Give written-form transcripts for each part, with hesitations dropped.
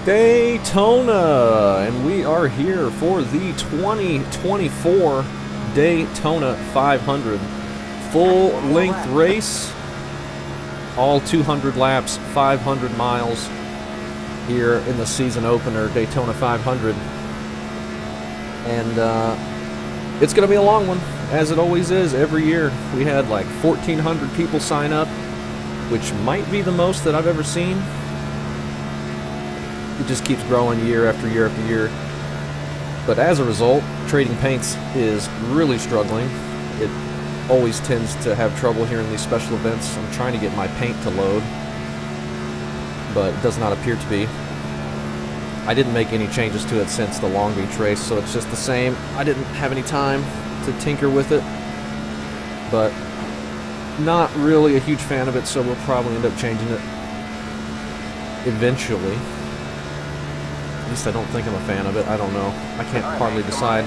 Daytona, and we are here for the 2024 Daytona 500 full-length race, all 200 laps, 500 miles here in the season opener, Daytona 500, and it's going to be a long one, as it always is every year. We had like 1,400 people sign up, which might be the most that I've ever seen. It just keeps growing year after year after year. But as a result, Trading Paints is really struggling. It always tends to have trouble here in these special events. I'm trying to get my paint to load, but it does not appear to be. I didn't make any changes to it since the Long Beach race, so it's just the same. I didn't have any time to tinker with it, but not really a huge fan of it, so we'll probably end up changing it eventually. At least I don't think I'm a fan of it. I don't know. I can't hardly decide.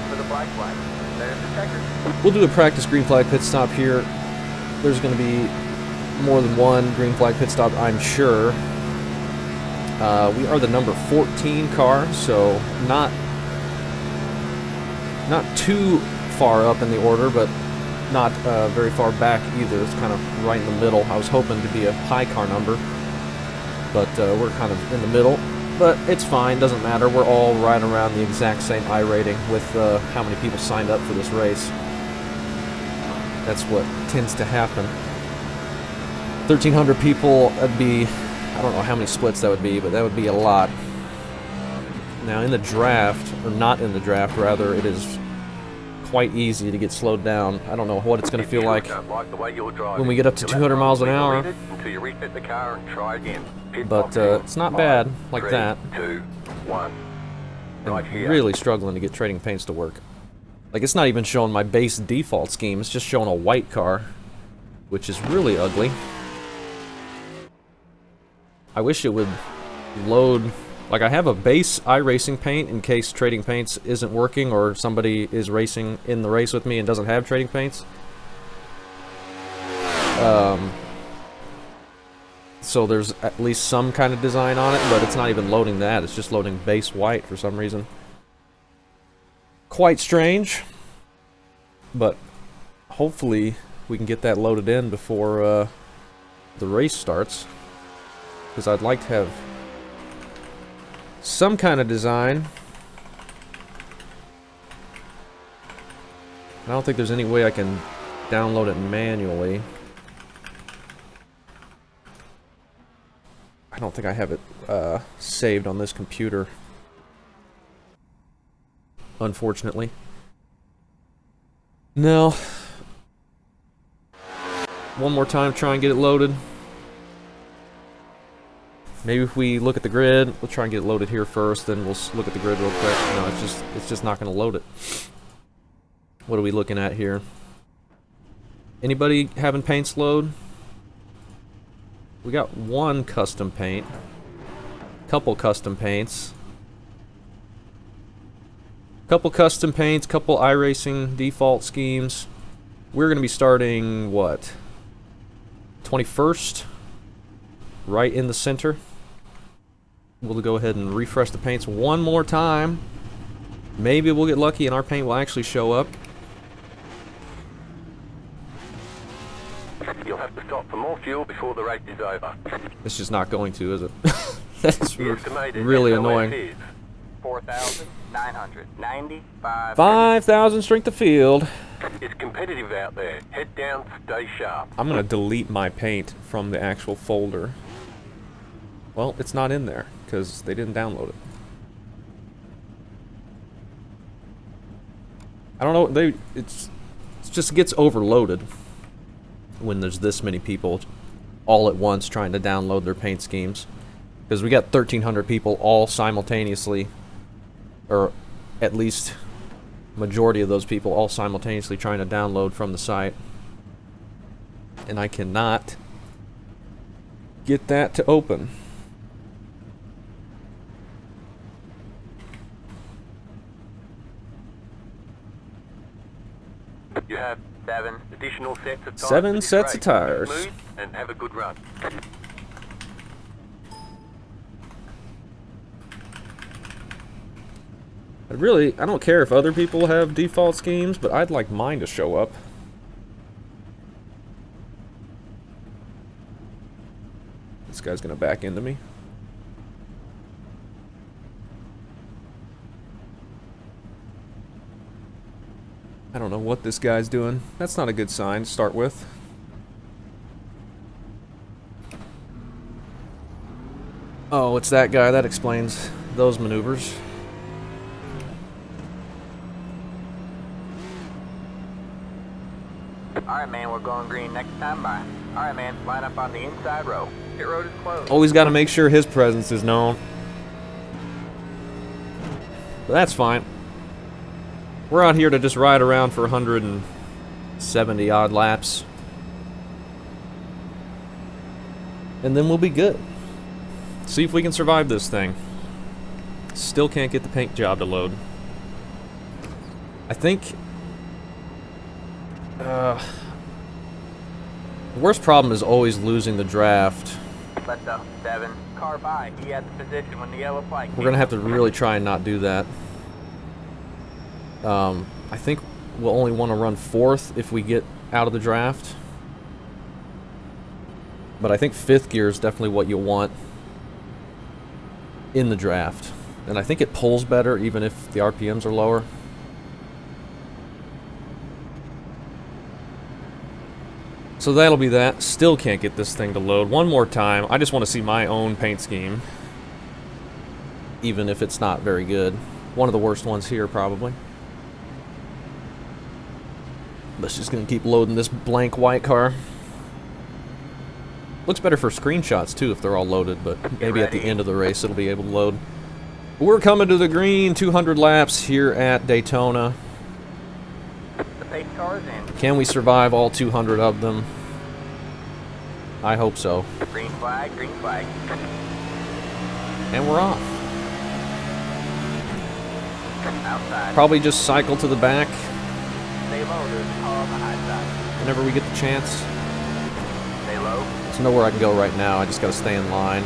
We'll do a practice green flag pit stop here. There's going to be more than one green flag pit stop, I'm sure. We are the number 14 car, so not too far up in the order, but not very far back either. It's kind of right in the middle. I was hoping to be a high car number, but we're kind of in the middle. But it's fine, doesn't matter. We're all right around the exact same I rating with how many people signed up for this race. That's what tends to happen. 1,300 people, that'd be, I don't know how many splits that would be, but that would be a lot. Now in the draft, or not in the draft rather, it is quite easy to get slowed down. I don't know what it's going to feel like when we get up to 200 miles an hour. But it's not bad like that. I'm really struggling to get Trading Paints to work. Like, it's not even showing my base default scheme. It's just showing a white car, which is really ugly. I wish it would load. Like, I have a base iRacing paint in case Trading Paints isn't working or somebody is racing in the race with me and doesn't have Trading Paints. So there's at least some kind of design on it, but it's not even loading that. It's just loading base white for some reason. Quite strange, but hopefully we can get that loaded in before the race starts, because I'd like to have some kind of design. I don't think there's any way I can download it manually. I don't think I have it saved on this computer, unfortunately. No. One more time, try and get it loaded. Maybe if we look at the grid, we'll try and get it loaded here first, then we'll look at the grid real quick. No, it's just not going to load it. What are we looking at here? Anybody having paints load? We got one custom paint, couple custom paints, couple custom paints, couple iRacing default schemes. We're going to be starting, what, 21st, right in the center. We'll go ahead and refresh the paints one more time. Maybe we'll get lucky and our paint will actually show up. You'll have to stop for more fuel before the race is over. It's just not going to, is it? That's really annoying. 4,995. 5,000 strength of field. It's competitive out there. Head down, stay sharp. I'm going to delete my paint from the actual folder. Well, it's not in there because they didn't download it. I don't know. It just gets overloaded when there's this many people all at once trying to download their paint schemes, because we got 1,300 people all simultaneously, or at least majority of those people all simultaneously trying to download from the site, and I cannot get that to open. You have 7 additional sets of tires. 7 sets of tires. And have a good run. I don't care if other people have default schemes, but I'd like mine to show up. This guy's gonna back into me. I don't know what this guy's doing. That's not a good sign to start with. Oh, it's that guy. That explains those maneuvers. Alright, man, we're going green next time by. Alright, man, line up on the inside row. Pit road is closed. Always got to make sure his presence is known. But that's fine. We're out here to just ride around for 170 odd laps. And then we'll be good. See if we can survive this thing. Still can't get the paint job to load. I think... the worst problem is always losing the draft. Let the 7 car by. He had the position when the yellow flag came. We're gonna have to really try and not do that. I think we'll only want to run 4th if we get out of the draft. But I think 5th gear is definitely what you want in the draft. And I think it pulls better even if the RPMs are lower. So that'll be that. Still can't get this thing to load. One more time. I just want to see my own paint scheme. Even if it's not very good. One of the worst ones here, probably. But it's just going to keep loading this blank white car. Looks better for screenshots, too, if they're all loaded. But maybe at the end of the race it'll be able to load. We're coming to the green. 200 laps here at Daytona. The pace car is in. Can we survive all 200 of them? I hope so. Green flag, green flag. And we're off. Outside. Probably just cycle to the back Stay low, there's a car on the high side. whenever we get the chance. Stay low. There's nowhere I can go right now. I just got to stay in line.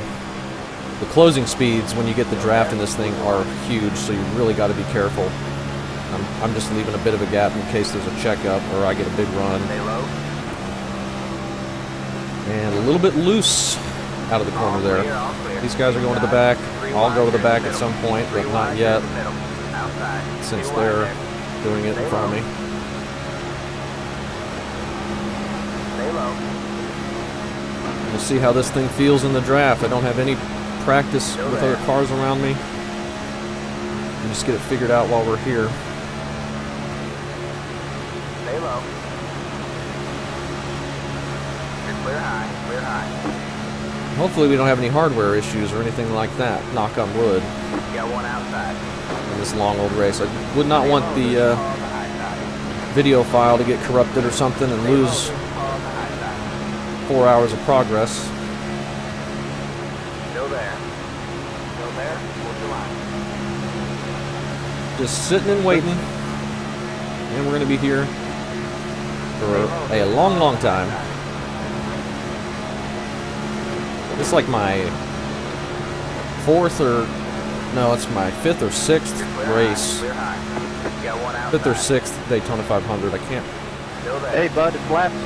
The closing speeds when you get the draft in this thing are huge, so you really got to be careful. I'm just leaving a bit of a gap in case there's a checkup or I get a big run. Stay low. And a little bit loose out of the corner there. All clear. These guys are going to the back. I'll go to the back at some point, but not yet, Outside. since Stay they're wide there. doing it in front of me. Stay low. We'll see how this thing feels in the draft. I don't have any practice with other cars around me. We'll just get it figured out while we're here. Stay low. You're clear high, clear high. Hopefully we don't have any hardware issues or anything like that, knock on wood, You got one outside. in this long old race. I would not want the Car on the high side. video file to get corrupted or something and lose Car on the high side. 4 hours of progress. Still there. Still there. Hold your line. Just sitting and waiting. And we're going to be here for a long, long time. It's like my 4th or... No, it's my 5th or 6th Clear race. high, clear high. You got one outside. 5th or 6th Daytona 500. I Still there. Hey, bud, it's lap 2.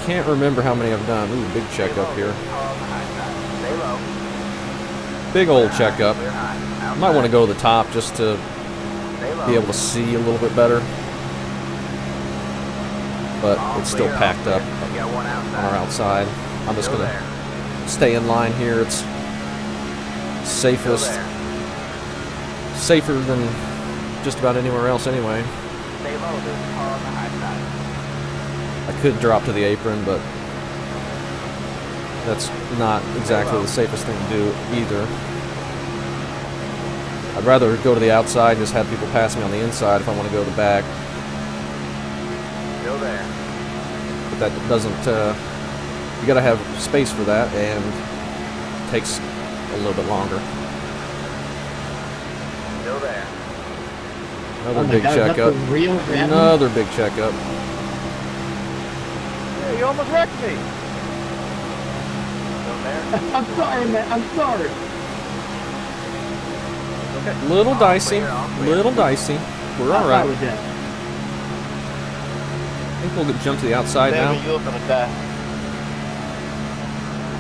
can't remember how many I've done. Ooh, big Stay checkup low. here. Car on the high side. Stay low. Big old checkup. Clear high. I might want to go to the top just to Stay low. be able to see a little bit better. But All it's still clear, packed all up clear. You got one on outside. our outside. I'm just Still going there. to stay in line here. It's Still safest, there. safer than just about anywhere else anyway. Stay low. There's a car on the high side. I could drop to the apron, but that's not exactly the safest thing to do either. I'd rather go to the outside and just have people pass me on the inside if I want to go to the back. Still there. But that doesn't, you gotta have space for that, and it takes a little bit longer. Still there. Another Oh my big God, is that checkup. the real Grandma? Another big checkup. Hey, you almost wrecked me. Still there. I'm sorry, man. I'm sorry. Still Little dicey. Little dicey. We're all right. With that. I think we'll jump to the outside now. You're gonna die.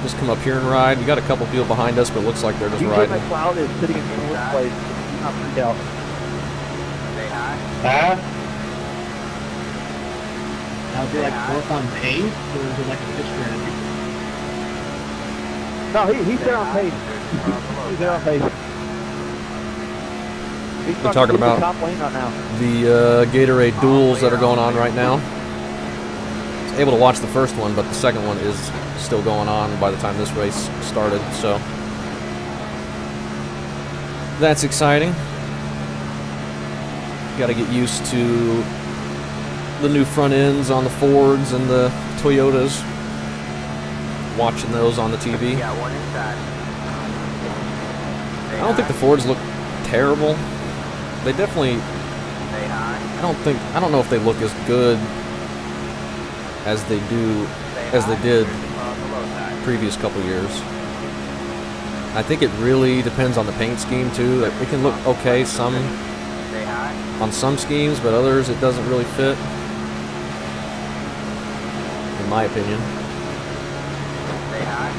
Just come up here and ride. We got a couple people behind us, but it looks like they're just DJ riding. McLeod is sitting in fourth place. Do not freak out. Say hi. Huh? Now, do like work on pace, or is it like a pitch strategy? No, he's there on pace. He's there on pace. We're talking about top lane right now. the Gatorade duels that are going on right now. I was able to watch the first one, but the second one is still going on by the time this race started, so that's exciting. Got to get used to the new front ends on the Fords and the Toyotas. Watching those on the TV. Got one inside. I don't think the Fords look terrible. They definitely. Say hi. I don't know if they look as good as they did On the low side. previous couple years. I think it really depends on the paint scheme too. That it can look okay Say hi. on some schemes, but others it doesn't really fit. In my opinion. Say hi.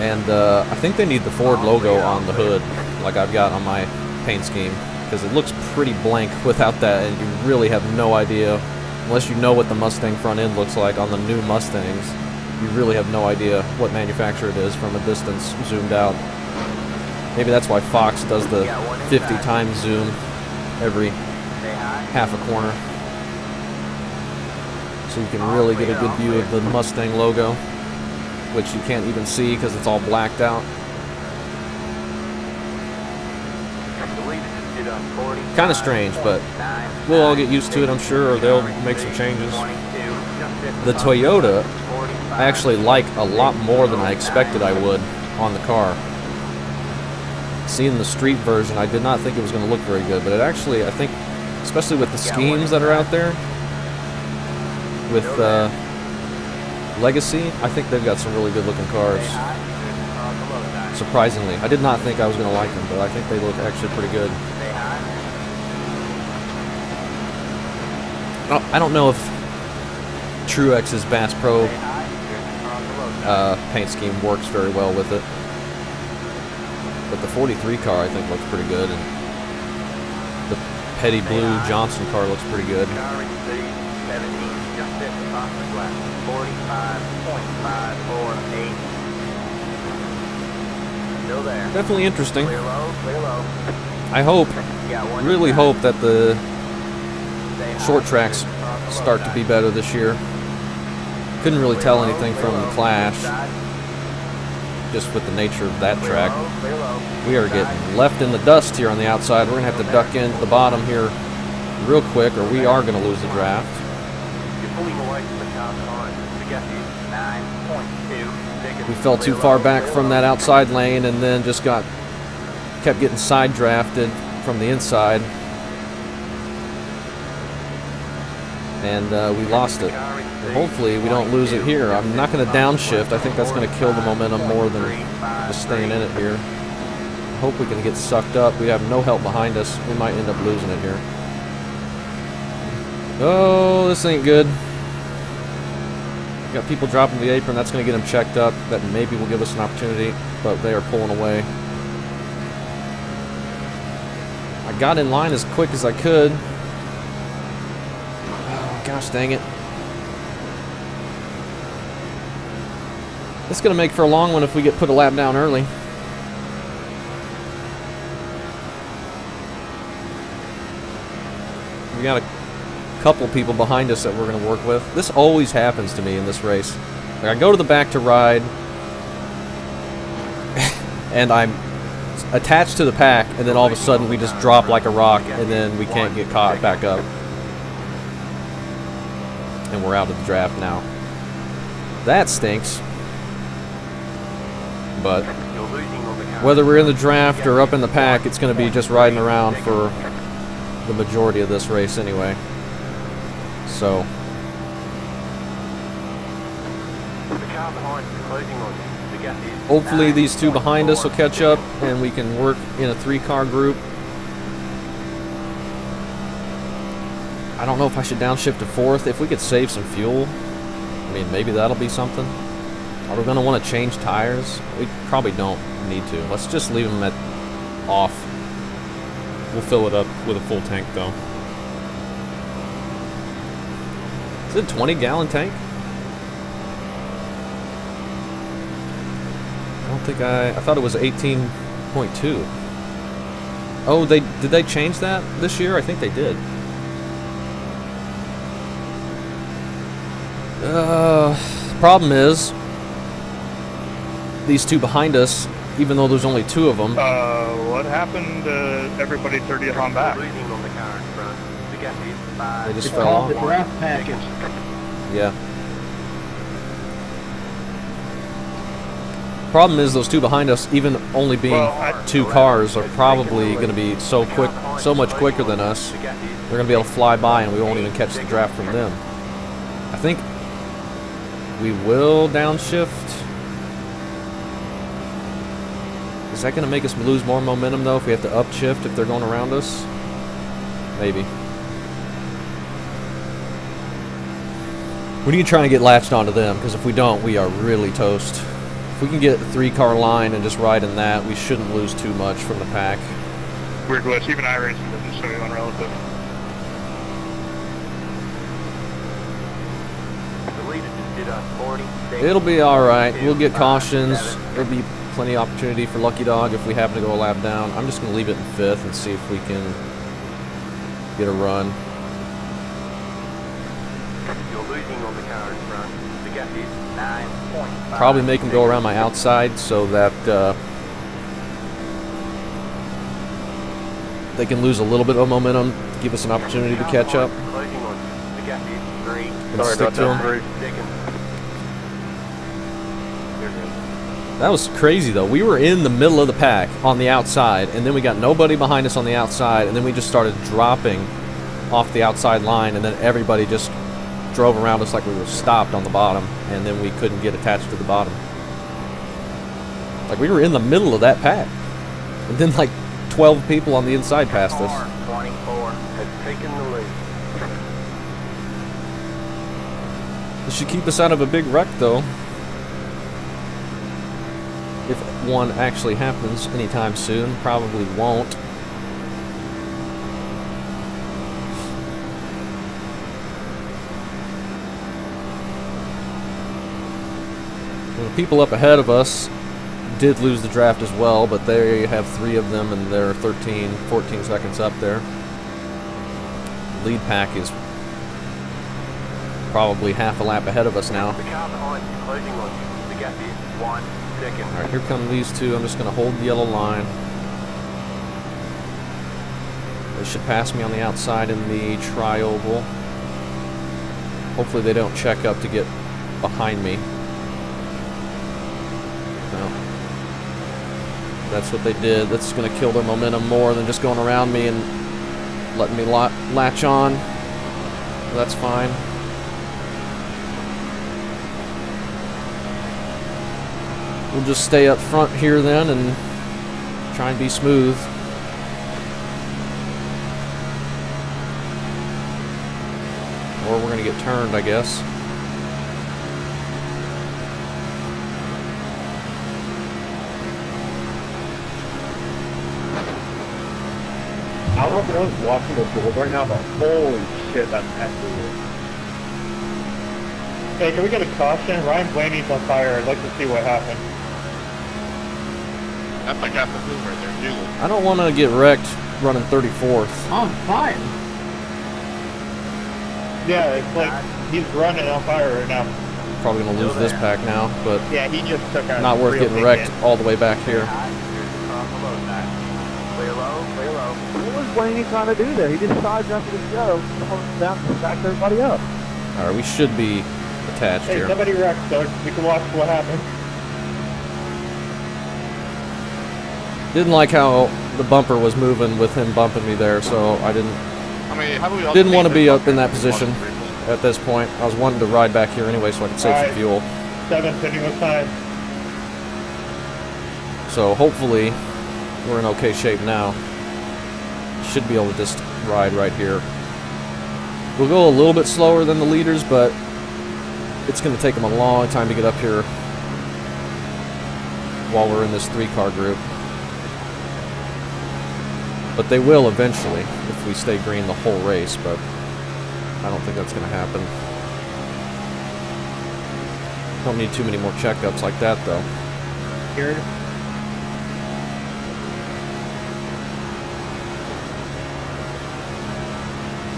And I think they need the Ford logo on the hood, like I've got on my paint scheme, because it looks pretty blank without that, and you really have no idea, unless you know what the Mustang front end looks like on the new Mustangs, you really have no idea what manufacturer it is from a distance zoomed out. Maybe that's why Fox does the 50 times zoom every Say hi. half a corner, so you can really get a good view of the Mustang logo, which you can't even see because it's all blacked out. Kind of strange, but we'll all get used to it, I'm sure, or they'll make some changes. The Toyota, I actually like a lot more than I expected I would on the car. Seeing the street version, I did not think it was going to look very good, but it actually, I think, especially with the schemes that are out there, with Legacy, I think they've got some really good looking cars. Surprisingly. I did not think I was going to like them, but I think they look actually pretty good. I don't know if Truex's Bass Pro paint scheme works very well with it. But the 43 car I think looks pretty good, and the Petty Blue Johnson car looks pretty good. Still there. Definitely interesting. Clear low, clear low. I hope, Got one really inside. hope that the Say hi. short tracks start to be better this year. Couldn't really tell anything from the Clash, just with the nature of that track. Clear low. We are getting left in the dust here on the outside. We're going to have to duck into the bottom here real quick, or we are going to lose the draft. You're pulling away from the top line. We got you 9.2. We fell too far back from that outside lane and then just kept getting side drafted from the inside. And we lost it. And hopefully we don't lose it here. I'm not going to downshift. I think that's going to kill the momentum more than just staying in it here. I hope we can get sucked up. We have no help behind us. We might end up losing it here. Oh, this ain't good. Got people dropping the apron. That's going to get them checked up. That maybe will give us an opportunity, but they are pulling away. I got in line as quick as I could. Oh, gosh dang it. This is going to make for a long one if we get put a lap down early. We got a couple people behind us that we're going to work with. This always happens to me in this race. Like, I go to the back to ride, and I'm attached to the pack, and then all of a sudden we just drop like a rock, and then we can't get caught back up. And we're out of the draft now. That stinks. But whether we're in the draft or up in the pack, it's going to be just riding around for the majority of this race anyway. So The car behind is closing on you. The Hopefully these two behind us will catch up and we can work in a 3-car group. I don't know if I should downshift to 4th. If we could save some fuel, I mean, maybe that'll be something. Are we going to want to change tires? We probably don't need to. Let's just leave them at off. We'll fill it up with a full tank, though. Is it a 20-gallon tank? I don't think I thought it was 18.2. Oh, did they change that this year? I think they did. Problem is, these two behind us, even though there's only 2 of them. What happened to everybody 30th on back? Losing on the car in front. We got these They 5. just It's fell called the off. draft package. Yeah. Problem is, those 2 behind us, even only being 2 cars, are probably going to be so much quicker than us. They're going to be able to fly by, and we won't even catch the draft from them. I think we will downshift. Is that going to make us lose more momentum, though, if we have to upshift if they're going around us? Maybe. We need to try and get latched onto them, because if we don't, we are really toast. If we can get a 3-car line and just ride in that, we shouldn't lose too much from the pack. Weird glitch. Even iRacing doesn't show you on relative. The leader just did a 40. It'll be alright. We'll get cautions. There'll be plenty of opportunity for Lucky Dog if we happen to go a lap down. I'm just going to leave it in 5th and see if we can get a run. You're losing on the car in front. We got these 9.5. Probably make him go around my outside so that they can lose a little bit of momentum, give us an opportunity to catch up. Closing on you. We got these 3. Gonna stick to him. Seconds. That was crazy, though. We were in the middle of the pack on the outside, and then we got nobody behind us on the outside, and then we just started dropping off the outside line, and then everybody just drove around us like we were stopped on the bottom, and then we couldn't get attached to the bottom. Like, we were in the middle of that pack, and then like 12 people on the inside passed us. 24 has taken the lead. This should keep us out of a big wreck, though. If one actually happens anytime soon, probably won't. Well, the people up ahead of us did lose the draft as well, but they have 3 of them and they're 13, 14 seconds up there. Lead pack is probably half a lap ahead of us now. The car behind you closing on you. We got this 1 second. Alright, here come these 2. I'm just going to hold the yellow line. They should pass me on the outside in the tri-oval. Hopefully they don't check up to get behind me. No. That's what they did. That's going to kill their momentum more than just going around me and letting me latch on. That's fine. We'll just stay up front here then and try and be smooth. Or we're going to get turned, I guess. I don't know if anyone's watching the board right now, but holy shit, that's absolutely. Hey, can we get a caution? Ryan Blaney's on fire. I'd like to see what happened. That's like half the move right there, dude. I don't want to get wrecked running 34th. On fire. Yeah, it's like he's running on fire right now. Probably going to lose this pack now, but Yeah, he just took out not a worth real getting big wrecked hit. all the way back here. Clear low, clear low. What was Blaney trying to do there? He just side jumped to the show, down and back everybody up. Alright, we should be attached Hey, here. somebody wrecked, so we can watch what happened. Didn't like how the bumper was moving with him bumping me there, so I didn't want to be up in that position at this point. I was wanting to ride back here anyway so I could save some Alright. fuel. 7 continuous time. So hopefully we're in okay shape now. Should be able to just ride right here. We'll go a little bit slower than the leaders, but it's going to take them a long time to get up here while we're in this 3-car group. But they will eventually if we stay green the whole race, but I don't think that's going to happen. Don't need too many more checkups like that, though. Here.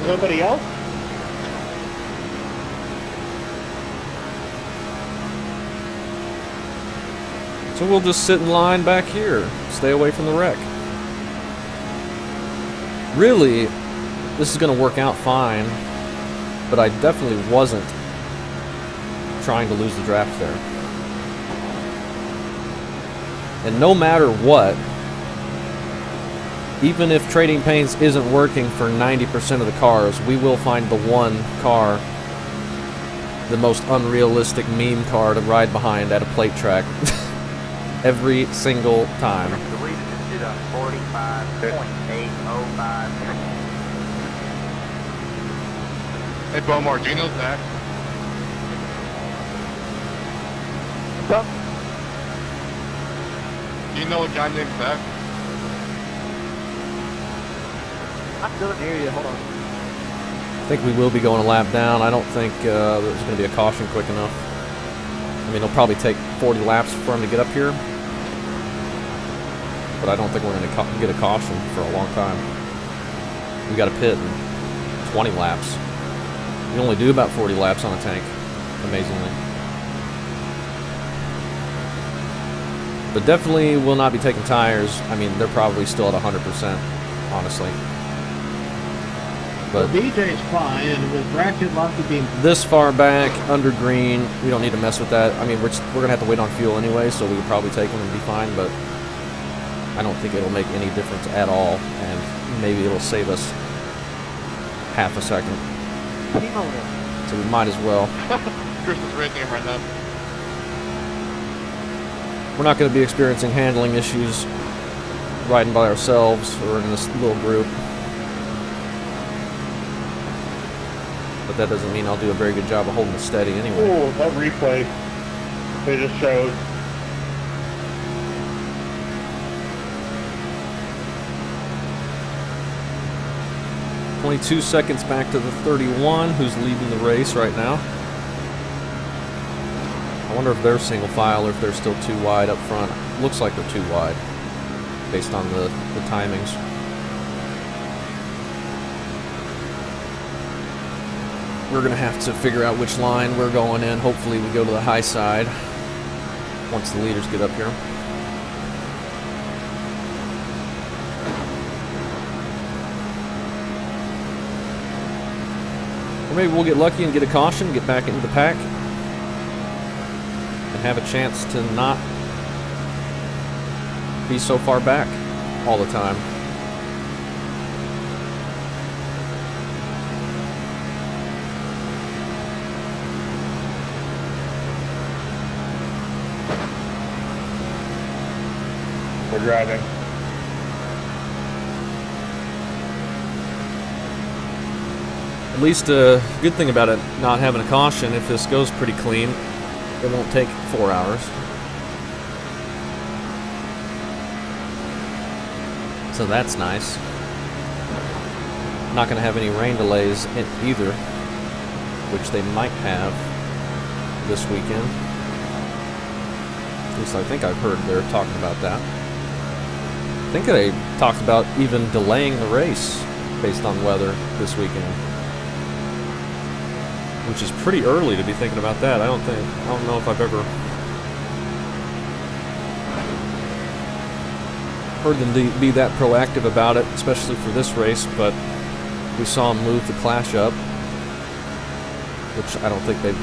Nobody else? So we'll just sit in line back here, stay away from the wreck. Really, this is going to work out fine, but I definitely wasn't trying to lose the draft there. And no matter what, even if trading paints isn't working for 90% of the cars, we will find the one car, the most unrealistic meme car to ride behind at a plate track. Every single time. The leader just did a 45.805. Hey, Bo Martino's back. What's up? Do you know a guy named Beck? I still didn't hear you. Hold on. I think we will be going a lap down. I don't think there's going to be a caution quick enough. I mean, it'll probably take 40 laps for him to get up here. But I don't think we're going to get a caution for a long time. We got a pit in 20 laps. You only do about 40 laps on a tank, amazingly. But definitely will not be taking tires. I mean, they're probably still at 100%, honestly. But Well, BJ's fine, and with bracket lots of being this far back, under green, we don't need to mess with that. I mean, we're going to have to wait on fuel anyway, so we could probably take them and be fine, but I don't think it'll make any difference at all, and maybe it'll save us half a second. So we might as well. Chris is racing him right now. We're not going to be experiencing handling issues riding by ourselves or in this little group. But that doesn't mean I'll do a very good job of holding it steady anyway. Ooh, that replay they just showed. Only 2 seconds back to the 31, who's leading the race right now. I wonder if they're single file or if they're still too wide up front. Looks like they're too wide, based on the timings. We're going to have to figure out which line we're going in. Hopefully we go to the high side once the leaders get up here. Or maybe we'll get lucky and get a caution, get back into the pack, and have a chance to not be so far back all the time. We're driving. At least a good thing about it not having a caution, if this goes pretty clean, it won't take 4 hours. So that's nice. Not going to have any rain delays either, which they might have this weekend. At least I think I've heard they're talking about that. I think they talked about even delaying the race based on weather this weekend. Which is pretty early to be thinking about that. I don't know if I've ever heard them be that proactive about it, especially for this race, but we saw them move the Clash up, which I don't think they've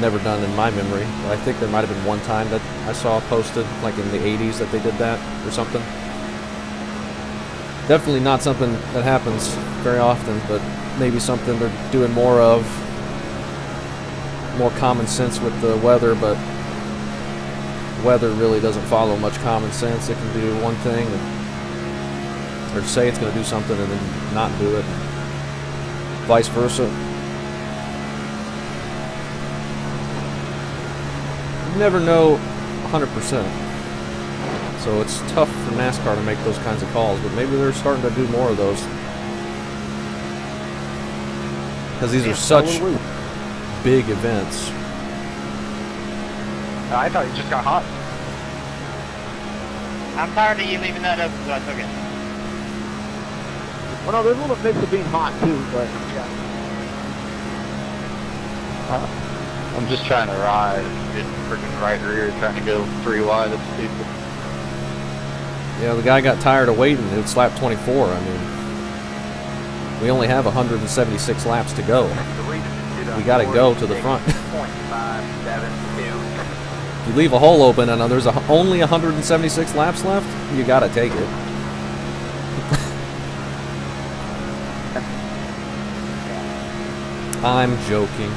never done in my memory. I think there might have been one time that I saw posted, like in the 80s, that they did that or something. Definitely not something that happens very often, but maybe something they're doing more of, more common sense with the weather, but weather really doesn't follow much common sense. It can do one thing, or say it's going to do something and then not do it, and vice versa. You never know 100%. So it's tough for NASCAR to make those kinds of calls, but maybe they're starting to do more of those. Because these are such big events. I thought you just got hot. I'm tired of you leaving that up, so I took it. Well, no, there's a little mix of being hot too, but yeah. I'm just trying to ride. Getting freaking right rear, trying to go 3 wide. That's stupid. Yeah, the guy got tired of waiting. It's lap 24. I mean, we only have 176 laps to go. We got to go to the front. If you leave a hole open and there's only 176 laps left, you got to take it. I'm joking.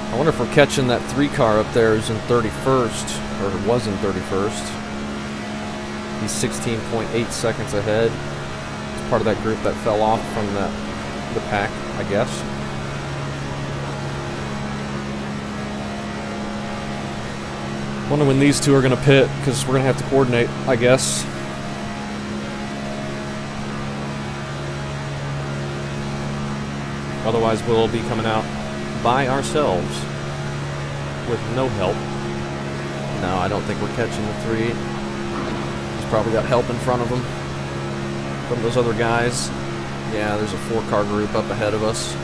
I wonder if we're catching that 3 car up there who's in 31st, or was in 31st. He's 16.8 seconds ahead. He's part of that group that fell off from the pack, I guess. Wonder when these two are going to pit, because we're going to have to coordinate, I guess. Otherwise, we'll be coming out by ourselves with no help. No, I don't think we're catching the 3. He's probably got help in front of him from those other guys. Yeah, there's a 4-car group up ahead of us.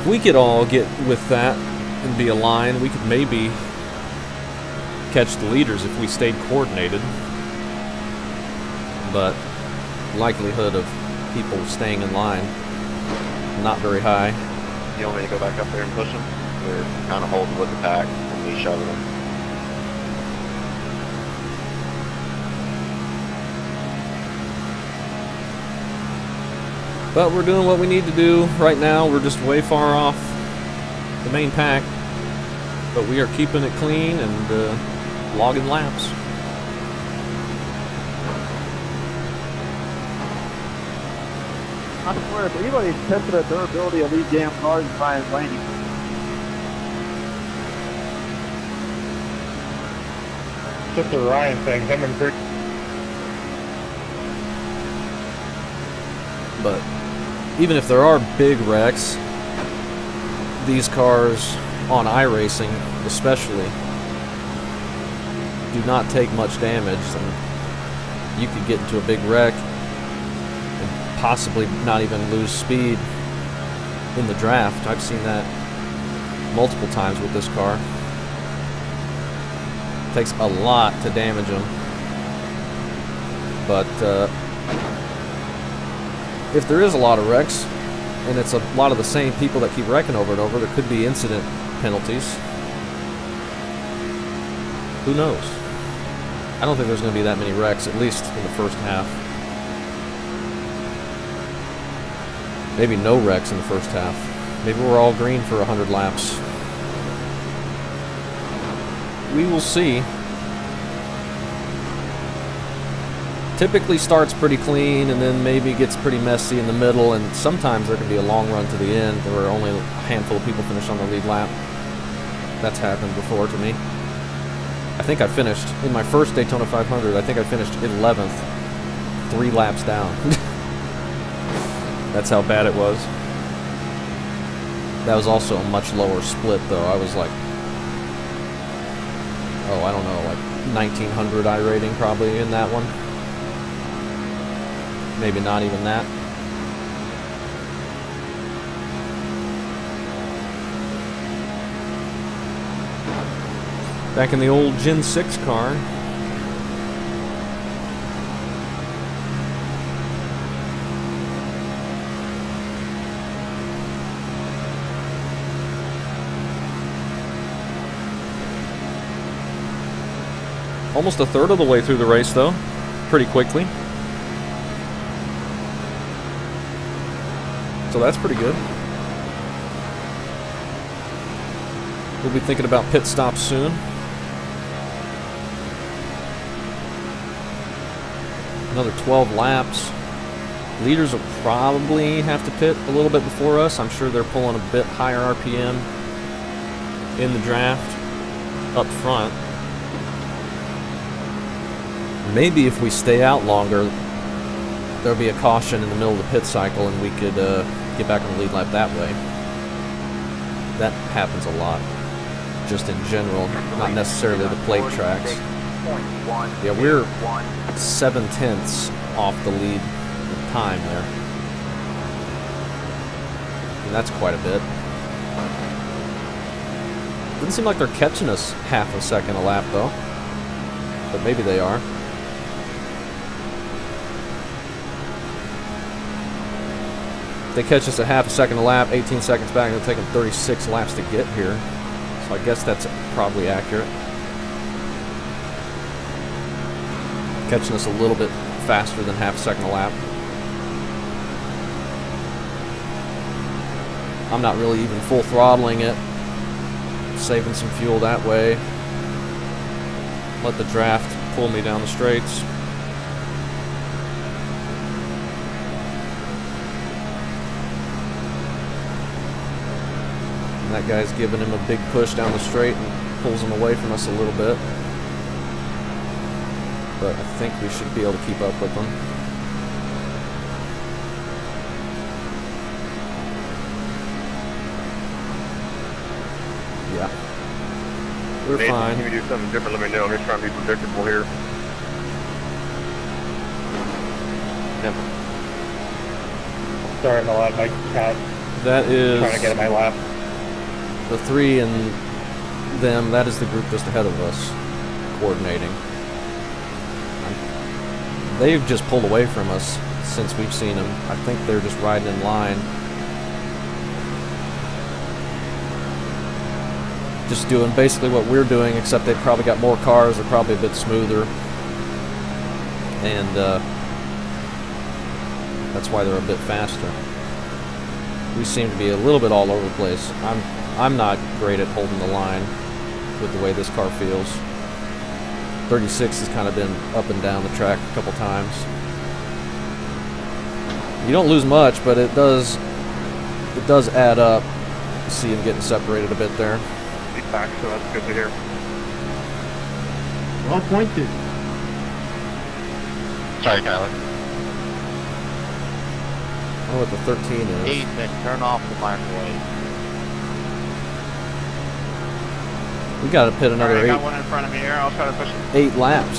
If we could all get with that and be aligned, we could maybe catch the leaders if we stayed coordinated. But likelihood of people staying in line, not very high. You want me to go back up there and push them? We're kind of holding with the pack and me shoving them. But we're doing what we need to do right now. We're just way far off the main pack. But we are keeping it clean and logging laps. I swear, if anybody's tested the durability of these damn cars, it's Ryan Blaney. Just a Ryan thing, him and Chris. But even if there are big wrecks, these cars on iRacing especially do not take much damage, and you could get into a big wreck and possibly not even lose speed in the draft. I've seen that multiple times with this car. It takes a lot to damage them. But if there is a lot of wrecks, and it's a lot of the same people that keep wrecking over and over, there could be incident penalties. Who knows? I don't think there's going to be that many wrecks, at least in the first half. Maybe no wrecks in the first half. Maybe we're all green for 100 laps. We will see. Typically starts pretty clean and then maybe gets pretty messy in the middle, and sometimes there can be a long run to the end where only a handful of people finish on the lead lap. That's happened before to me. I think I finished, in my first Daytona 500, I think I finished 11th, 3 laps down. That's how bad it was. That was also a much lower split though. I was like, oh, I don't know, like 1900 I rating probably in that one. Maybe not even that. Back in the old Gen 6 car. Almost a third of the way through the race though, pretty quickly. So that's pretty good. We'll be thinking about pit stops soon. Another 12 laps. Leaders will probably have to pit a little bit before us. I'm sure they're pulling a bit higher RPM in the draft up front. Maybe if we stay out longer, there'll be a caution in the middle of the pit cycle and we could get back on the lead lap that way. That happens a lot, just in general, not necessarily the plate tracks. Yeah, we're 7/10 off the lead time there. And that's quite a bit. Doesn't seem like they're catching us half a second a lap though, but maybe they are. If they catch us a half a second a lap, 18 seconds back, it'll take them 36 laps to get here. So I guess that's probably accurate. Catching us a little bit faster than half a second a lap. I'm not really even full throttling it. Saving some fuel that way. Let the draft pull me down the straights. And that guy's giving him a big push down the straight and pulls him away from us a little bit. But I think we should be able to keep up with them. Yeah. We're fine. If you do something different, let me know. I'm just trying to be predictable here. Starting to let my cat That is trying to get in my lap. the three and them. That is the group just ahead of us, coordinating. They've just pulled away from us since we've seen them. I think they're just riding in line. Just doing basically what we're doing, except they've probably got more cars. They're probably a bit smoother. And that's why they're a bit faster. We seem to be a little bit all over the place. I'm not great at holding the line with the way this car feels. 36 has kind of been up and down the track a couple times. You don't lose much, but it does add up. You see him getting separated a bit there. He's back, so that's good to hear. 12.2. Sorry, Tyler. I don't know what the 13 is. Ethan, turn off the microwave. We got to pit another I got one in front of me here. I'll try to push it. 8 laps.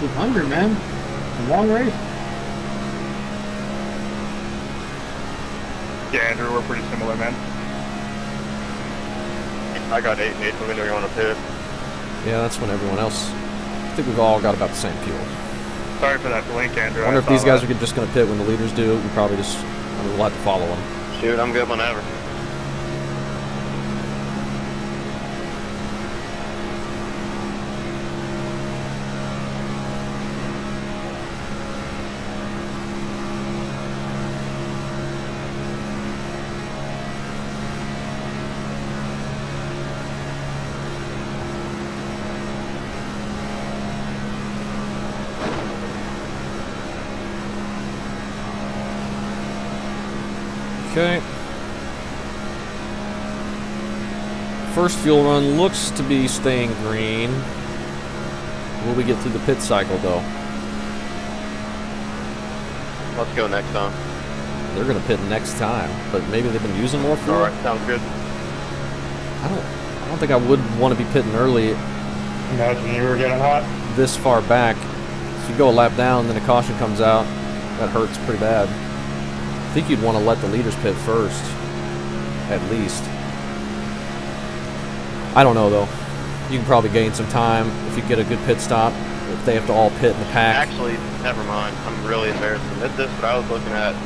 Keep hungry, man. A long race. Yeah, Andrew, we're pretty similar, man. I got 8 and 8, so we know you want to pit. Yeah, that's when everyone else. I think we've all got about the same fuel. Sorry for that blink, Andrew. I wonder if these guys are just going to pit when the leaders do. We probably just, we'll have to follow them. Shoot, I'm good whenever. Okay. First fuel run looks to be staying green. Will we get through the pit cycle though? Let's go next time. They're going to pit next time, but maybe they've been using more fuel. Alright, sounds good. I don't think I would want to be pitting early Imagine you were getting hot. this far back. If you go a lap down, then a caution comes out, that hurts pretty bad. I think you'd want to let the leaders pit first, at least. I don't know though. You can probably gain some time if you get a good pit stop. If they have to all pit in the pack. Actually, never mind. I'm really embarrassed to admit this, but I was looking at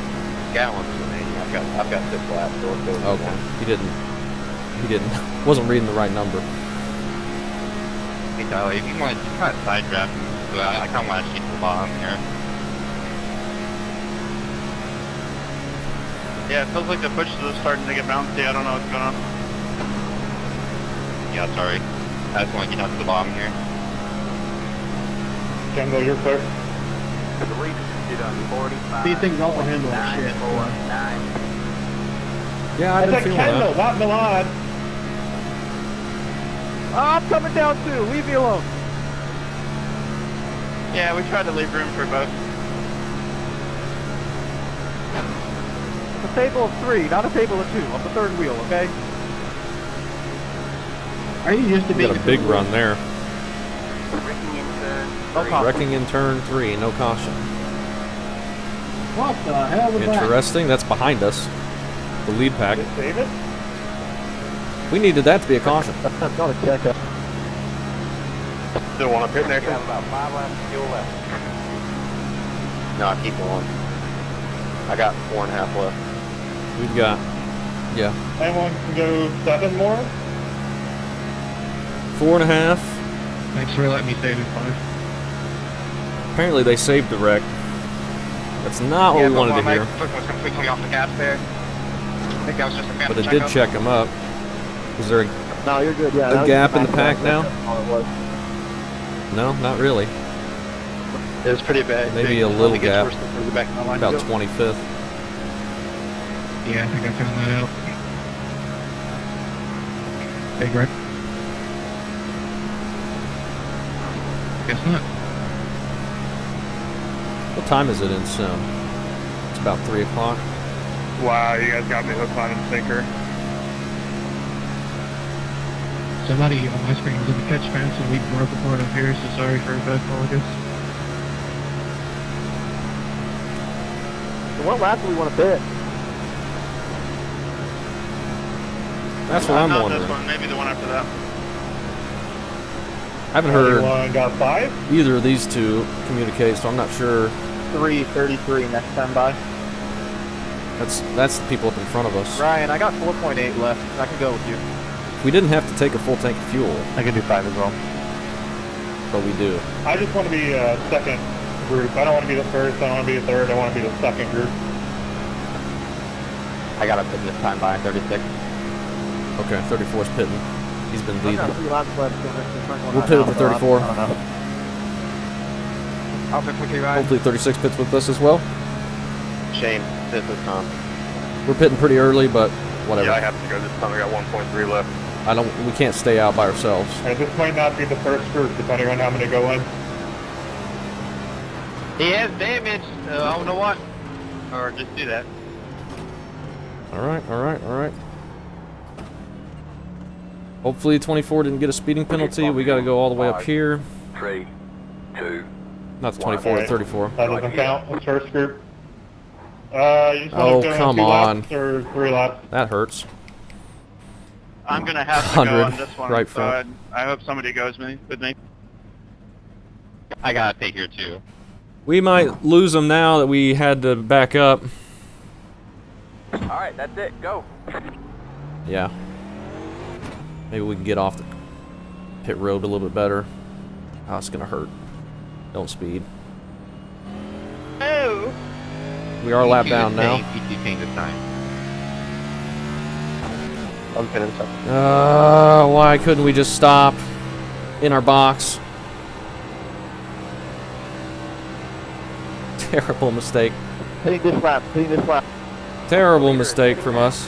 gallons for me. I've got 6 laps, so let's go with Okay. one. He didn't. Wasn't reading the right number. Hey Tyler, if you want to try to side draft, I kind of want to shoot the bottom here. Yeah, it feels like the pushes are starting to get bouncy. I don't know what's going on. Yeah, sorry. I just want to get down to the bottom here. Django, you're clear. I believe it's did on 45. These things also handle like shit. 949. Yeah, I I've been said feeling Kendall, that. not Milan. Oh, I'm coming down too. Leave me alone. Yeah, we tried to leave room for both. It's a table of 3, not a table of 2. On the third wheel, okay? Are you used to We being got a big run there. Wrecking in turn. No caution. Wrecking in turn 3, no caution. What the hell was that? Interesting, that's behind us. The lead pack. Did it save it? We needed that to be a caution. I'm going to check up. Still want to pit We next have about 5 laps of fuel left. No, keep going. I got 4.5 left. We've got Yeah. Anyone can go 7 more? 4.5. Thanks for letting me save it, 5. Apparently they saved the wreck. That's not what we wanted to hear. Foot was completely off the gas there. I think that was just a But it did check him up. Is there a No, you're good. Yeah. A that was gap just in the pack now? That's all it was. No, not really. It was pretty bad. Maybe a little It gets gap. worse the further back in the line About you go. 25th. Yeah, I think I found that out. Hey, Greg. Guess not. What time is it in Sim? It's about 3 o'clock. Wow, you guys got me hook, line, and sinker. Somebody on my screen was in the catch fence and we broke apart up here, so sorry for both of us. So what lap do we want to pit? That's what I'm Not wondering. this one, maybe the one after that. I haven't heard Anyone got 5? either of these two communicate, so I'm not sure. 3:33 next time by. That's the people up in front of us. Ryan, I got 4.8 left. I can go with you. We didn't have to take a full tank of fuel, I can do 5 as well. but we do. I just want to be second group. I don't want to be the first. I don't want to be the third. I want to be the second group. I got up in this time by 36. Okay, 34's pitting. He's been I've leading. got 3 laps left. So this is not going We'll right pit now, at the so I 34. don't know. I'll fit quickly ride. Hopefully 36 pits with us as well. Shame. This is Tom. We're pitting pretty early, but whatever. Yeah, I have to go this time. I got 1.3 left. We can't stay out by ourselves. And this might not be the first group, depending on how many go in. He has damage. I don't know what. Or just do that. All right. Hopefully 24 didn't get a speeding penalty. We got to go all the way up here. 3, 2, Not the 24, the Alright. 34. That doesn't count. It's first group. You just Oh, want to go come 2 on. laps or 3 laps. That hurts. I'm gonna have to go 100, on this one. right so front. I hope somebody goes with me. I gotta take here too. We might lose them now that we had to back up. Alright, that's it. Go. Yeah. Maybe we can get off the pit road a little bit better. Oh, it's gonna hurt. Don't speed. Oh! We are lap down now. PT paint this time. I'm pinning something. Why couldn't we just stop in our box? Terrible mistake. Hitting this lap. Terrible mistake from us.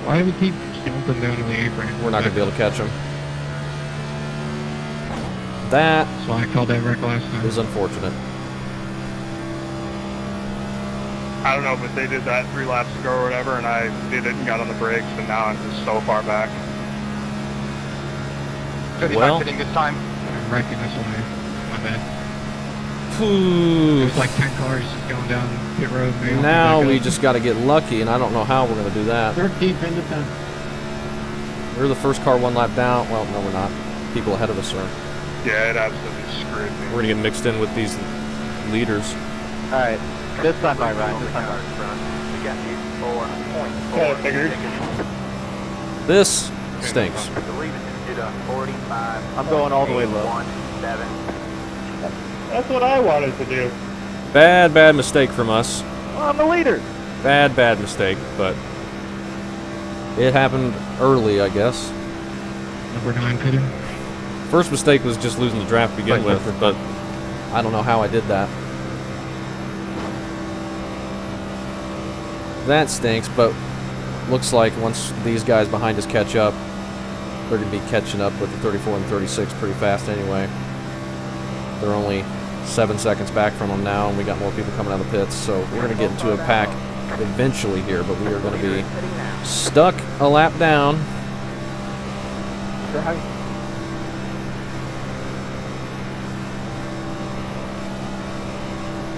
Why do we keep jumping down to the apron? We're not gonna be able to catch him. That That's why I called that wreck last time. is unfortunate. I don't know, but they did that 3 laps ago or whatever, and I did it and got on the brakes, and now I'm just so far back. Well. Hitting this time. I'm wrecking this one. My bad. Phew. There's like 10 cars going down pit road. Maybe I'll Now back we up. just got to get lucky, and I don't know how we're gonna do that. 13th into 10th. We're the first car 1 lap down. Well, no, we're not. People ahead of us are. Yeah, it absolutely screwed me. We're gonna get mixed in with these leaders. Alright. This time by Ryan. This time by. We got you 4.4. Yeah, figured. This stinks. I believe it just did a 45. I'm going all the way low. 17. That's what I wanted to do. Bad mistake from us. Well, I'm the leader. Bad mistake, but it happened early, I guess. Number 9 pitting. First mistake was just losing the draft to begin with, but I don't know how I did that. That stinks, but looks like once these guys behind us catch up, they're going to be catching up with the 34 and 36 pretty fast anyway. They're only 7 seconds back from them now, and we got more people coming out of the pits, so we're going to get into a pack eventually here, but we are going to be stuck a lap down.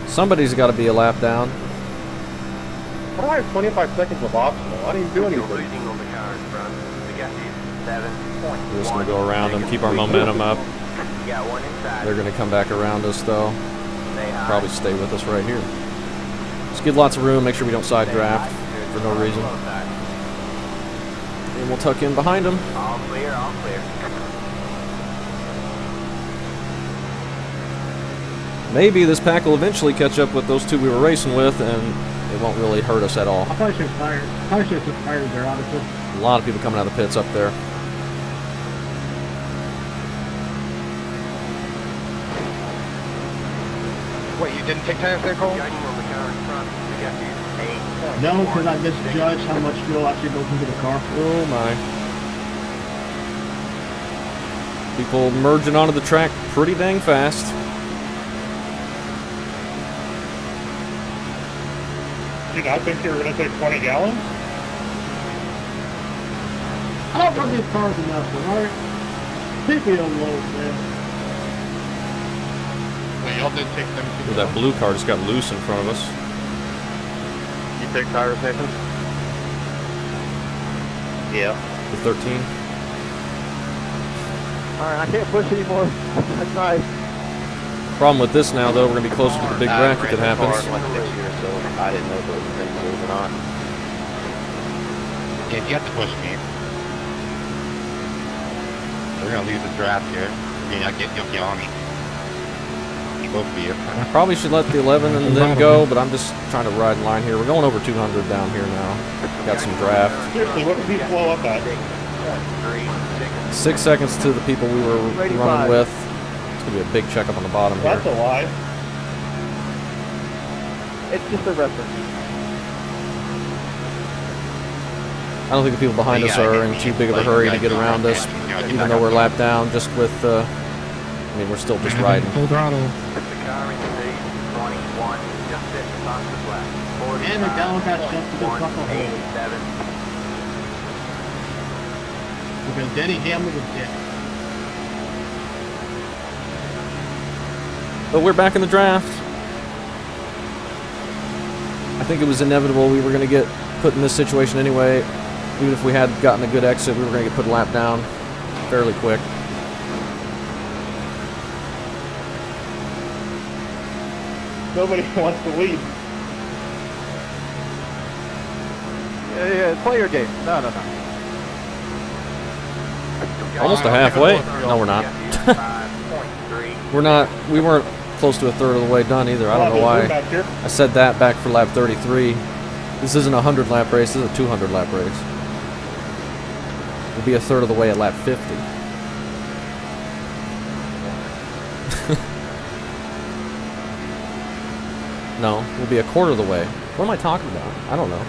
Somebody's got to be a lap down. How do I have 25 seconds of optional? I didn't even do You're anything. losing on the car in front. The gap is 7.1. we're just going to go around them, keep our momentum up. You got one inside. They're going to come back around us, though. Stay high. Probably stay with us right here. Just give lots of room, make sure we don't side draft for no reason. And we'll tuck in behind them. All clear, all clear. Maybe this pack will eventually catch up with those two we were racing with, and it won't really hurt us at all. I probably should have fired there, honestly. A lot of people coming out of the pits up there. Wait, you didn't take time there, Cole? Gaining on the car in front. The gap is 8.1. No, because I misjudged how much fuel actually goes into the car. Oh my. People merging onto the track pretty dang fast. Dude, I think you were going to take 20 gallons. I don't run these cars enough, alright? Take me a load, man. Well, y'all did take them. Ooh, that blue car just got loose in front of us. You take tires, Nathan? Yeah. The 13. Alright, I can't push anymore. That's nice. Problem with this now, though, we're going to be closer to the big bracket that happens. Like 6 years, so I didn't know if it was things moving on. Yeah, you have to push me. We're gonna lose the draft here. You'll get on me. Both of you. I probably should let the 11 and then go, but I'm just trying to ride in line here. We're going over 200 down here now. Got some draft. Seriously, what did he blow up at? 6 seconds to the people we were running 85. with. It's going to be a big checkup on the bottom here. That's a lie. It's just a reference. I don't think the people behind us are in too big of a hurry to get around us, even though we're lap down just with, I mean, we're still just riding. Full throttle. The car in speed, 21, just at the top of the flat. 45, And McDowell got shoved to the buckle hole. 87. Because Denny Hamlin was dead. But we're back in the draft. I think it was inevitable we were going to get put in this situation anyway. Even if we had gotten a good exit, we were going to get put a lap down fairly quick. Nobody wants to lead. Yeah, play your game. No. Almost a halfway. No, we're not. 5.3. We weren't close to a third of the way done either. I don't know why. I said that back for lap 33. This isn't a 100 lap race, this is a 200 lap race. We'll be a third of the way at lap 50. No, we'll be a quarter of the way. What am I talking about? I don't know.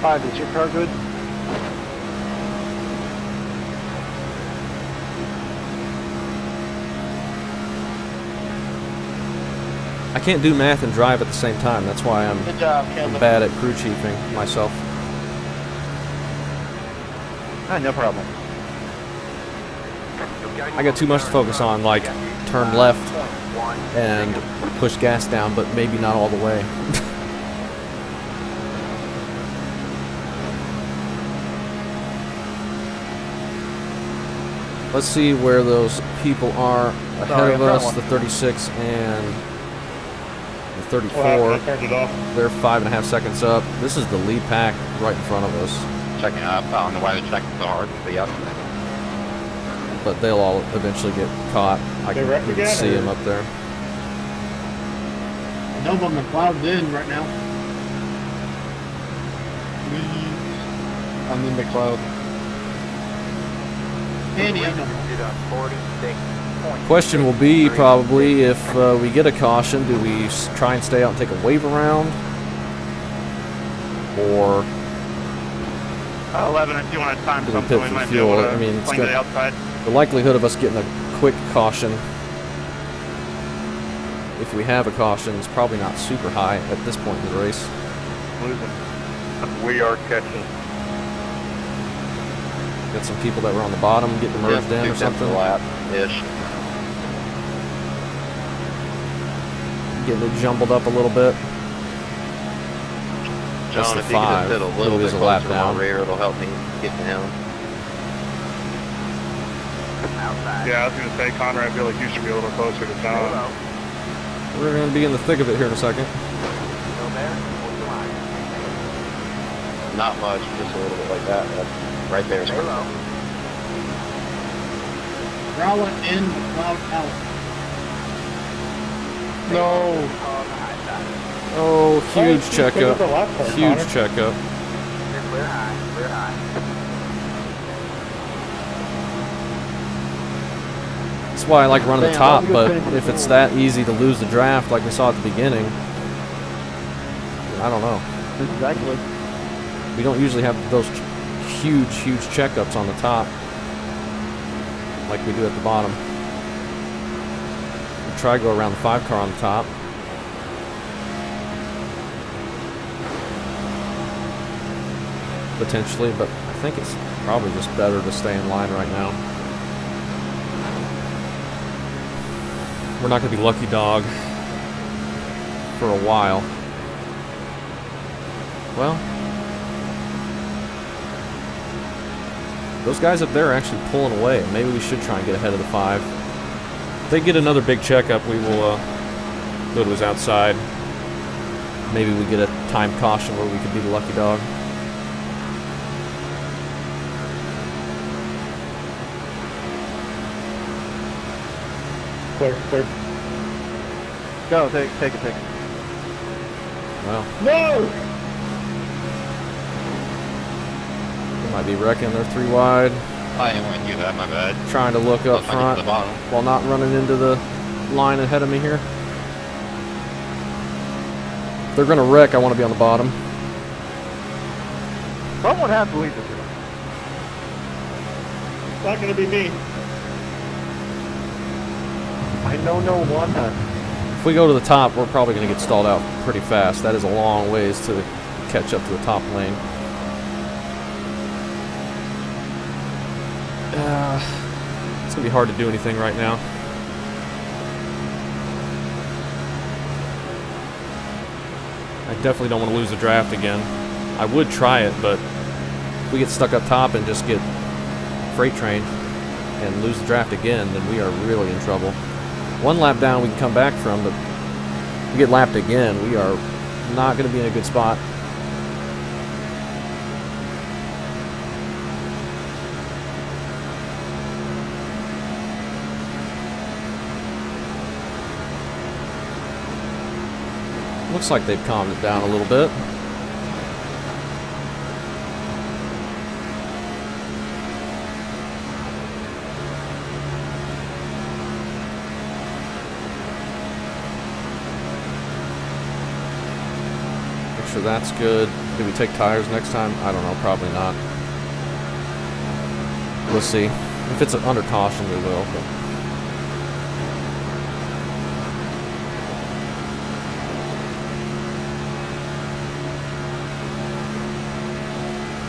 Fine, is your car good? I can't do math and drive at the same time. That's why I'm Good job, Kevin. bad at crew chiefing myself. No problem. I got too much to focus on, like turn left and push gas down, but maybe not all the way. Let's see where those people are ahead Sorry, of I'm us, wrong the 36 and the 34. Well, I turned it off. They're 5.5 seconds up. This is the lead pack right in front of us, Checking up. I don't know why they're checking so hard, but yeah. but they'll all eventually get caught. I They wrecked can again, see or- them up there. No, but McLeod's in right now. I'm in the cloud. Andy, I know. Did on 46.6. Question will be probably if we get a caution, do we try and stay out and take a wave around? Or 11, if you want to time do we something, pit we for might be fuel? able to I mean, it's cling to the got outside. the likelihood of us getting a quick caution, if we have a caution, is probably not super high at this point in the race. Losing. We are catching. Got some people that were on the bottom getting merged in or something. Lap-ish. Getting it jumbled up a little bit. That's John, the if you could five. just sit a little It bit is a lap closer to my down. rear, it'll help me get down. Outside. Yeah, I was going to say, Conrad, I feel like you should be a little closer to John. Hello. We're going to be in the thick of it here in a second. Still there? Hold the line. Not much, just a little bit like that. That's right there. Stay low. Rolling in the cloud out. No. On the high side. Oh, huge Why don't you pick checkup. up the lap car, Huge Connor? checkup. You're clear high. Clear high. That's why I like running the Damn, top, I'm but gonna finish if the it's game. that easy to lose the draft like we saw at the beginning, I don't know. Exactly. We don't usually have those huge checkups on the top like we do at the bottom. We try to go around the 5 car on the top. Potentially, but I think it's probably just better to stay in line right now. We're not going to be lucky dog for a while. Well, those guys up there are actually pulling away. Maybe we should try and get ahead of the 5. If they get another big checkup, we will go to his outside. Maybe we get a time caution where we could be the lucky dog. Clear. Go, take it. Well, No! they might be wrecking. They're 3 wide. I didn't want to do that, my bad. Trying to look up If I get to front the bottom. while not running into the line ahead of me here. If they're going to wreck, I want to be on the bottom. Someone has to lead this. It's not gonna be me. I know no one. If we go to the top, we're probably going to get stalled out pretty fast. That is a long ways to catch up to the top lane. It's going to be hard to do anything right now. I definitely don't want to lose the draft again. I would try it, but if we get stuck up top and just get freight trained and lose the draft again, then we are really in trouble. 1 lap down we can come back from, but if we get lapped again, we are not going to be in a good spot. Looks like they've calmed it down a little bit. Make sure that's good. Do we take tires next time? I don't know, probably not. We'll see. If it's under caution, we will. But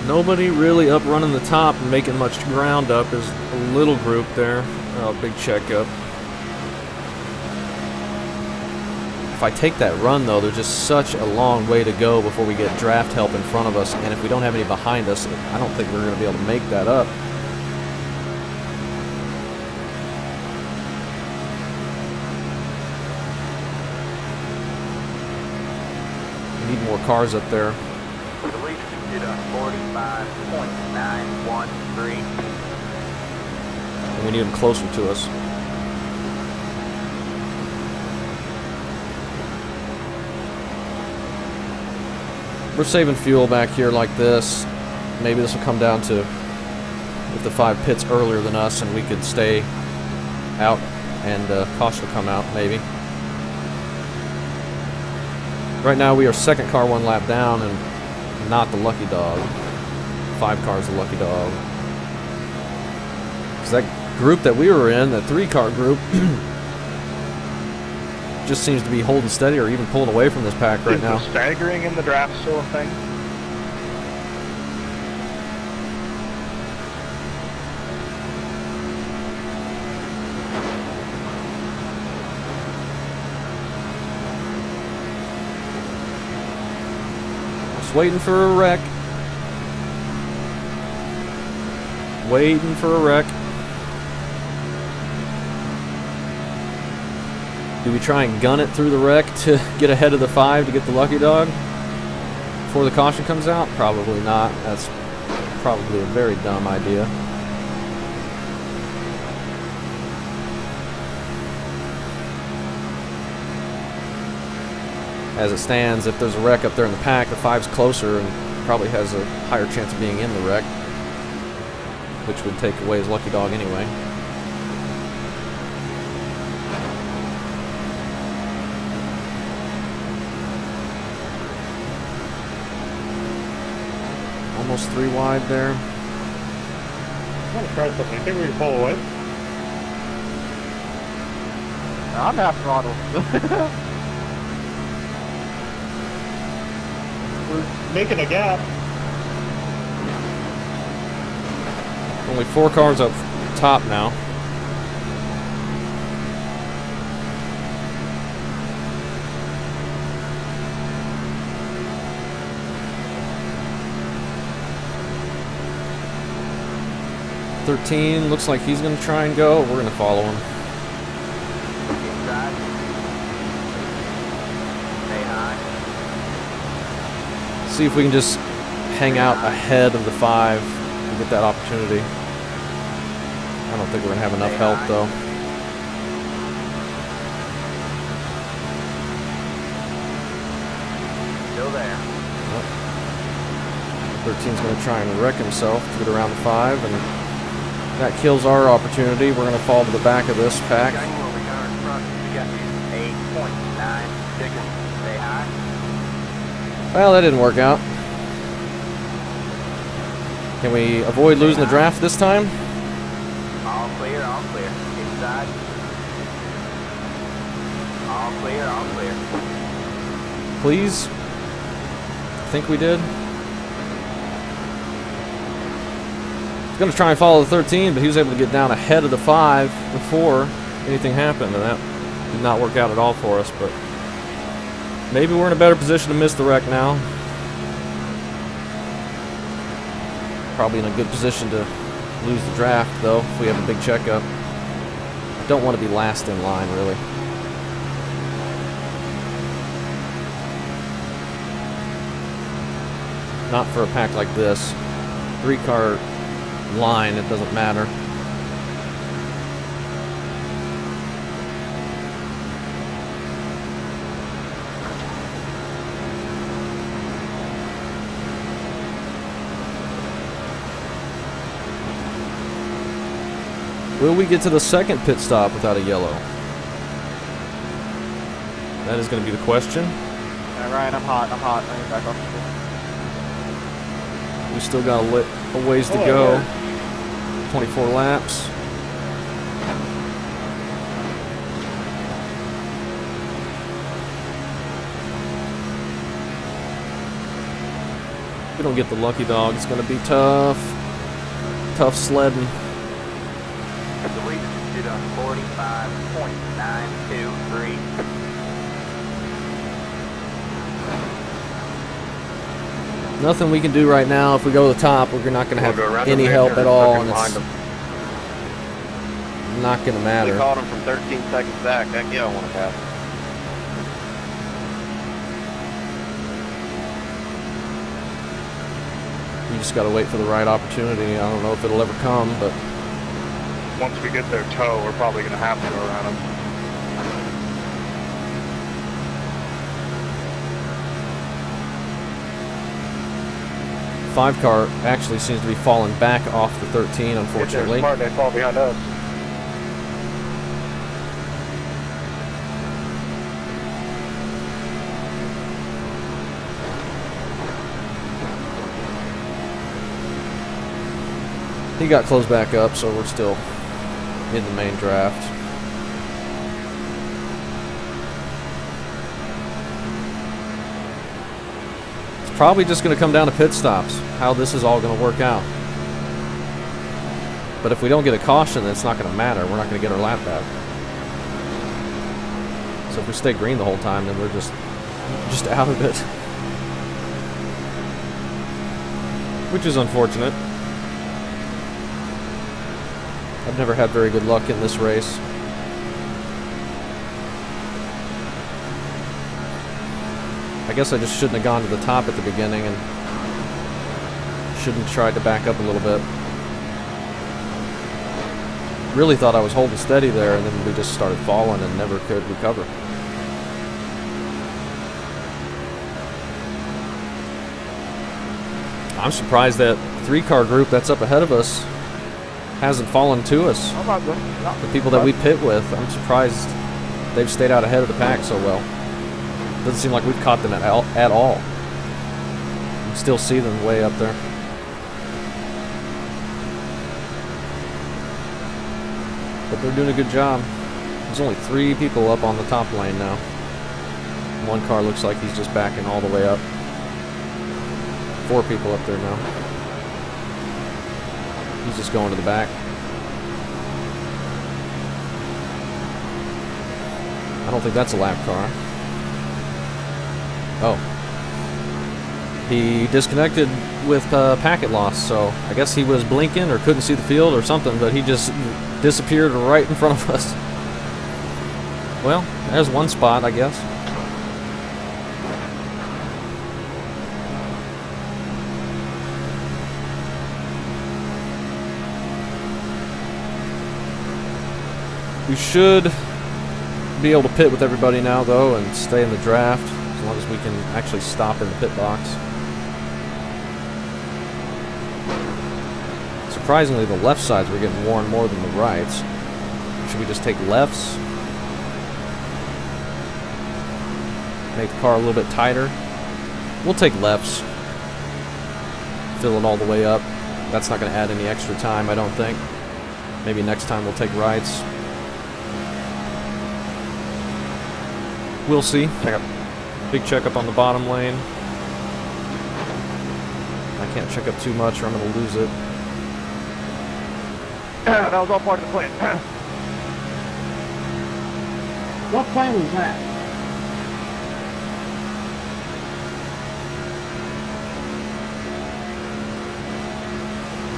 nobody really up running the top and making much ground up. There's a little group there. Big checkup. If I take that run, though, there's just such a long way to go before we get draft help in front of us. And if we don't have any behind us, I don't think we're going to be able to make that up. We need more cars up there. Release did a 45.913. And we need them closer to us. We're saving fuel back here like this. maybe this will come down to if the 5 pits earlier than us and we could stay out and caution will come out, maybe. Right now we are second car 1 lap down and not the lucky dog. 5 cars the lucky dog. Because that group that we were in, that 3-car group, just seems to be holding steady or even pulling away from this pack right now. Is the staggering in the draft still a thing? Just waiting for a wreck. Waiting for a wreck. Do we try and gun it through the wreck to get ahead of the 5 to get the lucky dog before the caution comes out? Probably not. That's probably a very dumb idea. As it stands, if there's a wreck up there in the pack, the 5's closer and probably has a higher chance of being in the wreck, which would take away his lucky dog anyway. Almost 3 wide there. I'm gonna try something. You think we can pull away? I'm half throttle. We're making a gap. Only 4 cars up top now. $13 looks like he's going to try and go. We're going to follow him. Inside. Stay high. See if we can just hang out ahead of the 5 and get that opportunity. I don't think we're going to have enough help though. Still there. 13's going to try and wreck himself to get around the 5, and that kills our opportunity. We're going to fall to the back of this pack. January return front. We got you 8.9 seconds. Stay high. Well, that didn't work out. Can we avoid losing the draft this time? All clear, all clear. Inside. All clear, all clear. Please? I think we did. I was going to try and follow the 13, but he was able to get down ahead of the 5 before anything happened, and that did not work out at all for us, but maybe we're in a better position to miss the wreck now. Probably in a good position to lose the draft, though, if we have a big checkup. I don't want to be last in line, really. Not for a pack like this. 3-car line, it doesn't matter. Will we get to the second pit stop without a yellow? That is going to be the question. Yeah, Ryan, I'm hot. I need back off the field. We still got a ways to go. 24 laps. If we don't get the lucky dog, it's going to be tough. Tough sledding. The lead is on 45.923. Nothing we can do right now. If we go to the top, we're not going to have any help at all, and it's not going to matter. They caught him from 13 seconds back. Heck yeah, I want to pass. You just got to wait for the right opportunity. I don't know if it'll ever come, but Once we get their toe, we're probably going to have to go around them. 5 car actually seems to be falling back off the 13, If they're unfortunately. smart, they fall behind us. He got closed back up, so we're still in the main draft. It's probably just going to come down to pit stops, how this is all going to work out. But if we don't get a caution, then it's not going to matter. We're not going to get our lap back. So if we stay green the whole time, then we're just out of it. Which is unfortunate. I've never had very good luck in this race. I guess I just shouldn't have gone to the top at the beginning and shouldn't have tried to back up a little bit. Really thought I was holding steady there, and then we just started falling and never could recover. I'm surprised that 3-car group that's up ahead of us hasn't fallen to us. The people that we pit with, I'm surprised they've stayed out ahead of the pack so well. Doesn't seem like we've caught them at all. You can still see them way up there. But they're doing a good job. There's only 3 people up on the top lane now. 1 car looks like he's just backing all the way up. 4 people up there now. He's just going to the back. I don't think that's a lap car. Oh. He disconnected with packet loss, so I guess he was blinking or couldn't see the field or something, but he just disappeared right in front of us. Well, there's one spot, I guess. We should be able to pit with everybody now, though, and stay in the draft, as long as we can actually stop in the pit box. Surprisingly, the left sides were getting worn more than the rights. Should we just take lefts? Make the car a little bit tighter? We'll take lefts. Fill it all the way up. That's not going to add any extra time, I don't think. Maybe next time we'll take rights. We'll see. Big checkup on the bottom lane. I can't check up too much or I'm going to lose it. That was all part of the plan. What plane was that?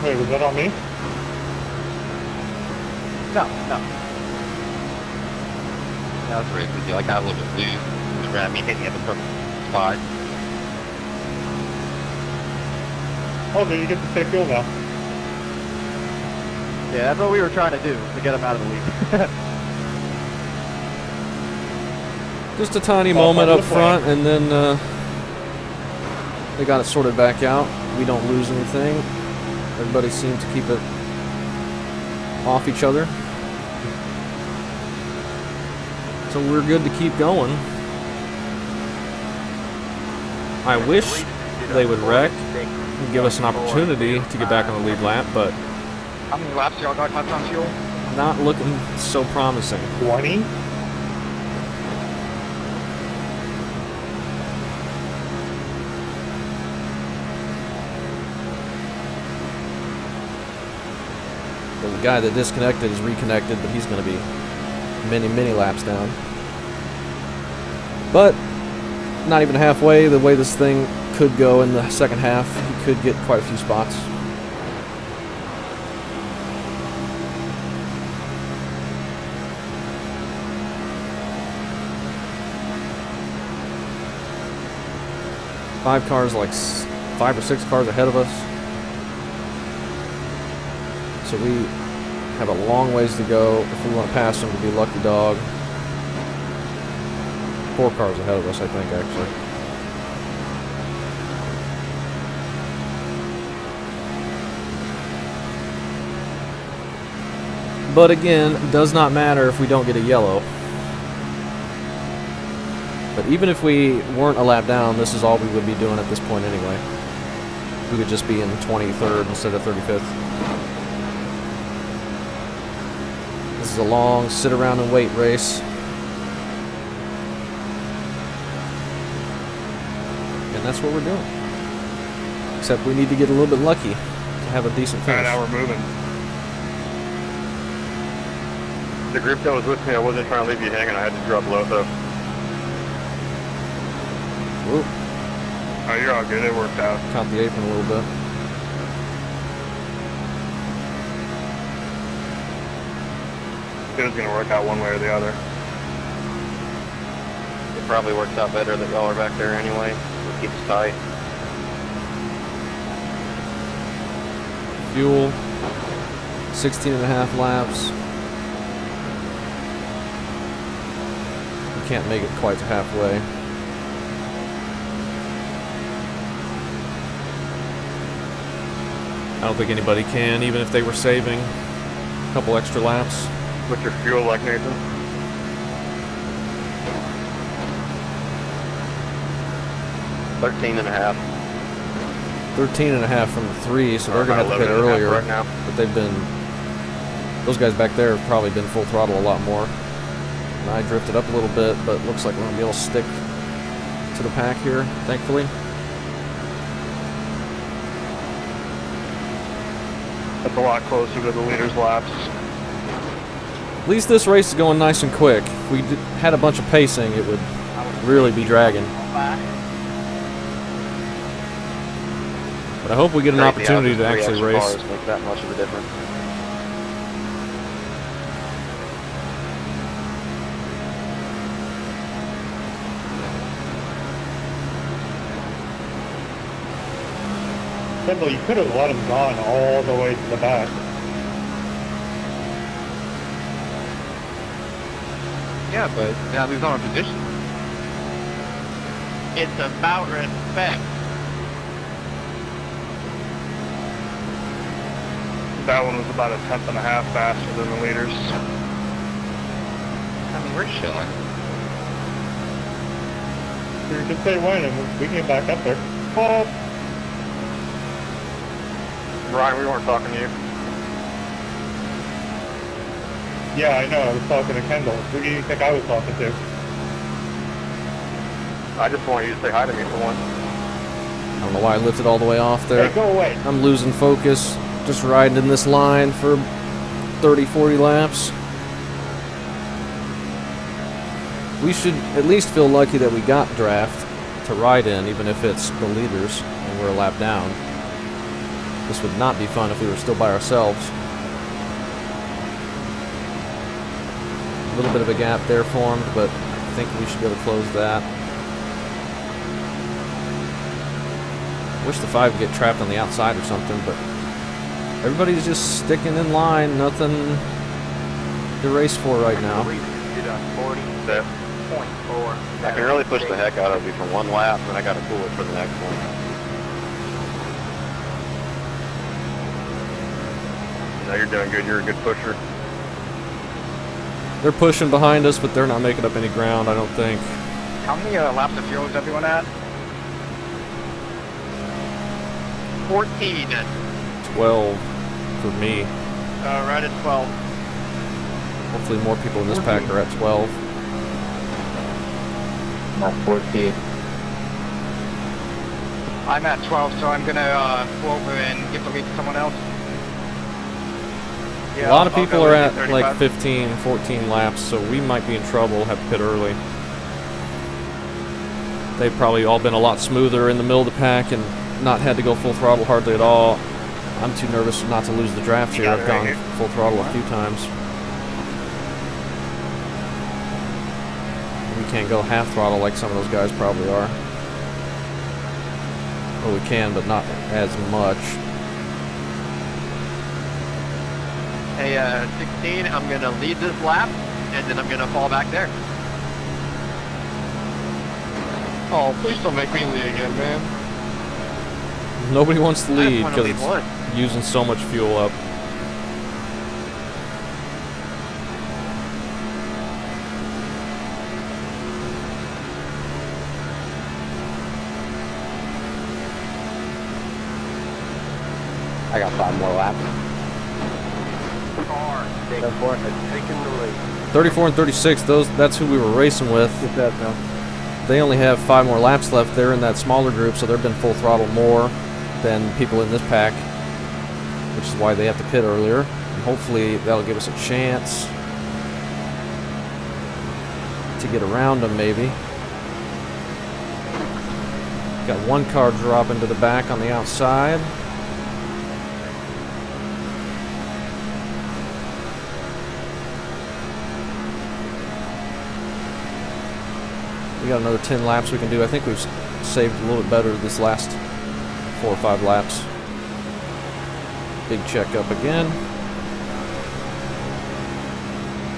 Wait, was that on me? No. Yeah, that's right with you. I got a little bit loose around me hitting at the perfect spot. Oh, then you get to take fuel now. Yeah, that's what we were trying to do, to get him out of the lead. Just a tiny moment up front, and then they got it sorted back out. We don't lose anything. Everybody seems to keep it off each other. So we're good to keep going. I wish they would wreck and give us an opportunity to get back on the lead lap, but How many laps y'all got left on fuel? not looking so promising. 20? The guy that disconnected is reconnected, but he's going to be many laps down. But not even halfway the way this thing could go in the second half. He could get quite a few spots. Five cars, like 5 or 6 cars ahead of us. So we have a long ways to go if we want to pass them to be lucky dog. 4 cars ahead of us, I think, actually. But again, does not matter if we don't get a yellow. But even if we weren't a lap down, this is all we would be doing at this point anyway. We would just be in 23rd instead of 35th. This is a long sit around and wait race. And that's what we're doing. Except we need to get a little bit lucky to have a decent Alright, finish. now we're moving. The group that was with me, I wasn't trying to leave you hanging. I had to drop low though. Oop, Oh, you're all good. It worked out. caught the apron a little bit. It was going to work out one way or the other. It probably works out better that y'all are back there anyway. It keeps us tight. Fuel, 16.5 laps. We can't make it quite to halfway. I don't think anybody can, even if they were saving a couple extra laps. What's your fuel like, Nathan? 13.5. 13.5 from the 3, so they're going to have to pit 11.5 earlier. right now. But they've been... Those guys back there have probably been full throttle a lot more. And I drifted up a little bit, but looks like we're going to be able to stick to the pack here, thankfully. That's a lot closer to the leader's laps. At least this race is going nice and quick. If we had a bunch of pacing, it would really be dragging. But I hope we get an opportunity to actually race. Make that much of a difference. Kendall, you could have let him gone all the way to the back. Yeah, but now he's on a position. It's about respect. That one was about a 10.5 faster than the leaders. I mean, we're chilling. You can stay winning and we can get back up there. Oh, Ryan, we weren't talking to you. yeah, I know. I was talking to Kendall. Who do you think I was talking to? I just want you to say hi to me for once. I don't know why I lifted all the way off there. Hey, go away. I'm losing focus. Just riding in this line for 30, 40 laps. We should at least feel lucky that we got draft to ride in, even if it's the leaders and we're a lap down. This would not be fun if we were still by ourselves. A little bit of a gap there formed, but I think we should be able to close that. I wish the 5 would get trapped on the outside or something, but everybody's just sticking in line. Nothing to race for right now. That I can really push the heck out of you for one lap, and then I got to cool it for the next one. No, you're doing good. You're a good pusher. They're pushing behind us, but they're not making up any ground, I don't think. How many laps of fuel is everyone at? 14. 12 for me. Right at 12. Hopefully more people in this pack are at 12. Not 14. I'm at 12, so I'm gonna go over and give the lead to someone else. A Yeah, lot of I'll people go are with at 35. like 15, 14 laps, so we might be in trouble, have to pit early. They've probably all been a lot smoother in the middle of the pack and not had to go full throttle hardly at all. I'm too nervous not to lose the draft here. I've gone full throttle a few times. We can't go half throttle like some of those guys probably are. Well, we can, but not as much. Hey, 16, I'm gonna lead this lap, and then I'm gonna fall back there. Oh, please don't make me lead again, man. Nobody wants to I just lead wanna because lead it's one. using so much fuel up. 5 more laps. Car, Dick, Go for it. taking the lead. 34 and 36, that's who we were racing with. Get that now. They only have 5 more laps left. They're in that smaller group, so they've been full throttle more than people in this pack, which is why they have to pit earlier. And hopefully that'll give us a chance to get around them, maybe. Got one car drop into the back on the outside. We got another 10 laps we can do. I think we've saved a little bit better this last 4 or 5 laps. Big check up again.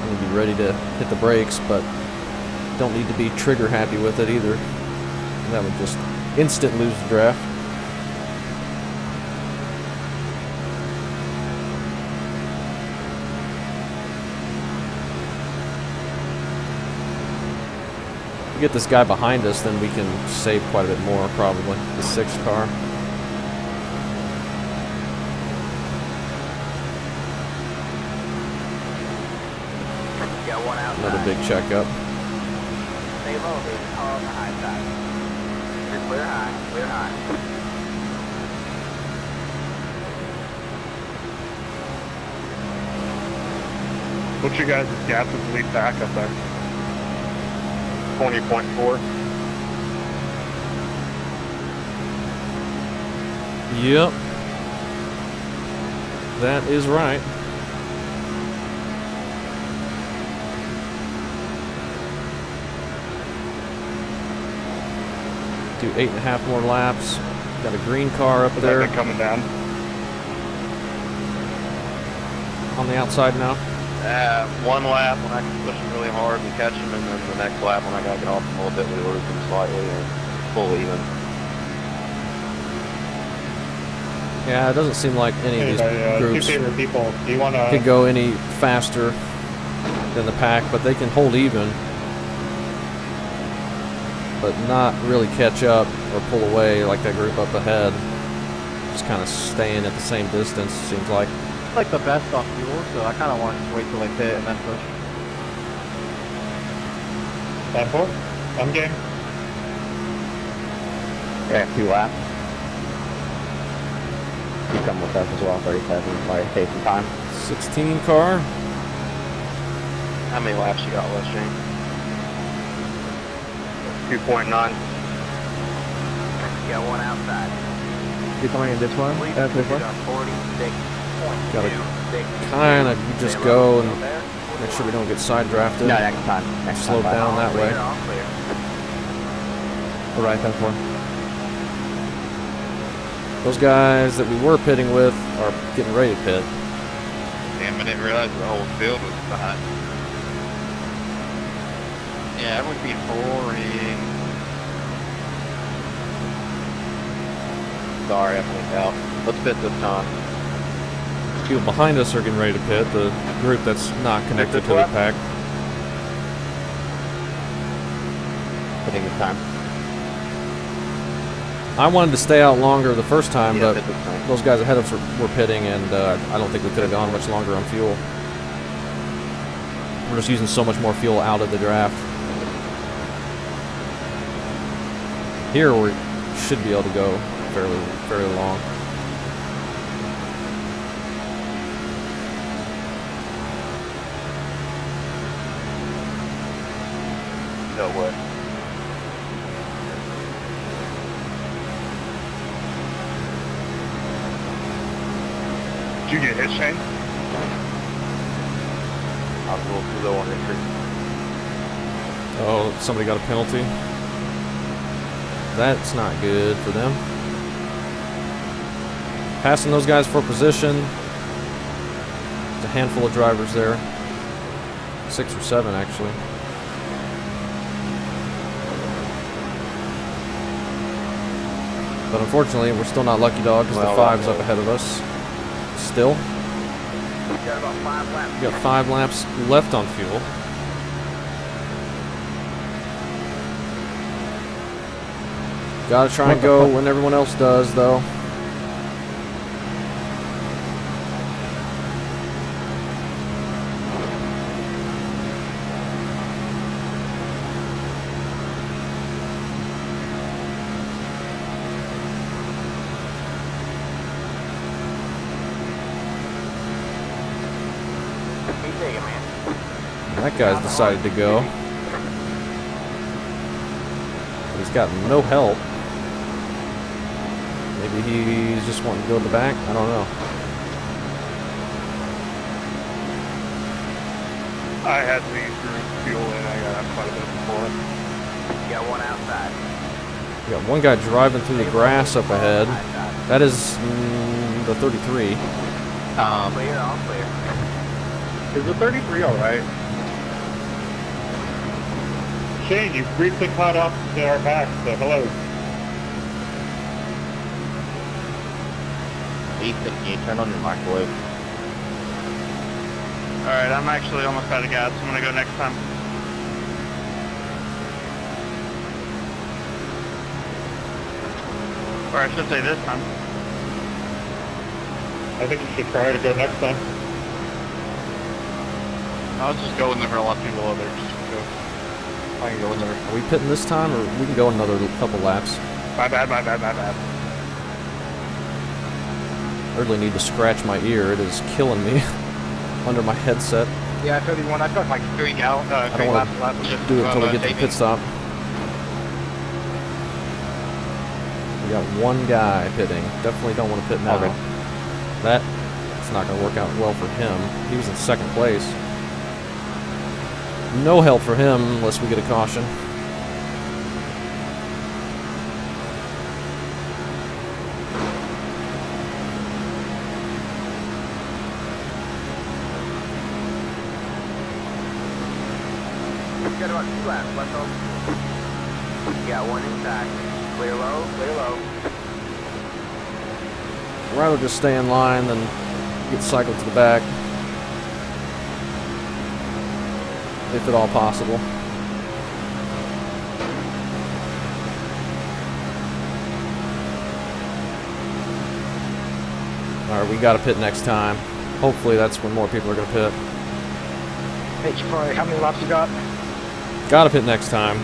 I'm gonna be ready to hit the brakes, but don't need to be trigger happy with it either. That would just instant lose the draft. If we get this guy behind us, then we can save quite a bit more, probably. The 6th car. Got one outside. Another big checkup. Stay low, baby. Car on the high side. You're clear high, clear high. What's your guys' gap with the lead back up there? 20.4. Yep. That is right. Do 8.5 more laps. Got a green car up Has there that been coming down? on the outside now. One lap when I can push him really hard and catch him, and then the next lap when I gotta get off him a little bit, we lose him slightly and full even. Yeah, it doesn't seem like any of these Two groups favorite people. Do you want to? can go any faster than the pack, but they can hold even, but not really catch up or pull away like that group up ahead. Just kind of staying at the same distance, seems like. It's like the best on fuel, so I kind of want to just wait till they pit and then push. Time for? I'm game. Yeah, 2 laps. You come with us as well, 37, like taking time. 16 car. How many laps you got left, Shane? 2.9. Got one outside. You coming in this one? Lead This one? 46.2. Gotta kind of just go and make sure we don't get side drafted. No, next time. Slow down that way. All right, 10-4. Those guys that we were pitting with are getting ready to pit. Damn, I didn't realize the whole field was behind. Yeah, it would be boring. Sorry, I blinked out. Let's pit this time. People behind us are getting ready to pit. The group that's not connected to the pack. Pitting this time. I wanted to stay out longer the first time, Yeah, but pit this time. those guys ahead of us were pitting, and I don't think we could have gone much longer on fuel. We're just using so much more fuel out of the draft. Here we should be able to go fairly long. No way. Did you get hit, Shane? I was a little too low on entry. Oh, somebody got a penalty. That's not good for them. Passing those guys for position. There's a handful of drivers there. 6 or 7, actually. But unfortunately, we're still not lucky dog because the 5's up ahead of us. Still. Got about 5 laps. We got 5 laps left on fuel. Gotta try and go when everyone else does, though. Keep digging, man. That guy's decided to go. But he's got no help. Maybe he's just wanting to go to the back? I don't know. I had these through fuel and I got quite a bit before. You got one outside. We got one guy driving through the grass up ahead. That is the 33. Clear, all clear. Is the 33 alright? Shane, you briefly caught up to our back, so hello. Ethan, can you turn on your microwave? Alright, I'm actually almost out of gas. I'm gonna go next time. Or I should say this time. I think you should try to go next time. I'll just go in there for a lot of people over there. Just go. I can go in there. Are we pitting this time, or we can go another couple laps? My bad. I really need to scratch my ear. It is killing me under my headset. Yeah, 31. I got like 3 gallons. I don't want to do it until we get to the pit stop. We got one guy pitting. Definitely don't want to pit now. Okay. That's not going to work out well for him. He was in second place. No help for him unless we get a caution. Got about 2 laps left over. You got one inside. Clear low, clear low. I'd rather just stay in line than get cycled to the back. If at all possible. Alright, we gotta pit next time. Hopefully that's when more people are gonna pit. Hey, Troy, how many laps you got? Gotta pit next time.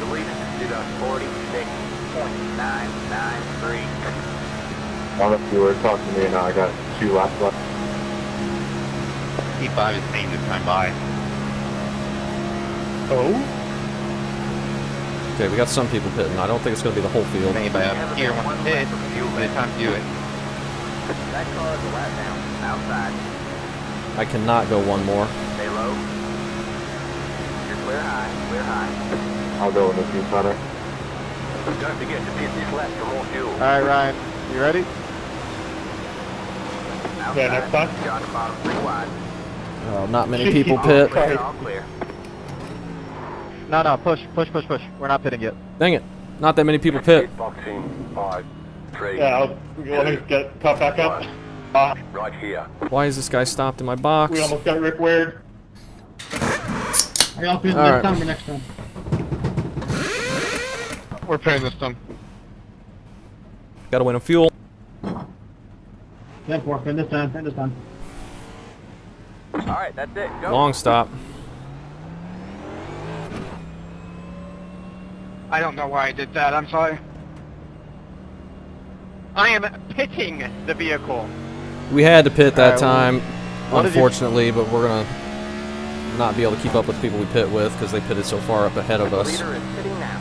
The leader did a 46.993. Honestly, you were talking to me and I got 2 laps left. P5 is saying this time by. Oh? Okay, we got some people pitting. I don't think it's gonna be the whole field. If anybody up here wants to hit, it's time to do it. That car is a lap down. Outside. I cannot go one more. Stay low. You're clear high. Clear high. I'll go with you, Connor. Don't forget to pit this lap for more fuel. Alright, Ryan. You ready? Outside. Yeah, next time. You're on the bottom 3 wide. Not many people pit. Clear, all clear. No, push. We're not pitting yet. Dang it. Not that many people pit. Box in 5, 3. Yeah, let me get caught back up. Right here. Why is this guy stopped in my box? We almost got Rick Weird. I'll pit All right. next time or next time. We're paying this time. Gotta win on fuel. 10-4, pin this time. Alright, that's it. Go. Long stop. I don't know why I did that. I'm sorry. I am pitting the vehicle. We had to pit that All right, time, what did you- unfortunately, but we're gonna not be able to keep up with the people we pit with because they pitted so far up ahead of The us. leader is sitting now.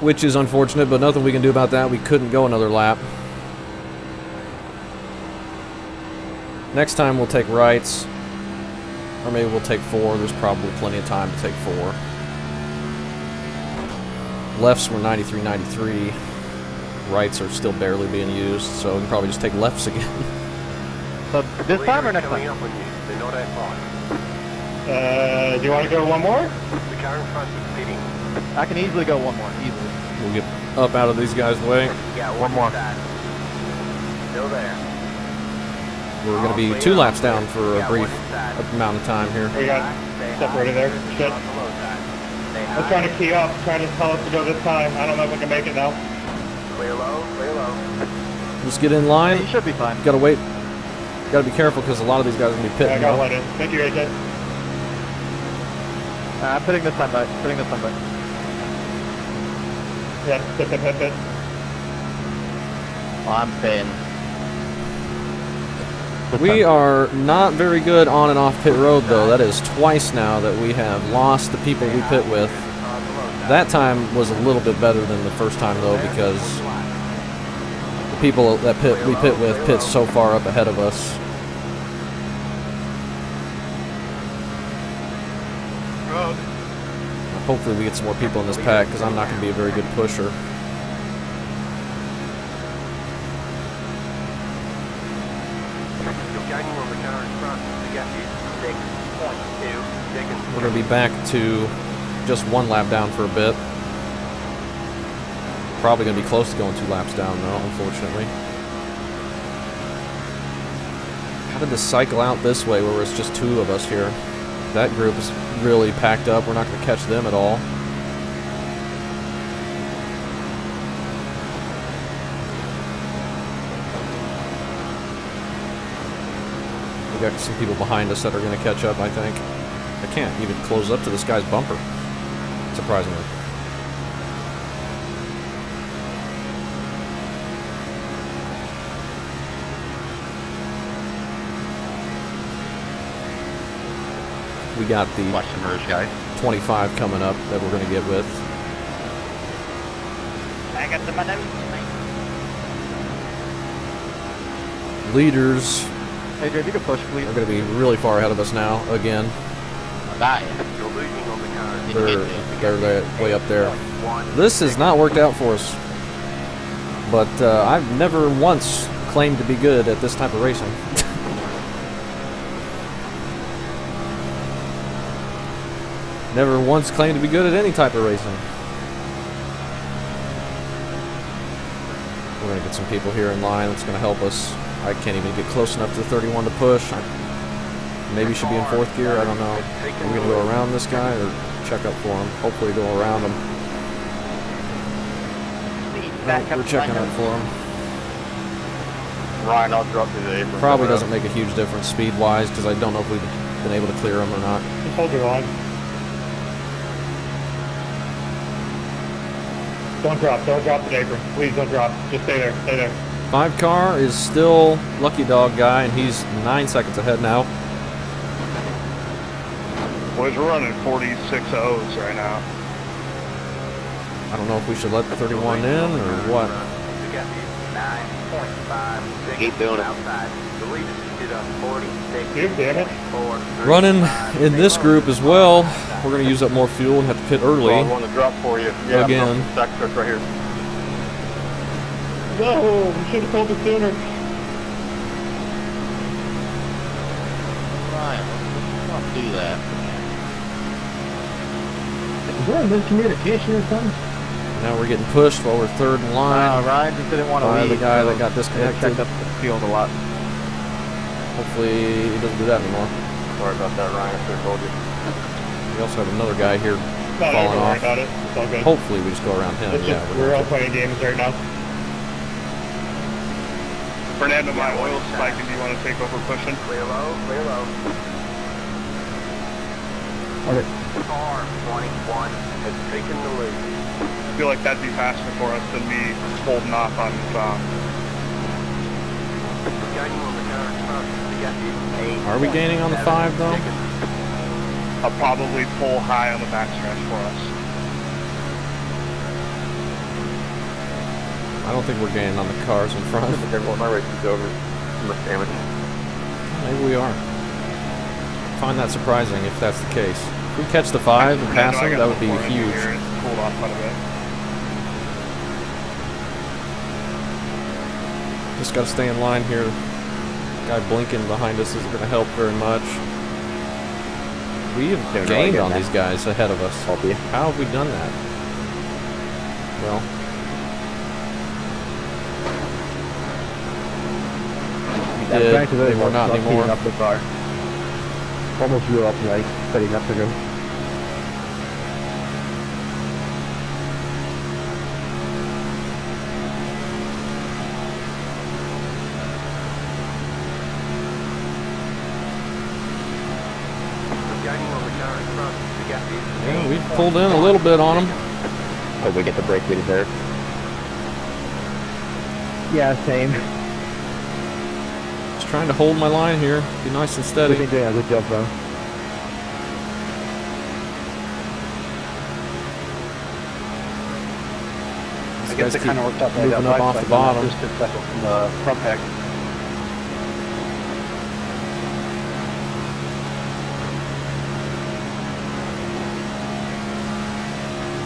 Which is unfortunate, but nothing we can do about that. We couldn't go another lap. Next time we'll take rights, or maybe we'll take 4. There's probably plenty of time to take 4. Lefts were 93.93. Rights are still barely being used, so we can probably just take lefts again. So this time or next Coming time? up on you. They're not at 5. Do you want to go one more? The car in front is pitting. I can easily go one more. Easily. We'll get up out of these guys' way. You got one more. inside. Still there. We're going to be 2 laps down for a brief amount of time here. We got separated there. Shit. I'm trying to key up, trying to tell us to go this time. I don't know if we can make it now. Clear low, clear low. Just get in You line. should be fine. Gotta wait. Gotta be careful because a lot of these guys are going to be Yeah, I pitting. got now. let in. Thank you, AJ. I'm pitting this time back. Yeah, hit. Well, I'm paying. We are not very good on and off pit road, though. That is twice now that we have lost the people we pit with. That time was a little bit better than the first time, though, because the people that we pit with pit so far up ahead of us. Hopefully we get some more people in this pack, because I'm not going to be a very good pusher. We're going to be back to just 1 lap down for a bit. Probably going to be close to going 2 laps down, though, unfortunately. How did this cycle out this way where it's just 2 of us here? That group is really packed up. We're not going to catch them at all. We got some people behind us that are going to catch up, I think. I can't even close up to this guy's bumper, surprisingly. We got the guy. 25 coming up that we're going to get with. I got the notes, Leaders Hey, Dave, you can push, please. are going to be really far ahead of us now, again. They're way up there. This has not worked out for us. But I've never once claimed to be good at this type of racing. Never once claimed to be good at any type of racing. We're going to get some people here in line that's going to help us. I can't even get close enough to the 31 to push. I maybe should be in 4th gear. I don't know. We're going to go around this guy or check up for him. Hopefully go around him. No, we're checking up for him. Ryan, I'll drop you the apron. Probably doesn't make a huge difference speed-wise because I don't know if we've been able to clear him or not. Just hold your line. Don't drop the apron. Please don't drop. Just stay there, stay there. 5 car is still Lucky Dog guy, and he's 9 seconds ahead now. Boys, we're running 46 O's right now. I don't know if we should let the 31 in or what. Keep doing it. Dude, damn it. Running in this group as well. We're going to use up more fuel and have to pit early. I want to drop for you. Yeah, Again. Stack truck right here. No, we should have told us sooner. Ryan, let's do that. Is there a miscommunication or something? Now we're getting pushed while we're 3rd in line Ryan just didn't want to by leave. the guy that got They disconnected. checked up the field a lot. Hopefully he doesn't do that anymore. Sorry about that, Ryan. I should have told you. We also have another guy here No, falling don't worry off. about it. It's all good. Hopefully we just go around him. It's Yeah, just, we're all playing games right now. Fernando, my oil spike, if you want to take over pushing. Clear low, clear low. Okay. Car 21 has taken the lead. I feel like that'd be faster for us than me holding off on Gaining on the car in front. We got you. Are we gaining on the 5 though? I'll probably pull high on the backstretch for us. I don't think we're gaining on the cars in front. My race is over. Too much damage. Maybe we are. I find that surprising if that's the case. If we catch the 5 and pass Fernando, I them, got that would be the 4 in huge. here. It's cooled off quite a bit. Just got to stay in line here. Guy blinking behind us isn't going to help very much. We have gained on these guys ahead of us. How have we done that? Well, we did. They were not anymore. Up the car. Almost blew up like setting up to go. Yeah, we pulled in a little bit on them. Hope we get the brake lead there. Yeah, same. Trying to hold my line here. Be nice and steady. Good job, bro. These guys keep moving up off the bottom. From the front pack.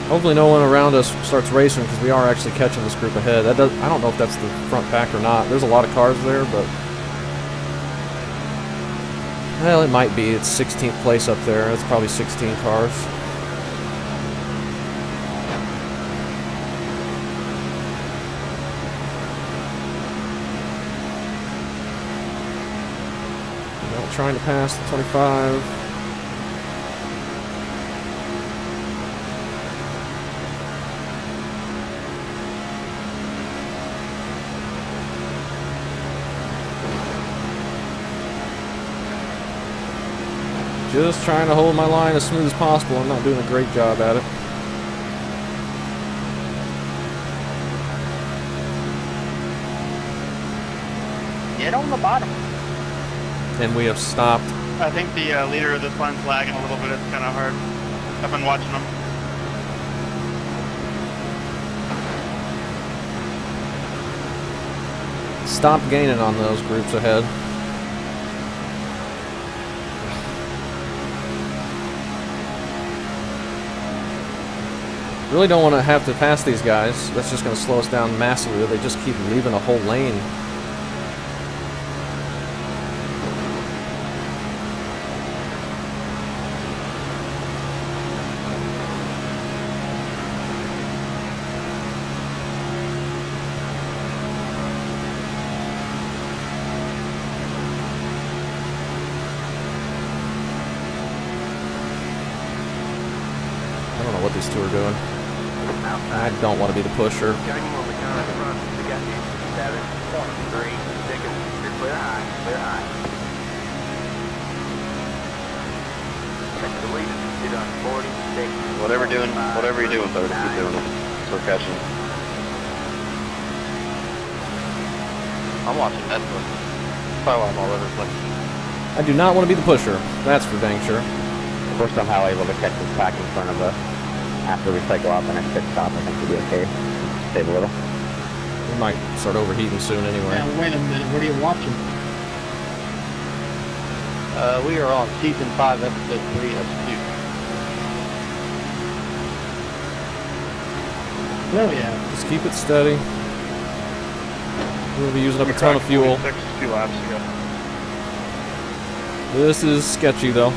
Hopefully no one around us starts racing because we are actually catching this group ahead. I don't know if that's the front pack or not. There's a lot of cars there, but... Well, it might be. It's 16th place up there. That's probably 16 cars. Not trying to pass the 25. Just trying to hold my line as smooth as possible. I'm not doing a great job at it. Get on the bottom. And we have stopped. I think the leader of this line's lagging a little bit. It's kind of hard. I've been watching them. Stop gaining on those groups ahead. Really don't want to have to pass these guys. That's just going to slow us down massively. They just keep leaving a whole lane. I don't know what these two are doing. I don't want to be the pusher. Gaining on the car in front. We got you. 7.3 seconds. You're clear high. Clear high. Check the lead. You're done 46. Whatever you're doing, though, keep doing it. So we're catching. I'm watching Netflix. Probably why I'm all over the place. I do not want to be the pusher. That's for dang sure. First time how able to catch this back in front of us. After we cycle off the next pit stop, I think we'll be okay. Save a little. We might start overheating soon anyway. Now, wait a minute. What are you watching? We are on season 5, episode 3, episode Oh, yeah. Just keep it steady. We'll be using up a ton of fuel. 2 laps ago. This is sketchy though.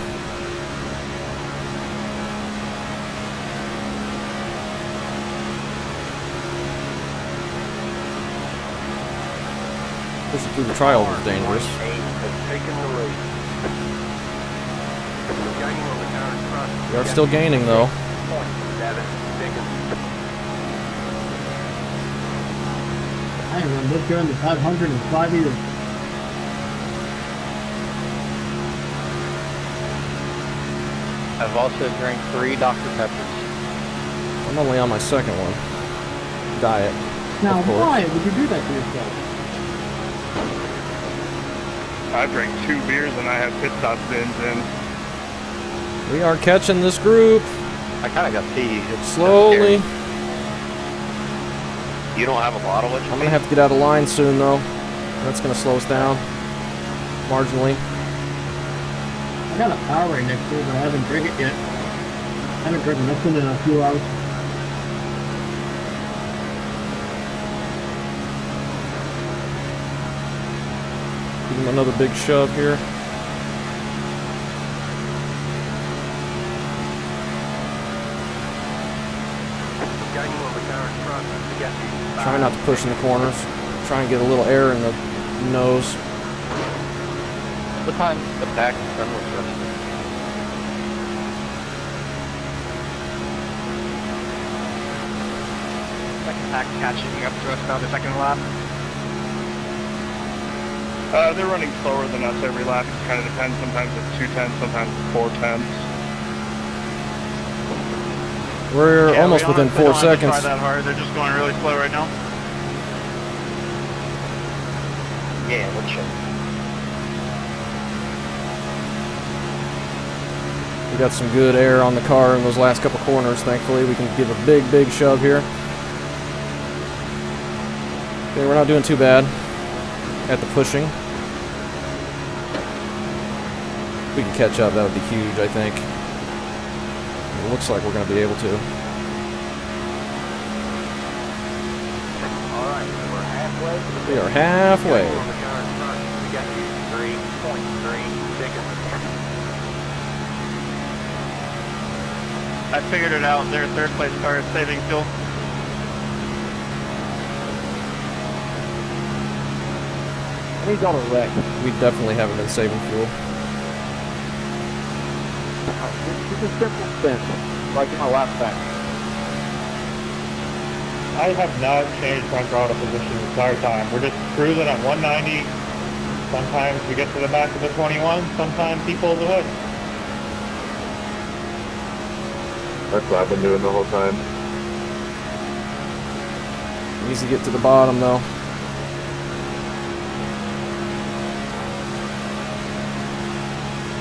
Pushing through the trials is dangerous. 8 has taken the lead. Gaining on the car in front. We are still gaining though. 0.7 seconds. I ain't run this gun to 505 either. I've also drank 3 Dr. Peppers. I'm only on my second one. Diet. Now, Of course. why would you do that to yourself? I drank 2 beers and I had pit stop bins in. We are catching this group I kind of got pee. It's slowly. You don't have a bottle with you? I'm gonna have to get out of line soon though. That's gonna slow us down marginally. I got a Powerade next to it, but I haven't drank it yet. I haven't drank nothing in a few hours. Give him another big shove here. Gaining on the car in front. We got you. Try not to push in the corners. Try and get a little air in the nose. What time the back and front was running? Second pack catching up to us about the second lap. They're running slower than us every lap. It kind of depends. Sometimes it's 2 tenths, sometimes it's 4 tenths. We're Yeah, almost we within honestly 4 don't have to seconds. try that hard. They're just going really slow right now. Yeah, we'll check. We got some good air on the car in those last couple corners, thankfully. We can give a big shove here. Okay, we're not doing too bad at the pushing. If we can catch up, that would be huge, I think. It looks like we're going to be able to. Alright, we're halfway. We are halfway. On the car in front, we got you 3.3 seconds. I figured it out. Their third place car is saving fuel. He's on a wreck. We definitely haven't been saving fuel. It's a simple spin. Like in my last back. I have not changed my throttle position the entire time. We're just cruising at 190. Sometimes we get to the back of the 21. Sometimes he pulls away. That's what I've been doing the whole time. Needs to get to the bottom, though.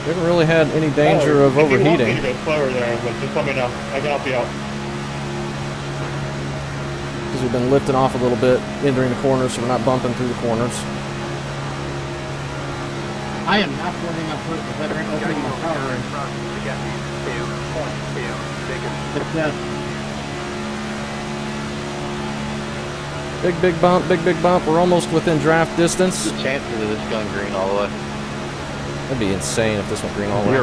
We haven't really had any danger of If you want me overheating. to go slower there, but just let me know. I can help you out. Because we've been lifting off a little bit entering the corners, so we're not bumping through the corners. I am not running up with the veteran opening my power in. We got you 2.2 seconds. Success. Big bump, big bump. We're almost within draft distance. The chances of this going green all the way. That'd be insane if this went green all the way.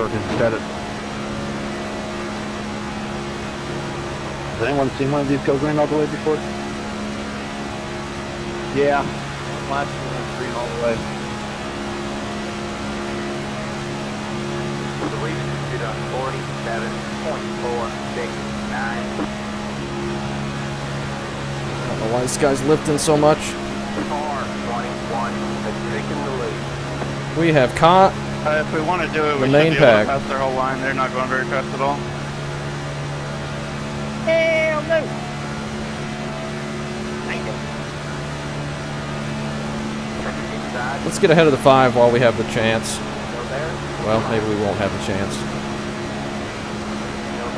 Has anyone seen one of these go green all the way before? Yeah. Last one went green all the way. The lead is at 47.469. I don't know why this guy's lifting so much. Car 21 has taken the lead. We have caught If we want to do it, the we main should be able pack. to pass their whole line. They're not going very fast at all. Hell no! Inside, Let's get ahead of the 5 while we have the chance. still there, Well, maybe we won't have the chance. still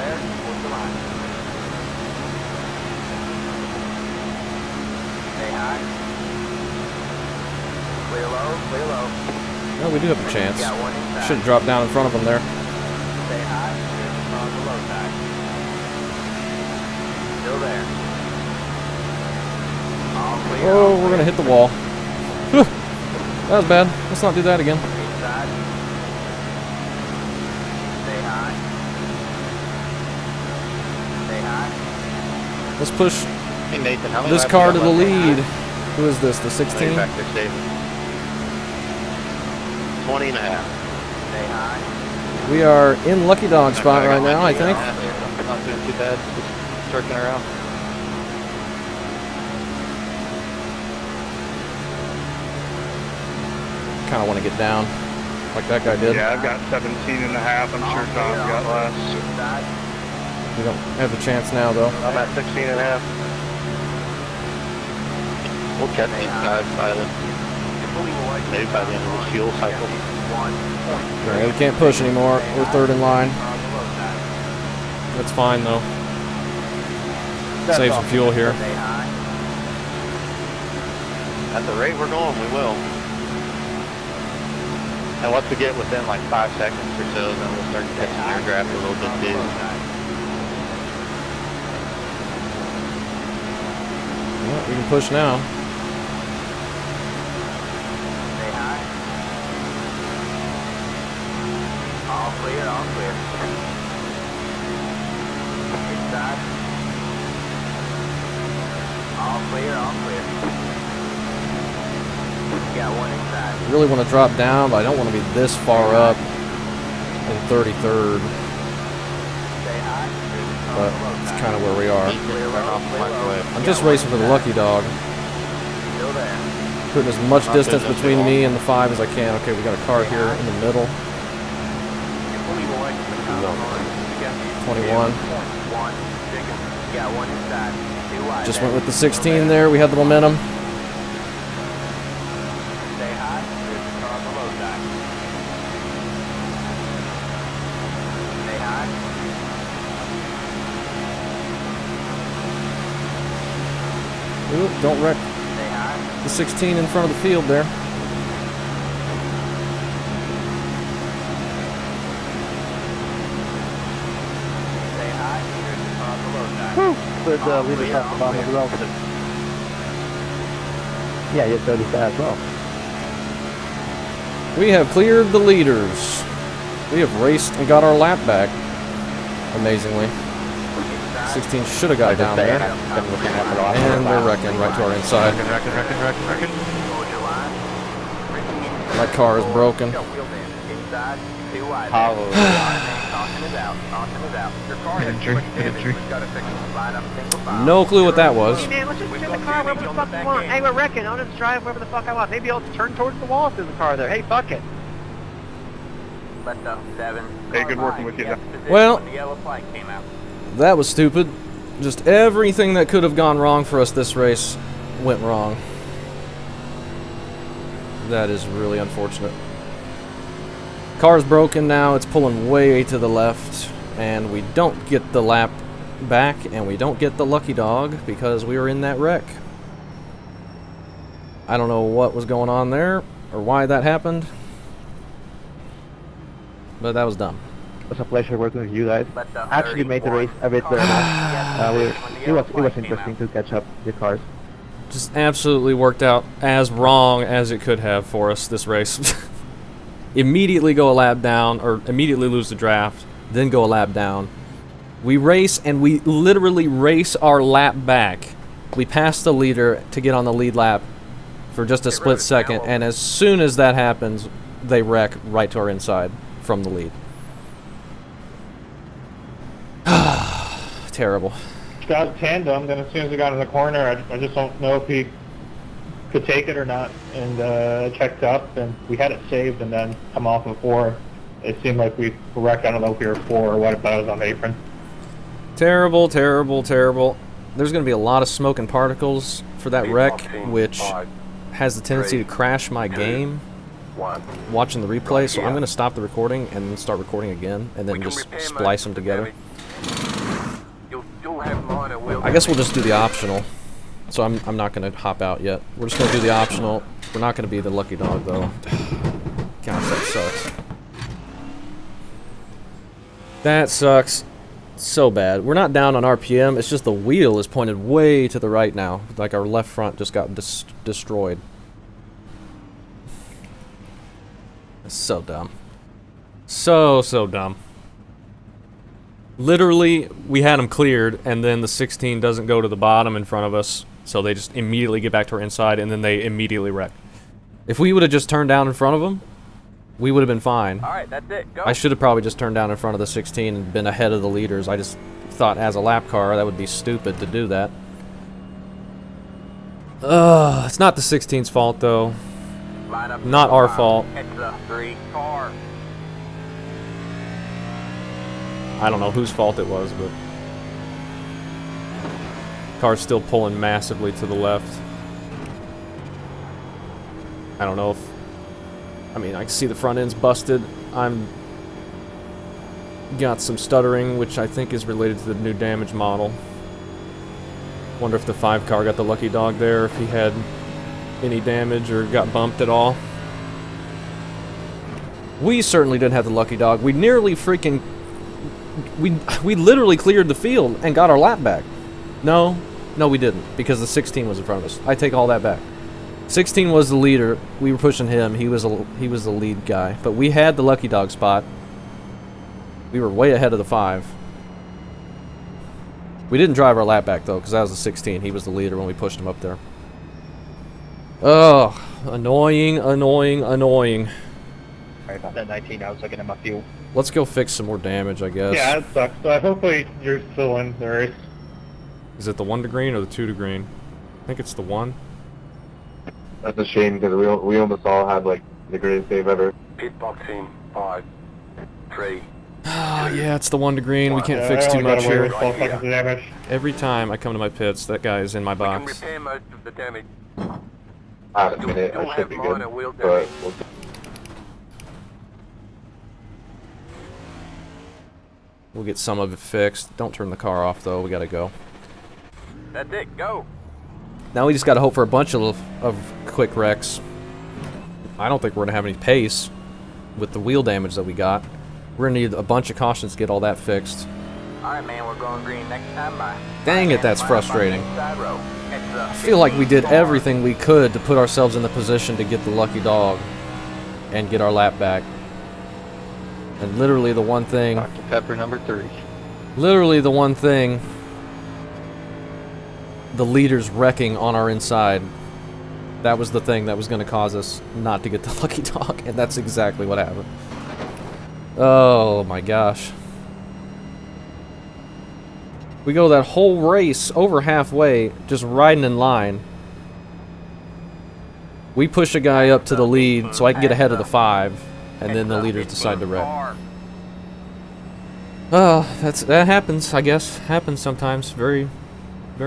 there, towards the line. Stay high. Clear low, clear low. No, we do have a chance. Got one inside. Should have dropped down in front of them there. Stay high, here's on the low side. Still there. All clear, Oh, all we're clear. gonna hit the wall. Whew. That was bad. Let's not do that again. Inside. Stay high. Stay high. Let's push Hey Nathan, how many this laps car you to got the left? lead. Who is this? The Stay 16? back there, Dave. 20 and a half. Stay high. We are in Lucky Dog spot right now, I think. Not doing too bad. Just circling around. Kind of want to get down, like that guy did. Yeah, I've got 17 and a half. I'm sure Tom's got less. Inside. We don't have the chance now, though. I'm at 16 and a half. We'll catch these guys by the, maybe by the end of the fuel cycle. Alright, we can't push anymore. We're third in line. That's fine, though. Save some fuel here. Stay high. At the rate we're going, we will. And once we get within like 5 seconds or so, then we'll start catching your draft a little bit too. Yeah, we can push now. Stay high. All clear, all clear. Inside. All clear, all clear. Got one inside. Really want to drop down, but I don't want to be this far up in 33rd. Stay high. But it's kind of where we are. Clear low, clear low. I'm just racing for the Lucky Dog. Still there. Putting as much distance between me and the 5 as I can. Okay, we got a car here in the middle. You're fully away from the top line. You got 21. 2.1 seconds. Got one inside. Two wide. Just went with the 16 there. We had the momentum. Stay high. Here's the car on the low side. Stay high. Ooh, don't wreck Stay high. the 16 in front of the field there. Stay high. Here's the car below time. Cleared the leaders off the bottom of the row. Yeah, you noticed that as well. We have cleared the leaders. We have raced and got our lap back. Amazingly. 16 should have got down there. And they're wrecking right to our inside. Hold your line. My car is broken. Wheel damage. Inside. Too wide. Hollow. Caution is out. Caution is out. Your car has too much damage. We've got to fix it. Line up single file. No clue what that was. Hey man, let's just turn the car wherever the fuck we want. Hey, we're wrecking. I'll just drive wherever the fuck I want. Maybe I'll turn towards the wall if there's a car there. Hey, fuck it. Left up 7. Hey, good working with you, Jeff. Well- The yellow flag came out. That was stupid. Just everything that could have gone wrong for us this race went wrong. That is really unfortunate. Car's broken now. It's pulling way to the left. And we don't get the lap back. And we don't get the lucky dog because we were in that wreck. I don't know what was going on there or why that happened. But that was dumb. It was a pleasure working with you guys. Left up Actually made the race a bit better. It was interesting to catch up the cars. Just absolutely worked out as wrong as it could have for us this race. Immediately go a lap down, or immediately lose the draft, then go a lap down. We race, and we literally race our lap back. We pass the leader to get on the lead lap for just a split second, and as soon as that happens, they wreck right to our inside from the lead. Terrible. Got tandem, then as soon as we got in the corner, I just don't know if he could take it or not, and checked up, and we had it saved, and then come off of 4. It seemed like we wrecked. I don't know if we were 4 or what, but I was on the apron. Terrible, terrible, terrible. There's going to be a lot of smoke and particles for that wreck, which has the tendency to crash my game watching the replay, so I'm going to stop the recording and then start recording again, and then just splice them together. I guess we'll just do the optional. So I'm not going to hop out yet. We're just going to do the optional. We're not going to be the lucky dog, though. Gosh, that sucks. That sucks so bad. We're not down on RPM. It's just the wheel is pointed way to the right now. Like our left front just got destroyed. It's so dumb. So dumb. Literally, we had them cleared, and then the 16 doesn't go to the bottom in front of us, so they just immediately get back to our inside, and then they immediately wreck. If we would have just turned down in front of them, we would have been fine. Alright, that's it. Go. I should have probably just turned down in front of the 16 and been ahead of the leaders. I just thought as a lap car, that would be stupid to do that. It's not the 16's fault, though. Line up Not our fault. Heads up 3. Car. I don't know whose fault it was, but car's still pulling massively to the left. I don't know if, I mean, I can see the front end's busted. I'm got some stuttering, which I think is related to the new damage model. Wonder if the 5 car got the lucky dog there, if he had any damage or got bumped at all. We certainly didn't have the lucky dog. We nearly freaking... We literally cleared the field and got our lap back. No, we didn't, because the 16 was in front of us. I take all that back. 16 was the leader. We were pushing him. He was the lead guy. But we had the lucky dog spot. We were way ahead of the 5. We didn't drive our lap back, though, because that was the 16. He was the leader when we pushed him up there. Ugh. Annoying. Sorry about that 19, I was looking at my fuel. Let's go fix some more damage, I guess. Yeah, it sucks. But hopefully you're still in the race. Is it the 1 to green or the 2 to green? I think it's the 1. That's a shame because we almost all had like the greatest save ever. Pit boxing 5, 3. Yeah, it's the 1 to green. We can't Yeah, fix I too only got much away here. with 12 seconds of damage. Every time I come to my pits, that guy is in my We can box. repair most of the damage. A minute, You'll I should have be minor good. wheel But damage. we'll We'll get some of it fixed. Don't turn the car off, though. We gotta go. That's it, go. Now we just gotta hope for a bunch of quick wrecks. I don't think we're gonna have any pace with the wheel damage that we got. We're gonna need a bunch of cautions to get all that fixed. Alright, man, we're going green next time by. Dang it, that's frustrating. I I feel like we did everything we could to put ourselves in the position to get the lucky dog and get our lap back. And literally the one thing... Dr. Pepper number 3. Literally the one thing... The leaders wrecking on our inside. That was the thing that was going to cause us not to get the lucky dog. And that's exactly what happened. Oh my gosh. We go that whole race over halfway, just riding in line. We push a guy up to the lead so I can get ahead of the 5, and then the leaders decide to wreck. Oh, that happens, I guess. Happens sometimes. Very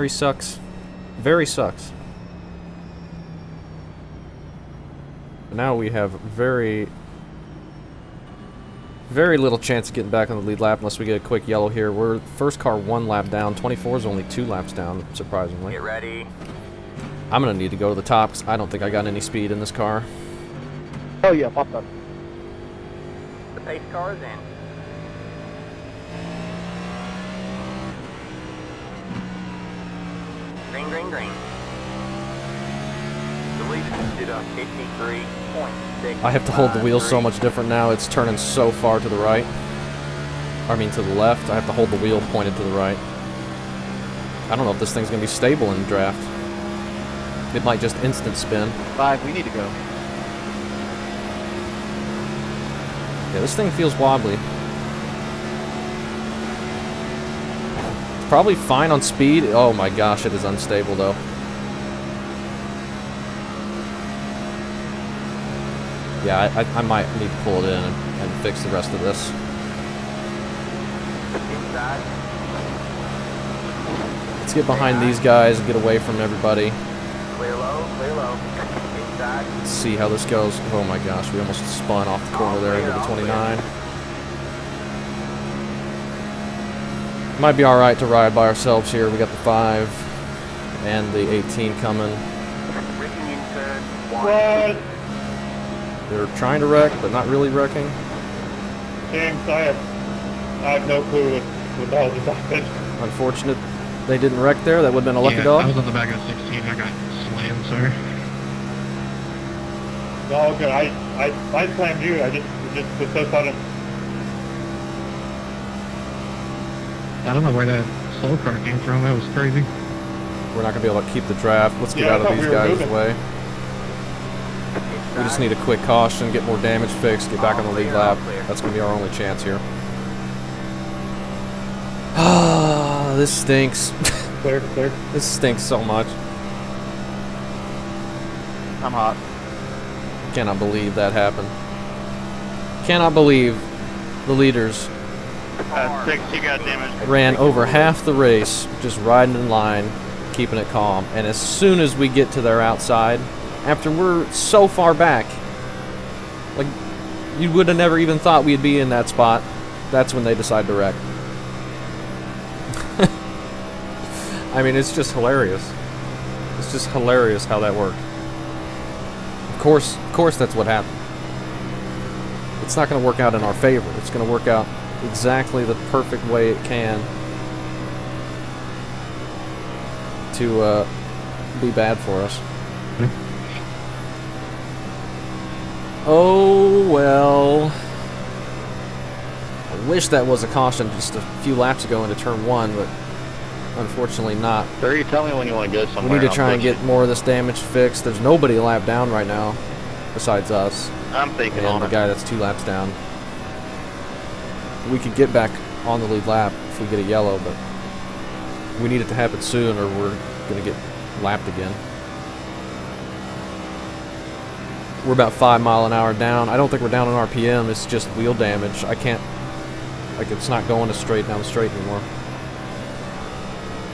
sucks. Very sucks. Now we have very little chance of getting back on the lead lap unless we get a quick yellow here. We're first car 1 lap down. 24 is only 2 laps down, surprisingly. Get ready. I'm going to need to go to the top because I don't think I got any speed in this car. Oh yeah, pop up. The pace car is in. Green, green, green. The lead is up 53.6. I have to hold the wheel so much different now. It's turning so far to the right. I mean to the left. I have to hold the wheel pointed to the right. I don't know if this thing's going to be stable in draft. It might just instant spin. 5, we need to go. Yeah, this thing feels wobbly. It's probably fine on speed. Oh my gosh, it is unstable though. Yeah, I might need to pull it in and fix the rest of this. Inside. Let's get behind these guys and get away from everybody. Clear low, clear low. Inside. Let's see how this goes. Oh my gosh, we almost spun off the corner there into the 29. Might be alright to ride by ourselves here. We got the 5 and the 18 coming. Rigging in turn 1. What? They're trying to wreck, but not really wrecking. James, I have no clue what the hell just happened. Unfortunate they didn't wreck there. That would have been a lucky dog. I was on the back of the 16. I got slammed, sir. No, good. I slammed you. It just was so sudden. I don't know where that slow car came from. That was crazy. We're not going to be able to keep the draft. Let's get Yeah, out I of thought these we were guys' moving. way. We just need a quick caution, get more damage fixed, get back on the lead lap. That's going to be our only chance here. Ah, this stinks. Clear. This stinks so much. I'm hot. Cannot believe that happened. Cannot believe the leaders 6, you got damage. ran over half the race just riding in line, keeping it calm. And as soon as we get to their outside, after we're so far back, like, you would have never even thought we'd be in that spot. That's when they decide to wreck. I mean, it's just hilarious. It's just hilarious how that worked. Of course that's what happened. It's not going to work out in our favor. It's going to work out exactly the perfect way it can to be bad for us. Oh, well. I wish that was a caution just a few laps ago into turn 1, but unfortunately not. Sir, you tell me when you want to go somewhere. We need to I'll try and push get more of this damage fixed. There's nobody a lap down right now besides us you. I'm thinking and on the it. guy that's 2 laps down. We could get back on the lead lap if we get a yellow, but we need it to happen soon or we're going to get lapped again. We're about 5 mile an hour down. I don't think we're down on RPM. It's just wheel damage. I can't, like, it's not going as straight down the straight anymore.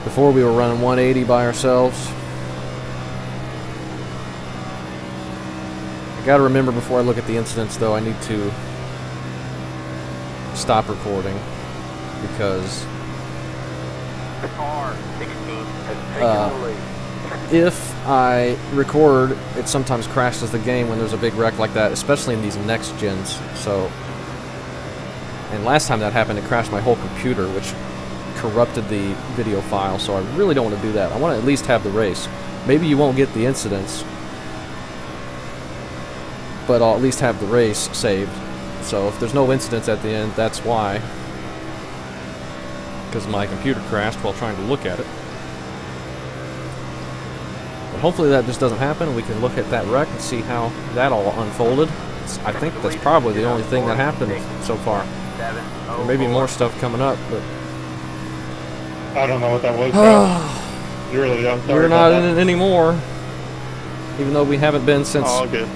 Before we were running 180 by ourselves. I gotta remember before I look at the incidents though, I need to stop recording. because Car 16 has taken the lead. if I record, it sometimes crashes the game when there's a big wreck like that, especially in these next gens. So, and last time that happened, it crashed my whole computer, which corrupted the video file. So I really don't want to do that. I want to at least have the race. Maybe you won't get the incidents, but I'll at least have the race saved. So if there's no incidents at the end, that's why. Because my computer crashed while trying to look at it. But hopefully that just doesn't happen, and we can look at that wreck and see how that all unfolded. I think that's probably the only thing that happened so far. There may be more stuff coming up, but I don't know what that was, bro. You really don't. we're not in it anymore. Even though we haven't been since All good.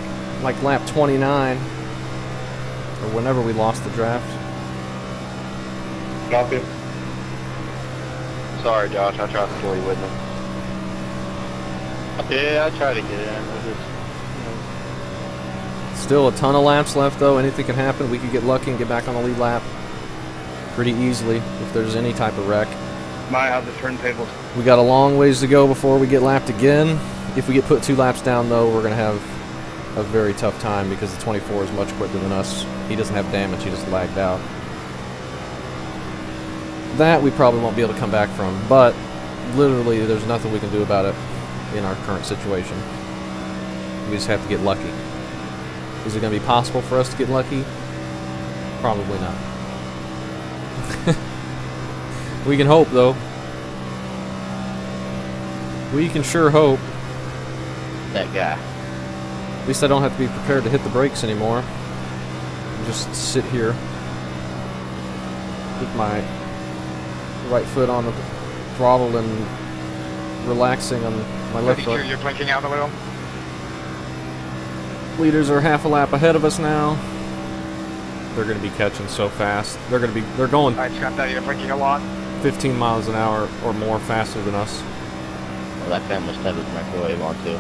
like lap 29, or whenever we lost the draft. Copy. Sorry, Josh, I tried to pull you with me. Yeah, I tried to get in. Still a ton of laps left, though. Anything can happen. We could get lucky and get back on the lead lap pretty easily if there's any type of wreck. Might have the turntables. We got a long ways to go before we get lapped again. If we get put 2 laps down, though, we're going to have a very tough time because the 24 is much quicker than us. He doesn't have damage. He just lagged out. That we probably won't be able to come back from, but literally there's nothing we can do about it in our current situation. We just have to get lucky. Is it going to be possible for us to get lucky? Probably not. We can hope, though. We can sure hope. That guy. At least I don't have to be prepared to hit the brakes anymore. Just sit here with my right foot on the throttle and relaxing on my left foot. You're blinking out a little. Leaders are half a lap ahead of us now. They're going to be catching so fast. They're going Alright, Scott, that you're blinking a lot. 15 miles an hour or more faster than us. Well, that fan must have his microwave on too.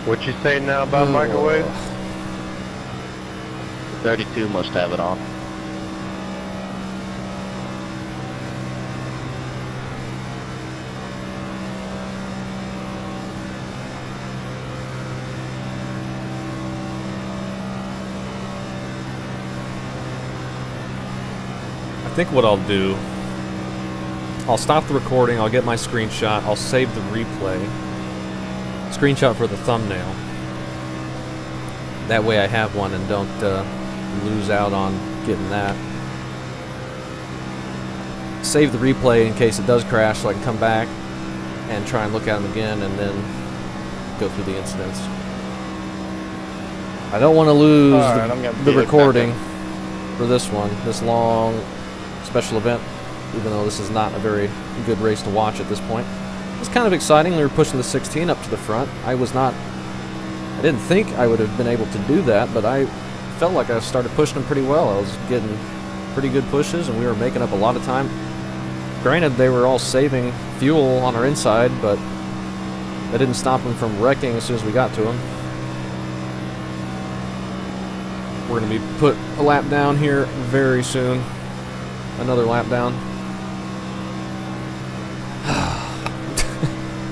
What you saying now about microwave? 32 must have it on. I think what I'll do, I'll stop the recording, I'll get my screenshot, I'll save the replay. Screenshot for the thumbnail. That way I have one and don't lose out on getting that. Save the replay in case it does crash so I can come back and try and look at them again and then go through the incidents. I don't want to lose the recording for this one, this long special event, even though this is not a very good race to watch at this point. It's kind of exciting. We were pushing the 16 up to the front. I didn't think I would have been able to do that, but I felt like I started pushing them pretty well. I was getting pretty good pushes, and we were making up a lot of time. Granted, they were all saving fuel on our inside, but that didn't stop them from wrecking as soon as we got to them. We're going to be put a lap down here very soon. Another lap down.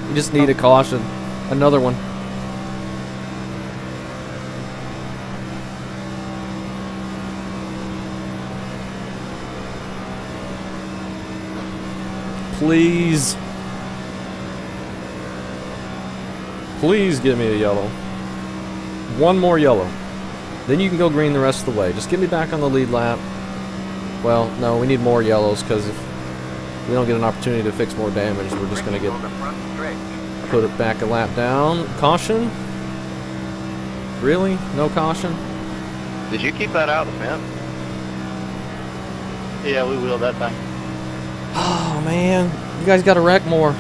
We just need a caution. Another one. Please. Please give me a yellow. One more yellow. Then you can go green the rest of the way. Just get me back on the lead lap. Well, no, we need more yellows because if we don't get an opportunity to fix more damage, we're just going to get put it back a lap down. Caution? Really? No caution? Did you keep that out of the fence? Yeah, we wheeled that thing. Oh, man. You guys got to wreck more.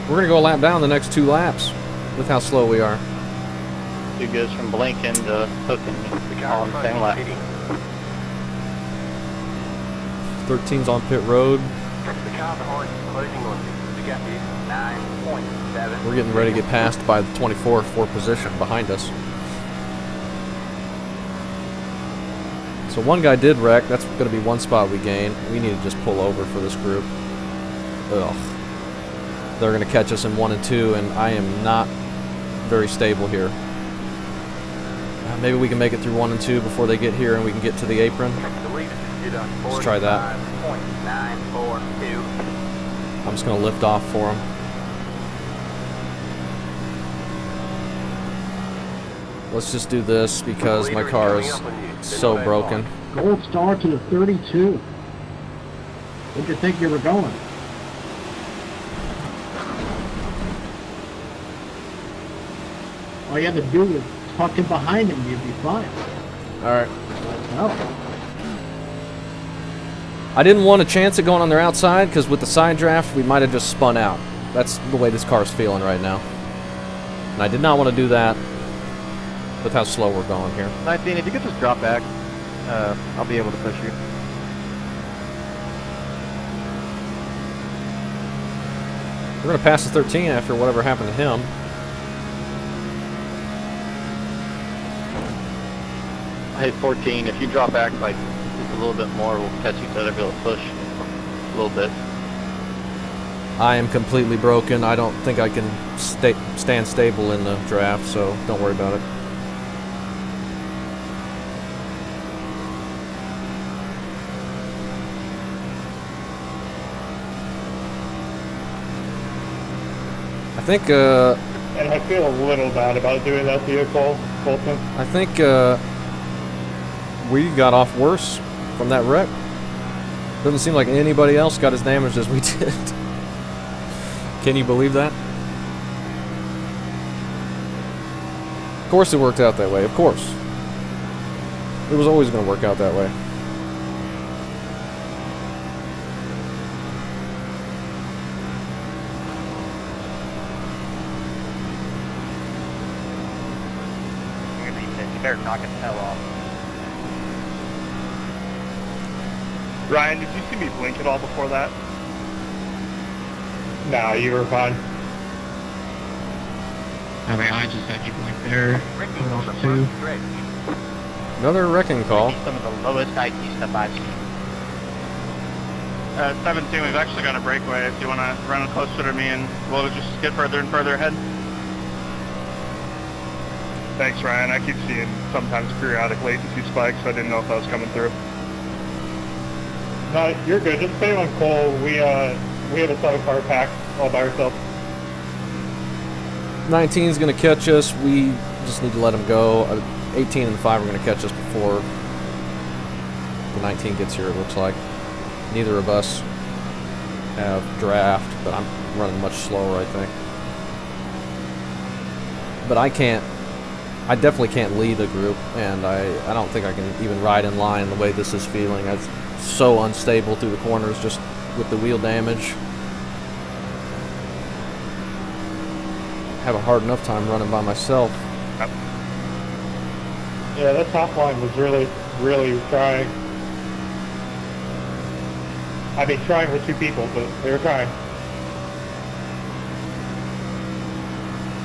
We're going to go a lap down the next 2 laps with how slow we are. Two goes from blinking to hooking all on the same lap. 13's on pit road. The car behind is closing on you. The gap is 9.7. We're getting ready to get passed by the 24th, 4th position behind us. So one guy did wreck. That's going to be one spot we gain. We need to just pull over for this group. Ugh. They're going to catch us in 1 and 2, and I am not very stable here. Maybe we can make it through 1 and 2 before they get here and we can get to the apron. Let's try that. I'm just going to lift off for them. Let's just do this because my car is so broken. Gold star to the 32. Where'd you think you were going? All you had to do was tuck in behind him, you'd be fine. Alright. No. I didn't want a chance at going on their outside because with the side draft we might have just spun out. That's the way this car's feeling right now. And I did not want to do that with how slow we're going here. 19, if you could just drop back, I'll be able to push you. We're going to pass the 13 after whatever happened to him. Hey, 14, if you drop back like just a little bit more, we'll catch each other, be able to push a little bit. I am completely broken. I don't think I can stand stable in the draft, so don't worry about it. I think, And I feel a little bad about doing that to you, Colton. I think, we got off worse from that wreck. Doesn't seem like anybody else got as damaged as we did. Can you believe that? Of course it worked out that way, of course. It was always going to work out that way. You better knock his hell off. Ryan, did you see me blink at all before that? Nah, you were fine. I mean, I just had you blink there. Two. Another wrecking call. Some of the lowest IQ stuff I've seen. 17, we've actually got a breakaway if you want to run closer to me and we'll just get further and further ahead. Thanks, Ryan. I keep seeing sometimes periodic latency spikes, so I didn't know if that was coming through. No, you're good. Just stay on Cole. We have a 7-car pack all by ourselves. 19 is going to catch us. We just need to let him go. 18 and 5 are going to catch us before the 19 gets here, it looks like. Neither of us have draft, but I'm running much slower, I think. But I definitely can't lead the group, and I don't think I can even ride in line the way this is feeling. It's so unstable through the corners just with the wheel damage. Have a hard enough time running by myself. Yeah, that top line was really trying. I mean, trying with 2 people, but they were trying.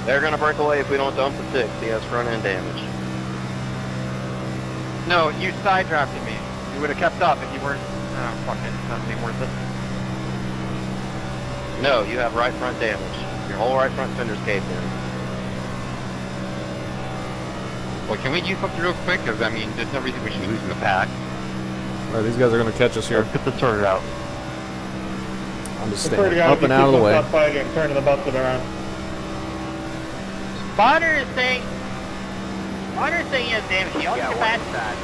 They're going to break away if we don't dump the 6. He has front end damage. No, you side drafted me. You would have kept up if you weren't. Oh, fuck it. It's not even worth it. No, you have right front damage. Your whole right front fender's caved in. Well, can we juke up real quick? Because, I mean, there's no reason we should lose in the pack. All right, these guys are going to catch us here. Let's get this sorted out. I'm just staying up and out of the way. Turning the bus around. Spotter is saying he has damage. He owns the bad side.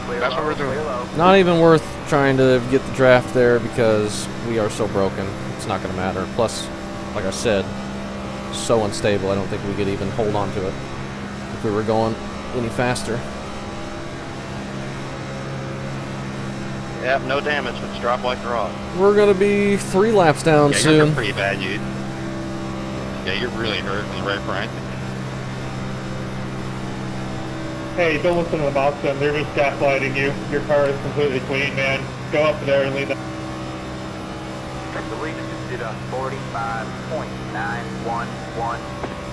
That's what we're doing. Not even worth trying to get the draft there because we are so broken. It's not going to matter. Plus, like I said, so unstable. I don't think we could even hold on to it if we were going any faster. Yep, no damage. Let's drop like a rock. We're going to be 3 laps down Yeah, soon. you're pretty bad, dude. Yeah, you're really hurt in the right front. Hey, don't listen to the box them. They're just gaslighting you. Your car is completely clean, man. Go up there and leave them. The lead just did a 45.911.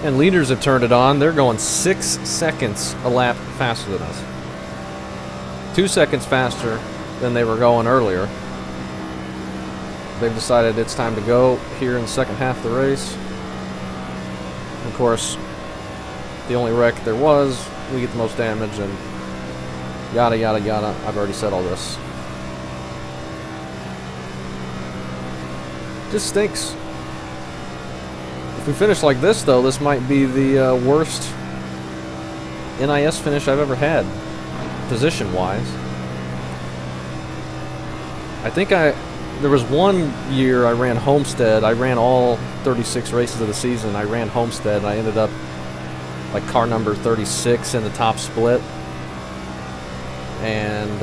And leaders have turned it on. They're going 6 seconds a lap faster than us. 2 seconds faster than they were going earlier. They've decided it's time to go here in the second half of the race. Of course, the only wreck there was, we get the most damage, and yada yada yada. I've already said all this. Just stinks. If we finish like this, though, this might be the worst NIS finish I've ever had, position-wise. I think there was one year I ran Homestead. I ran all 36 races of the season. I ran Homestead, and I ended up like car number 36 in the top split. And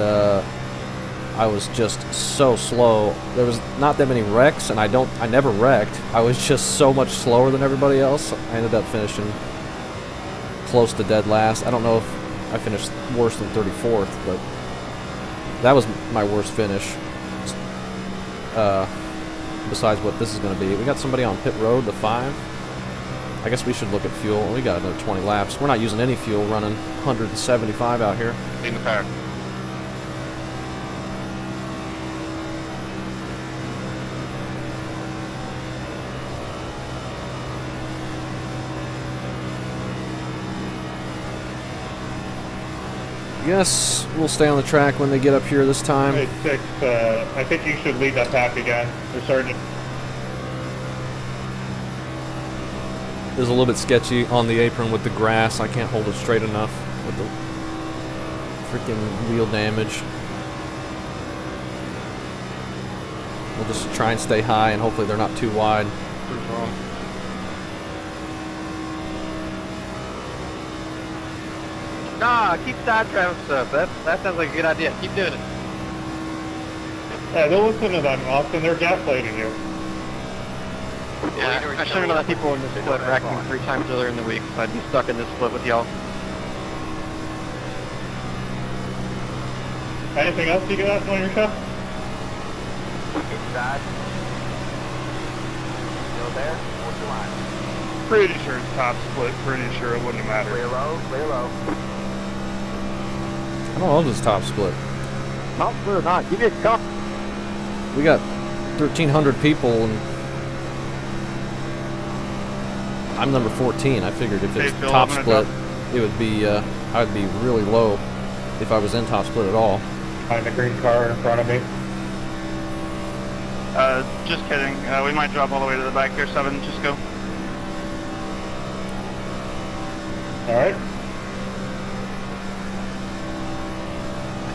I was just so slow. There was not that many wrecks, and I never wrecked. I was just so much slower than everybody else. I ended up finishing close to dead last. I don't know if I finished worse than 34th, but that was my worst finish. Besides what this is going to be. We got somebody on pit road, the 5. I guess we should look at fuel. We got another 20 laps. We're not using any fuel, running 175 out here. In the car. Guess we'll stay on the track when they get up here this time. Hey, 6, I think you should lead that pack again. They're starting to... It was a little bit sketchy on the apron with the grass. I can't hold it straight enough with the freaking wheel damage. We'll just try and stay high, and hopefully they're not too wide. Nah, keep side driving stuff. That sounds like a good idea. Keep doing it. Yeah, don't listen to them, Austin. They're gaslighting you. Yeah, I shouldn't have let people in this split wreck me 3 times earlier in the week, so I'd be stuck in this split with y'all. Anything else you got on your cup? Inside. Still there? What's the line? Pretty sure it's top split. Pretty sure it wouldn't matter. Clear low, clear low. I don't know if it's top split. Not split or not, give me a cup. We got 1,300 people, and I'm number 14. I figured if it's Hey, Phil, top I'm split, gonna it would be I would be really low if I was in top split at all. Find the green car in front of me. Just kidding. We might drop all the way to the back here, 7. Just go. Alright.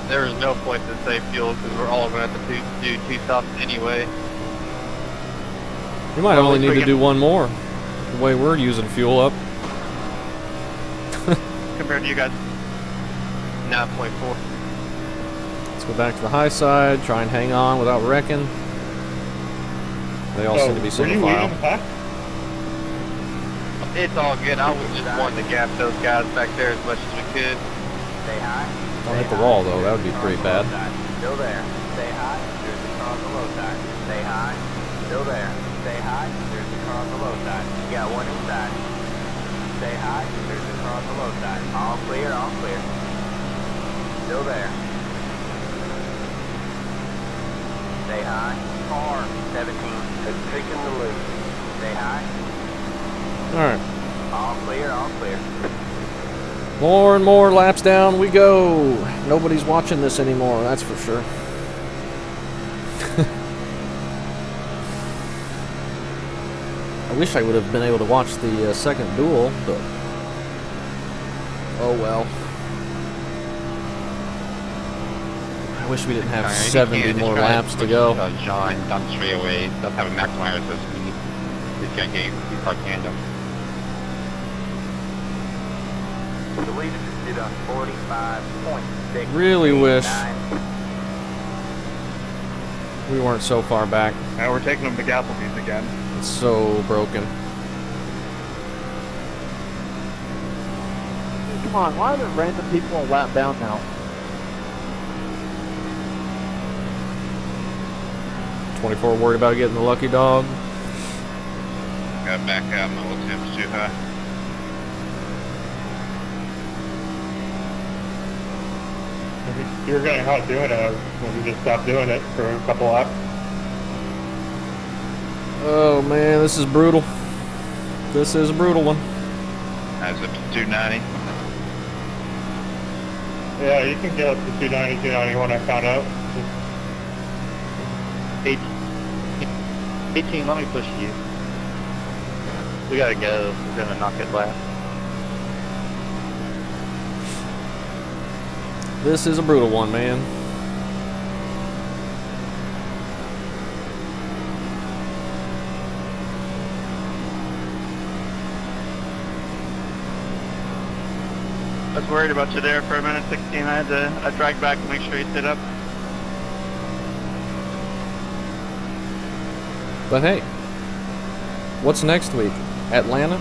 There is no point to save fuel because we're all going to have to do 2 stops anyway. You might only need to do one more. The way we're using fuel up. Compared to you guys. 9.4. Let's go back to the high side, try and hang on without wrecking. They all seem to be single file. It's all good. I was just wanting to gap those guys back there as much as we could. Stay high. Don't hit the wall though, that would be pretty bad. Still there. Stay high. There's the car on the low side. Stay high. Still there. Stay high. There's the car on the low side. You got one inside. Stay high. There's the car on the low side. All clear, all clear. Still there. Stay high. Car 17 has taken the lead. Stay high. Alright. All clear, all clear. More and more laps down we go. Nobody's watching this anymore, that's for sure. I wish I would have been able to watch the second duel, but oh well. I wish we didn't have 70 more laps to go. John down the straightaway doesn't have a maximizer, so he's gonna get car tandem. The lead is at 45.6. Really wish we weren't so far back. Now we're taking them to Gapplebee's again. It's so broken. Come on, why are there random people a lap down now? 24 worried about getting the lucky dog. Gotta back out, my old temp's too high. You were getting hot doing it when you just stopped doing it for a couple laps. Oh man, this is brutal. This is a brutal one. That's up to 290. Yeah, you can get up to 290, 291 I found out. 18, let me push you. We gotta go. We're gonna knock it last. This is a brutal one, man. I was worried about you there for a minute, 16. I dragged back to make sure you sit up. But hey, what's next week? Atlanta?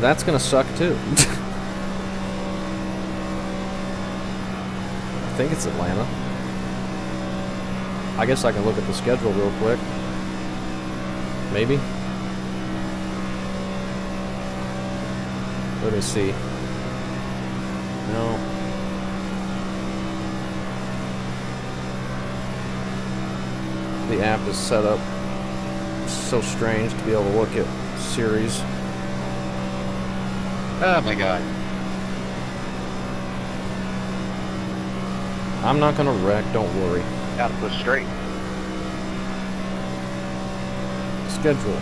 That's gonna suck too. I think it's Atlanta. I guess I can look at the schedule real quick. Maybe. Let me see. No. The app is set up so strange to be able to look at series. Oh my god. I'm not gonna wreck, don't worry. Gotta push straight. Schedule.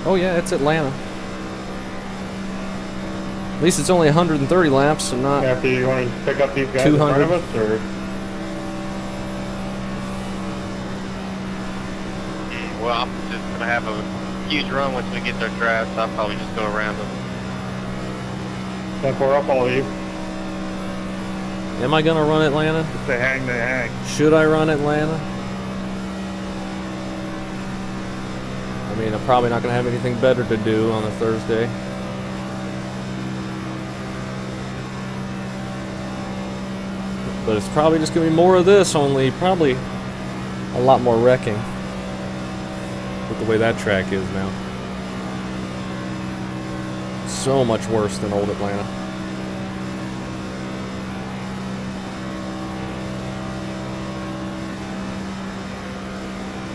Oh yeah, it's Atlanta. At least it's only 130 laps and not After you want to pick up these guys in front of us, or? Well, I'm just going to have a huge run once we get their drafts. I'll probably just go around them. 10-4, I'll follow you. Am I gonna run Atlanta? If they hang, they hang. Should I run Atlanta? I mean, I'm probably not gonna have anything better to do on a Thursday. But it's probably just gonna be more of this, only probably a lot more wrecking with the way that track is now. So much worse than old Atlanta.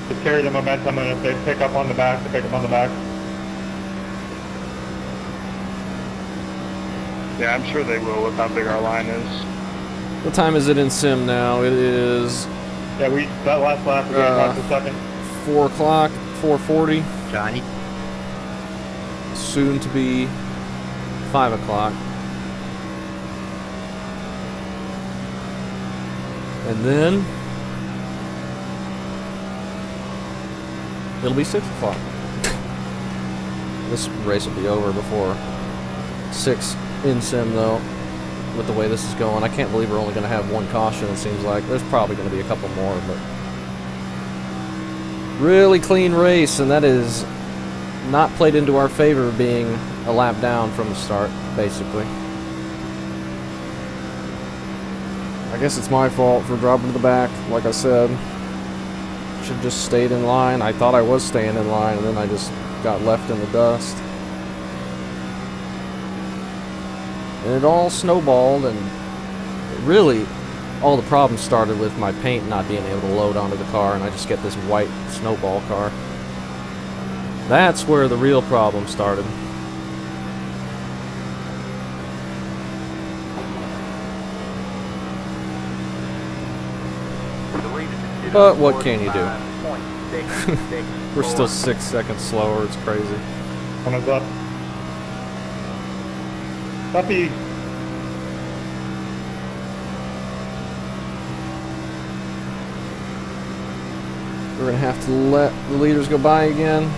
Just carry the momentum, and if they pick up on the back, they pick up on the back. Yeah, I'm sure they will with how big our line is. What time is it in sim now? It is Yeah, that last lap we got about the second. 4 o'clock, 4:40. Johnny. Soon to be 5 o'clock. And then it'll be 6 o'clock. This race will be over before 6 in sim though, with the way this is going. I can't believe we're only going to have one caution, it seems like. There's probably going to be a couple more, but really clean race, and that is not played into our favor being a lap down from the start, basically. I guess it's my fault for dropping to the back, like I said. Should have just stayed in line. I thought I was staying in line, and then I just got left in the dust. And it all snowballed, and really, all the problems started with my paint not being able to load onto the car, and I just get this white snowball car. That's where the real problem started. But what can you do? We're still 6 seconds slower, it's crazy. One is up. Puppy. We're gonna have to let the leaders go by again.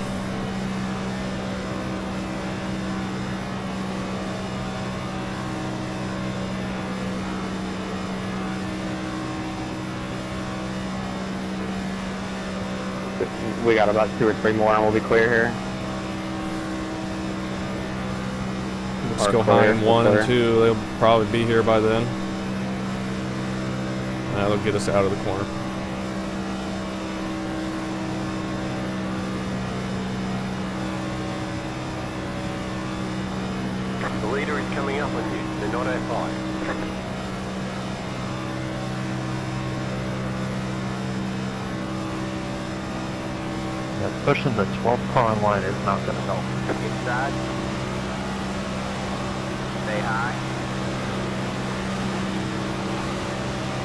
We got about 2 or 3 more and we'll be clear here. Let's go high in 1 and 2. They'll probably be here by then. That'll get us out of the corner. The leader is coming up on you. They're not at 5. Pushing the 12th car in line is not going to help. Inside. Stay high.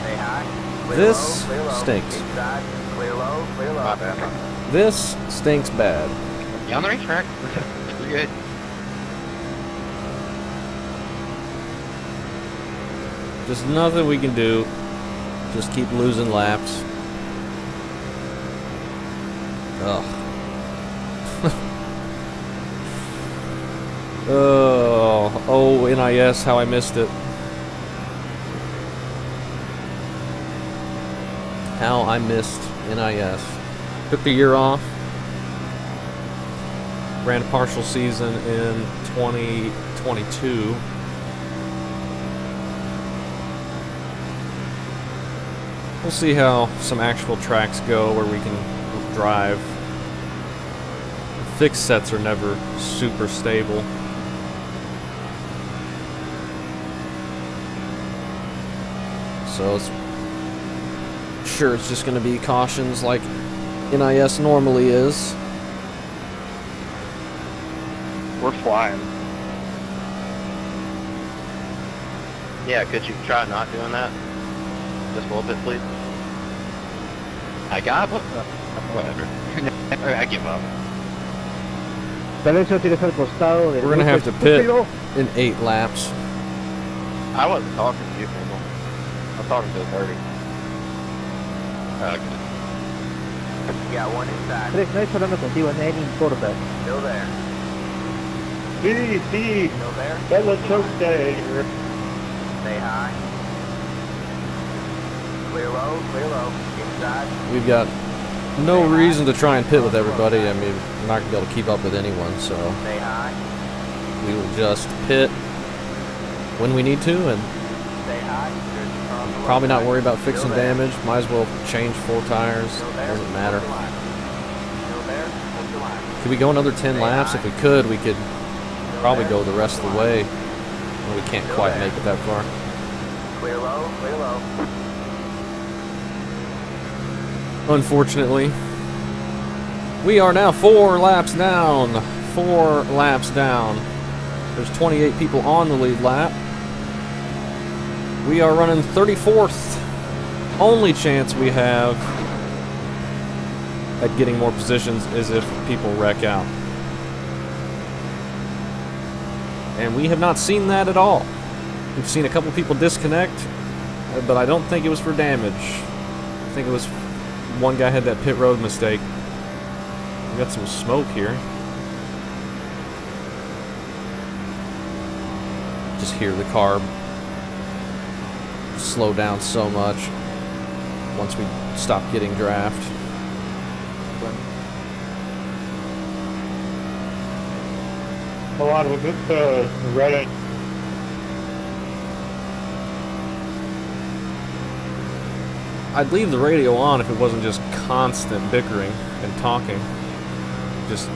Stay high. Clear This low, clear low. stinks. Inside. Clear low, clear low. My bad. This stinks bad. You on the racetrack? You're good. Just nothing we can do. Just keep losing laps. Ugh. Oh, NIS, how I missed it. How I missed NIS. Took the year off. Ran a partial season in 2022. We'll see how some actual tracks go where we can drive. Fixed sets are never super stable. So it's sure it's just going to be cautions like NIS normally is. We're flying. Yeah, could you try not doing that? Just a little bit, please. I got it. Whatever. I give up. We're going to have to pit in 8 laps. I wasn't talking to you, people. I was talking to the 30. Okay. You got one inside. Chris, no estoy hablando contigo, a nadie le importa. Still there. Sí, Still there. Bella choke day. Stay high. Clear low, clear low. Inside. We've got no reason to try and pit with everybody. I mean, we're not going to be able to keep up with anyone, so Stay high. we will just pit when we need to and Stay high. There's the car on the probably low not side. worry about Still fixing there. damage. Might as well change 4 tires. Still there. Doesn't matter. Hold the line. Still there. Hold the line. Could we go another 10 laps? If we could, we could probably go the rest of the way. Well, we can't quite make it that far. Clear low, clear low. Unfortunately, we are now 4 laps down. 4 laps down. There's 28 people on the lead lap. We are running 34th. Only chance we have at getting more positions is if people wreck out. And we have not seen that at all. We've seen a couple people disconnect, but I don't think it was for damage. I think it was one guy had that pit road mistake. We got some smoke here. Just hear the car slow down so much once we stop getting draft. Hold on, was this Reddit? I'd leave the radio on if it wasn't just constant bickering and talking. Just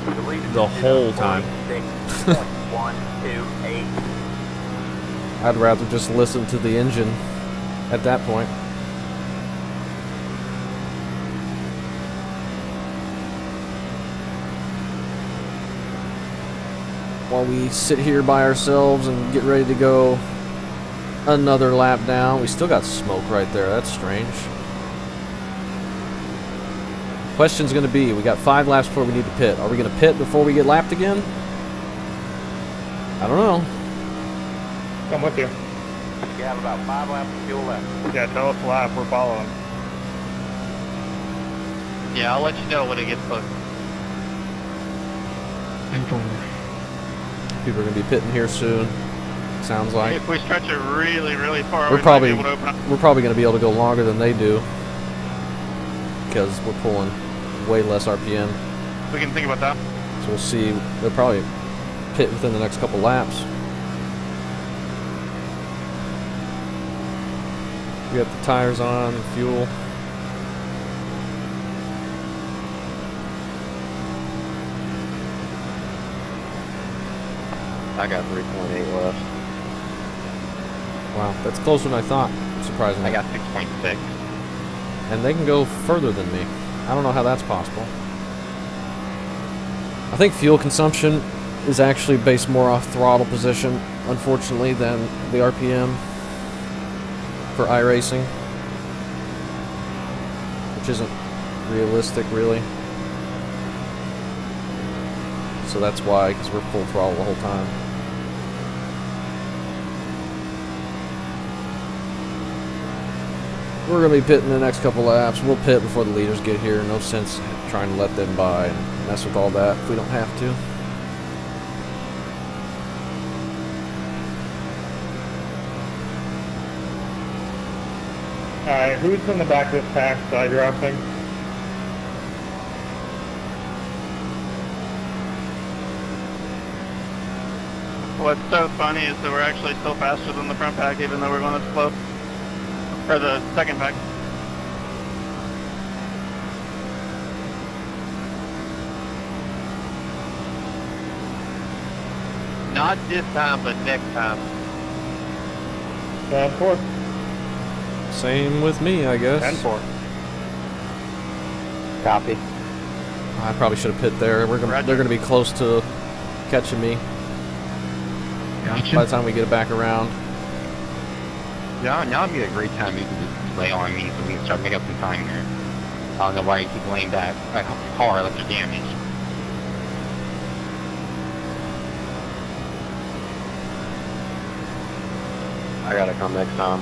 the whole time. 6.128. I'd rather just listen to the engine at that point. While we sit here by ourselves and get ready to go another lap down. We still got smoke right there. That's strange. Question's going to be, we got 5 laps before we need to pit. Are we going to pit before we get lapped again? I don't know. I'm with you. You have about 5 laps of fuel left. Yeah, tell us the lap. We're following. Yeah, I'll let you know when it gets close. People are going to be pitting here soon. Sounds like. If we stretch it really, really far, We're we probably might be able to open up. we're probably going to be able to go longer than they do because we're pulling way less RPM. We can think about that. So we'll see. They'll probably pit within the next couple laps. We got the tires on, fuel. I got 3.8 left. Wow, that's closer than I thought, surprisingly. I got 6.6. And they can go further than me. I don't know how that's possible. I think fuel consumption is actually based more off throttle position, unfortunately, than the RPM for iRacing, which isn't realistic, really. So that's why, because we're full throttle the whole time. We're going to be pitting the next couple laps. We'll pit before the leaders get here. No sense trying to let them by and mess with all that if we don't have to. Alright, who's in the back of this pack side dropping? What's so funny is that we're actually still faster than the front pack, even though we're going to slow. Or the second pack. Not this time, but next time. 10-4. Same with me, I guess. 10-4. Copy. I probably should have pit there. They're gonna be close to catching me Gotcha. by the time we get it back around. Now would be a great time you can just lay on me so we can start making up some time here. I don't know why you keep laying back. Like hard, like you're damaged. I gotta come next time.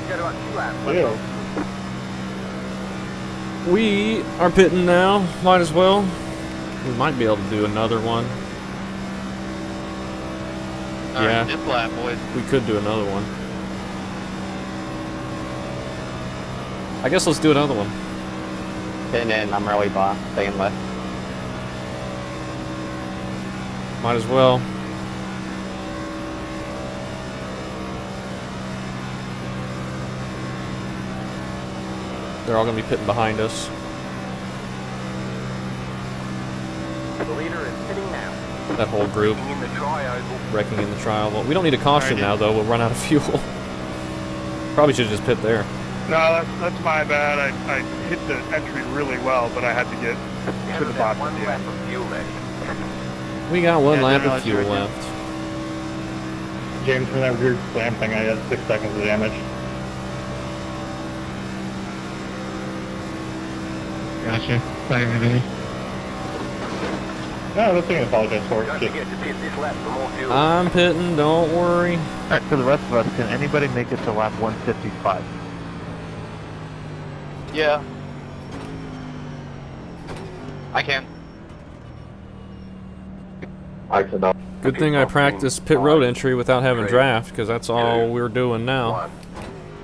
Got about 2 laps. Ew. We are pitting now. Might as well. We might be able to do another one. Yeah. Alright, this lap, boys. We could do another one. I guess let's do another one. Hitting in, I'm really staying left. Might as well. They're all going to be pitting behind us. The leader is pitting now. That whole group Wrecking in the tri-oval. wrecking in the tri-oval. We don't need a caution now, though. We'll run out of fuel. Probably should have just pit there. No, that's my bad. I hit the entry really well, but I had to get to the bottom One at the lap end. of fuel left. We got one Yeah, lap didn't of realize you fuel were left. James, from that weird slam thing, I had 6 seconds of damage. Gotcha. Sorry, everybody. No, this thing is apologize for it. Don't Just, forget to pit this lap for more fuel. I'm pitting, don't worry. Alright, for the rest of us, can anybody make it to lap 155? Yeah. I can. Good thing I practiced pit road entry without having draft, because that's all we're doing now. One.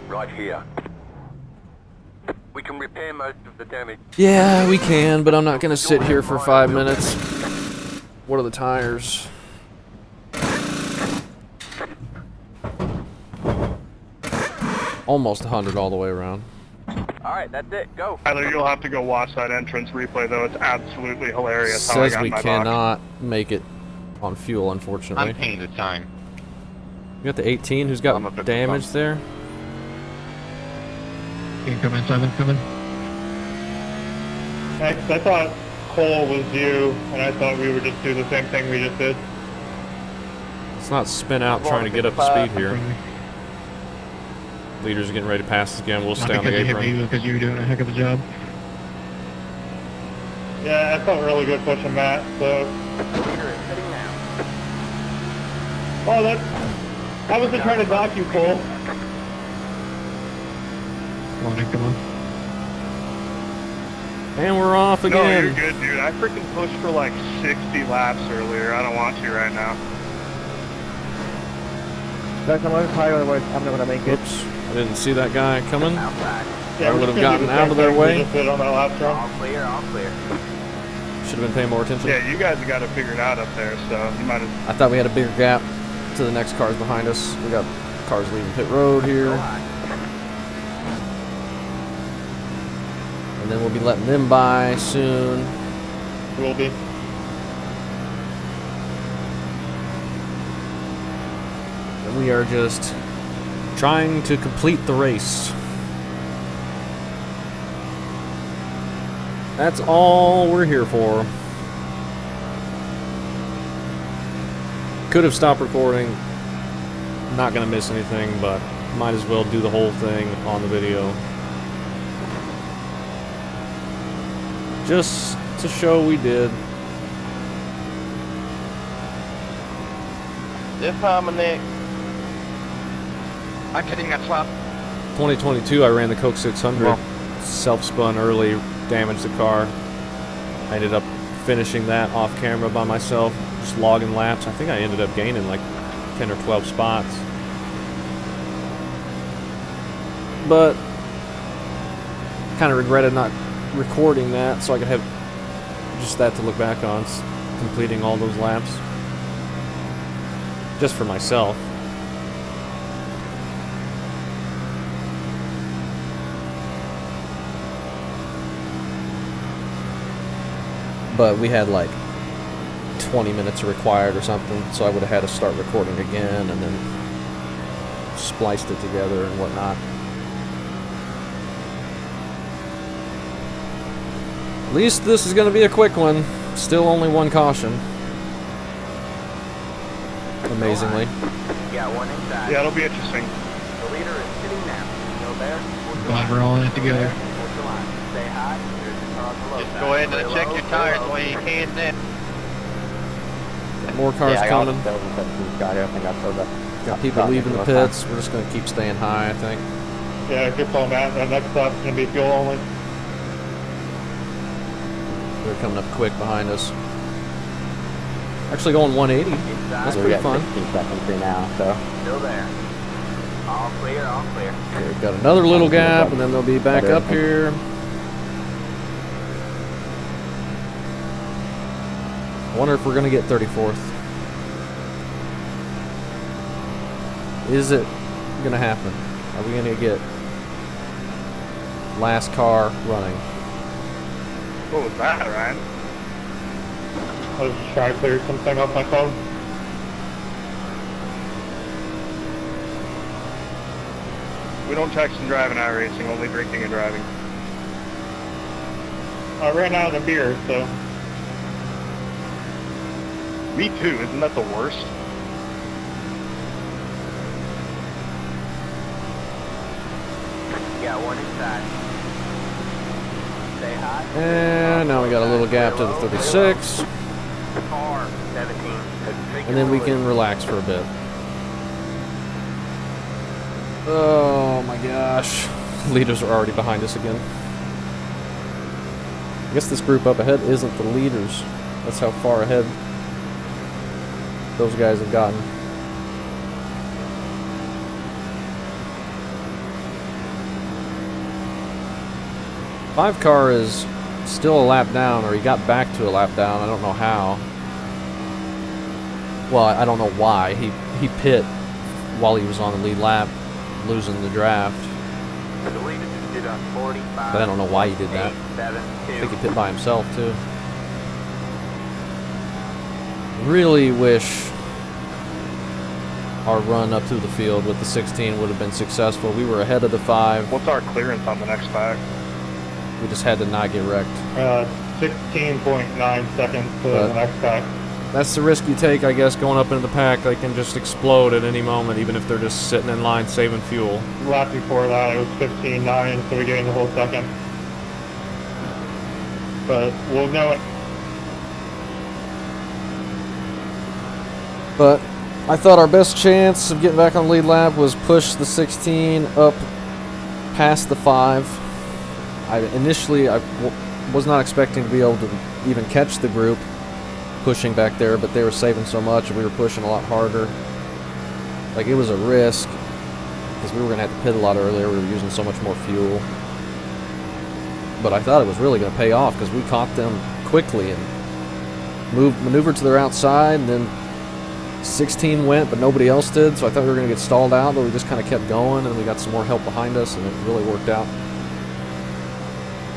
Right here. We can repair most of the damage. Yeah, we can, but I'm not going to sit here for 5 minutes. What are the tires? Almost 100 all the way around. Alright, that's it. Go. Tyler, you'll have to go watch that entrance replay, though. It's absolutely hilarious how I Says got we my box. cannot make it on fuel, unfortunately. I'm paying the time. You got the 18 who's I'm got up at the damage top. there? You coming, Simon? Coming? I thought Cole was you, and I thought we would just do the same thing we just did. Let's not spin out trying to get up to speed here. Leaders are getting ready to pass us again. We'll Not stay on the because you hit apron. me, because you were doing a heck of a job. Yeah, I felt really good pushing Matt, so... The leader is pitting now. Oh, I wasn't trying to dock you, Cole. Come on, come on. And we're off No, you're again. good, dude. I freaking pushed for like 60 laps earlier. I don't want to right now. Guys, I'm on fire, otherwise I'm not gonna make it. Oops, I didn't see that guy coming. Outside. Yeah, I we're would've just gonna gotten do the out same of their thing we way. just did on that last run. All clear, all clear. Should have been paying more attention. Yeah, you guys have got it figured out up there, so you might have... I thought we had a bigger gap to the next cars behind us. We got cars leaving pit road here. And then we'll be letting them by soon. Will be. And we are just trying to complete the race. That's all we're here for. Could have stopped recording. Not gonna miss anything, but might as well do the whole thing on the video. Just to show we did. This Dominic. I'm getting that flop. 2022, I ran the Coke 600. Self-spun early, damaged the car. I ended up finishing that off camera by myself, just logging laps. I think I ended up gaining like 10 or 12 spots. But kind of regretted not recording that so I could have just that to look back on, completing all those laps. Just for myself. But we had like 20 minutes required or something, so I would have had to start recording again and then spliced it together and whatnot. At least this is going to be a quick one. Still only one caution. Amazingly. Got one inside. Yeah, it'll be interesting. The leader is sitting now. Still there. Glad we're all in it together. Hold the line. Stay high. There's the car on the low Just side. go ahead and Stay check low, your stay tires low. the way you can then. More cars Yeah, I got coming. 17 Scott here. I think I told that. Got people leaving the pits. We're just going to keep staying high, I think. Yeah, good call, Matt. That next stop's gonna be fuel only. They're coming up quick behind us. Actually going 180. That's So we pretty got fun. 16 seconds through now, so. Still there. All clear, all clear. Okay, we've got another little gap, and then they'll be back up here. I wonder if we're going to get 34th. Is it going to happen? Are we going to get last car running? What was that, Ryan? I was just trying to clear something off my phone. We don't text and drive in iRacing, only drinking and driving. I ran out of the beer, so Me too, isn't that the worst? Got one inside. Stay high. And now we got a little gap to the 36. Car 17. And then we can relax for a bit. Oh my gosh. Leaders are already behind us again. I guess this group up ahead isn't the leaders. That's how far ahead those guys have gotten. Five car is still a lap down, or he got back to a lap down. I don't know how. Well, I don't know why. He pit while he was on the lead lap, losing the draft. The leader just did on 45. But I don't know why he did that. 8, 7, 2. I think he pit by himself too. Really wish our run up through the field with the 16 would have been successful. We were ahead of the 5. What's our clearance on the next pack? We just had to not get wrecked. 16.9 seconds to the next pack. That's the risk you take, I guess, going up into the pack. They can just explode at any moment, even if they're just sitting in line saving fuel. Lap before that, it was 15.9, so we gained the whole second. But we'll know it. But I thought our best chance of getting back on the lead lap was push the 16 up past the 5. Initially, I was not expecting to be able to even catch the group pushing back there, but they were saving so much and we were pushing a lot harder. Like, it was a risk because we were going to have to pit a lot earlier. We were using so much more fuel. But I thought it was really going to pay off because we caught them quickly and maneuvered to their outside, and then 16 went, but nobody else did, so I thought we were going to get stalled out, but we just kind of kept going, and we got some more help behind us, and it really worked out.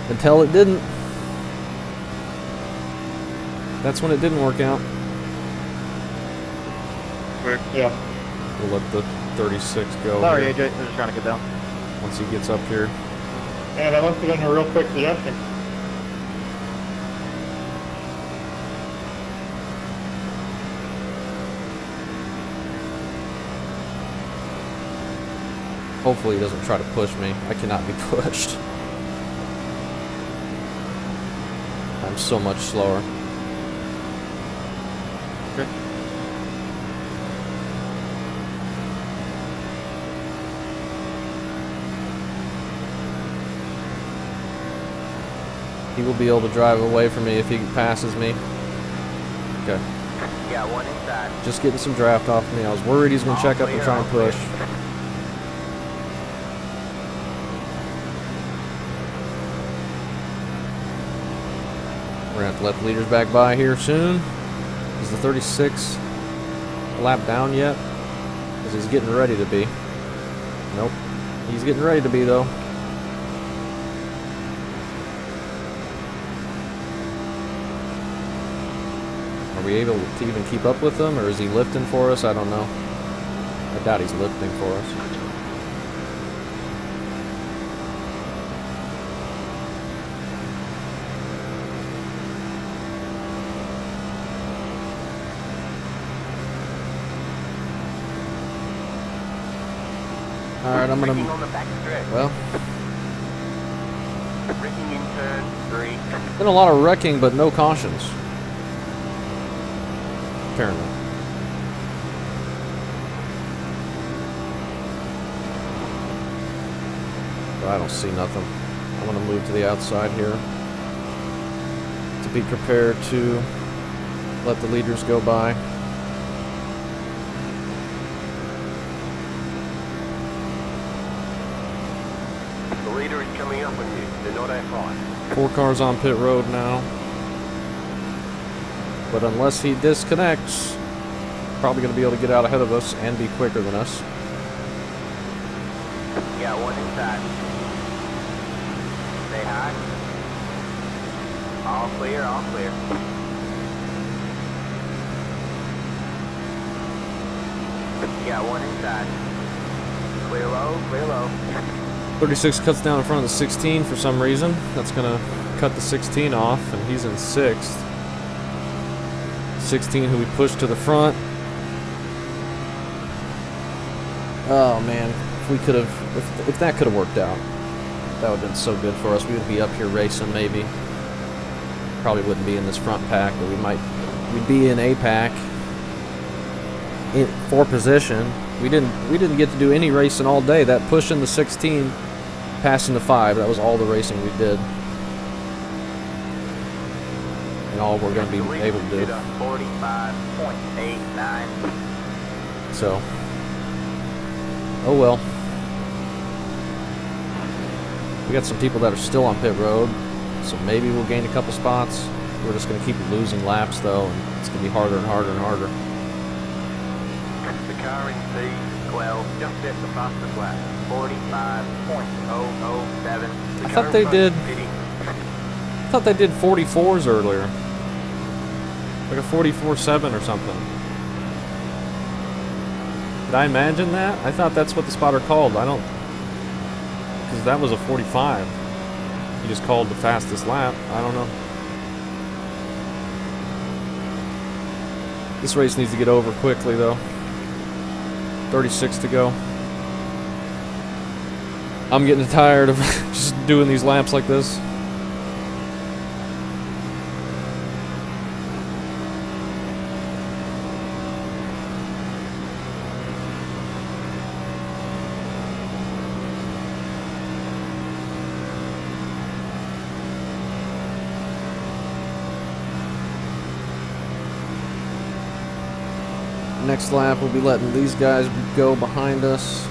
Until it didn't. That's when it didn't work out. Yeah. We'll let the 36 go. Sorry, here AJ. I'm just trying to get down. once he gets up here. And that must have been a real quick suggestion. Hopefully he doesn't try to push me. I cannot be pushed. I'm so much slower. Okay. He will be able to drive away from me if he passes me. Okay. Got one inside. Just getting some draft off me. I was worried he's going to check up and try and push. We're going to have to let the leaders back by here soon. Is the 36 a lap down yet? Because he's getting ready to be. Nope. He's getting ready to be, though. Are we able to even keep up with him, or is he lifting for us? I don't know. I doubt he's lifting for us. Alright, I'm gonna... Braking on the back stretch. Well, Braking in turn 3. been a lot of wrecking, but no cautions. Apparently. But I don't see nothing. I'm gonna move to the outside here to be prepared to let the leaders go by. The leader is coming up on you. They're not F5. 4 cars on pit road now. But unless he disconnects, probably going to be able to get out ahead of us and be quicker than us. Got one inside. Stay high. All clear, all clear. Got one inside. Clear low, clear low. 36 cuts down in front of the 16 for some reason. That's going to cut the 16 off, and he's in 6th. 16 who we pushed to the front. Oh man, if we could have, if that could have worked out, that would have been so good for us. We would be up here racing maybe. Probably wouldn't be in this front pack, but we'd be in A pack for position. We didn't get to do any racing all day. That pushing the 16, passing the 5, that was all the racing we did. And all we're going to be able to do. 45.89. So, oh well. We got some people that are still on pit road, so maybe we'll gain a couple spots. We're just going to keep losing laps though, and it's going to be harder and harder and harder. The car in C12 just hit the fastest lap. 45.007. I thought they did 44s earlier. Like a 44.7 or something. Did I imagine that? I thought that's what the spotter called. I don't... Because that was a 45. He just called the fastest lap. I don't know. This race needs to get over quickly, though. 36 to go. I'm getting tired of just doing these laps like this. Next lap, we'll be letting these guys go behind us.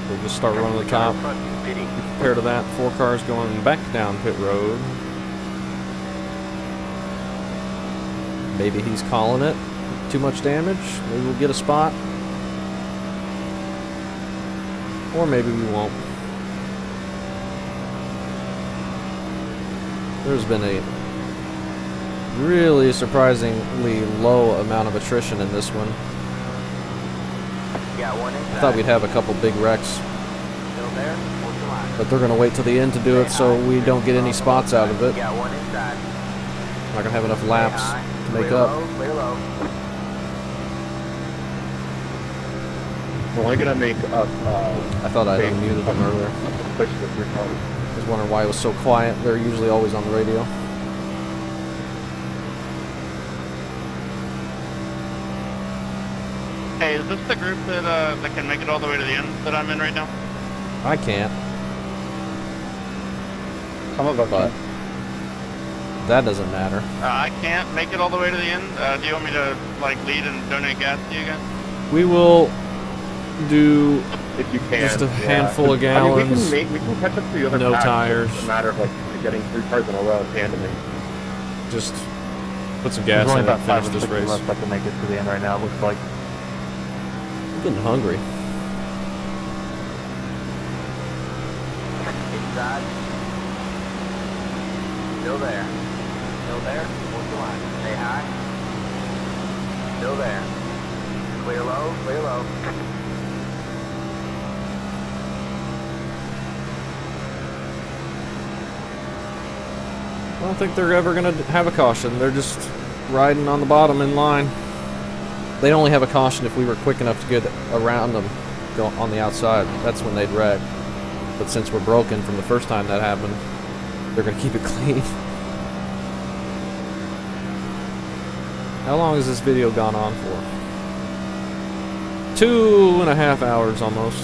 We'll just start running the top. Compared to that, 4 cars going back down pit road. Maybe he's calling it. Too much damage. Maybe we'll get a spot. Or maybe we won't. There's been a really surprisingly low amount of attrition in this one. Got one inside. I thought we'd have a couple big wrecks. Still there? the line. but they're going to wait till the end to do it so we don't get any spots out of it. Got one inside. Not going to have enough laps to make Clear up. low, clear low. We're only gonna make up. I thought I unmuted them earlier. Push the 3 cars. I was wondering why it was so quiet. They're usually always on the radio. Hey, is this the group that can make it all the way to the end that I'm in right now? I can't, Some of us. but that doesn't matter. I can't make it all the way to the end. Do you want me to like lead and donate gas to you guys? We will do If you can. just a handful of I gallons. mean, we can catch up to the other no packs. tires. It's a matter of like getting 3 cars in a row tandeming. Just put some gas in it and finish this race. I can make it to the end right now. It looks like. I'm getting hungry. Inside. Still there. Still there. Hold the line. Stay high. Still there. Clear low, clear low. I don't think they're ever going to have a caution. They're just riding on the bottom in line. They'd only have a caution if we were quick enough to get around them, go on the outside. That's when they'd wreck. But since we're broken from the first time that happened, they're going to keep it clean. How long has this video gone on for? 2.5 hours almost.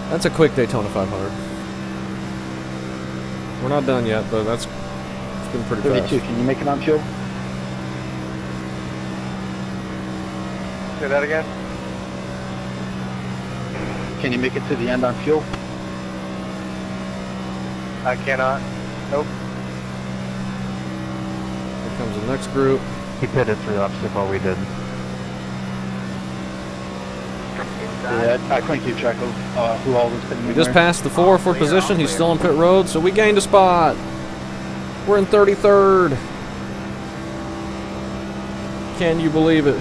That's a quick Daytona 500. We're not done yet, but it's been pretty fast. Can you make it on fuel? Say that again? Can you make it to the end on fuel? I cannot. Nope. Here comes the next group. He pitted 3 laps before we did. Yeah, I couldn't keep track of who all was pitting. We just passed the 4 for position. He's still on pit road, so we gained a spot. We're in 33rd. Can you believe it?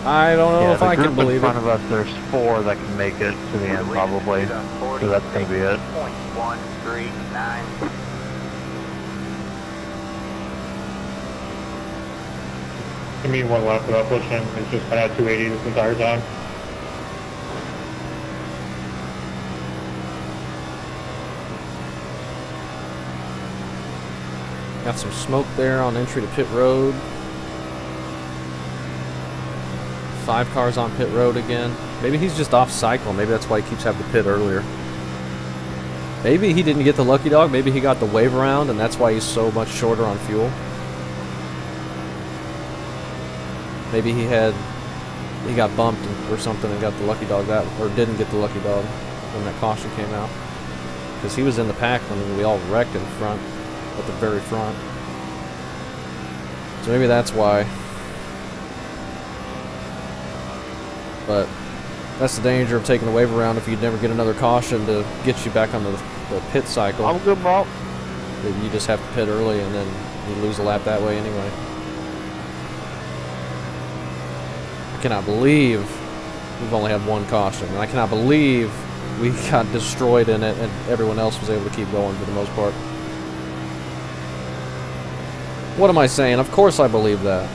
I don't know if I can believe it. In front of us, there's 4 that can make it to the end probably. So that's going to be it. 0.139. Give me 1 lap without pushing. It's just been at 280 this entire time. Got some smoke there on entry to pit road. 5 cars on pit road again. Maybe he's just off cycle. Maybe that's why he keeps having to pit earlier. Maybe he didn't get the lucky dog. Maybe he got the wave around, and that's why he's so much shorter on fuel. Maybe he got bumped or something and got the lucky dog or didn't get the lucky dog when that caution came out. Because he was in the pack when we all wrecked in front, at the very front. So maybe that's why. But that's the danger of taking a wave around if you never get another caution to get you back on the pit cycle. I'm good, bro. That you just have to pit early and then you lose a lap that way anyway. I cannot believe we've only had 1 caution, and I cannot believe we got destroyed in it and everyone else was able to keep going for the most part. What am I saying? Of course I believe that.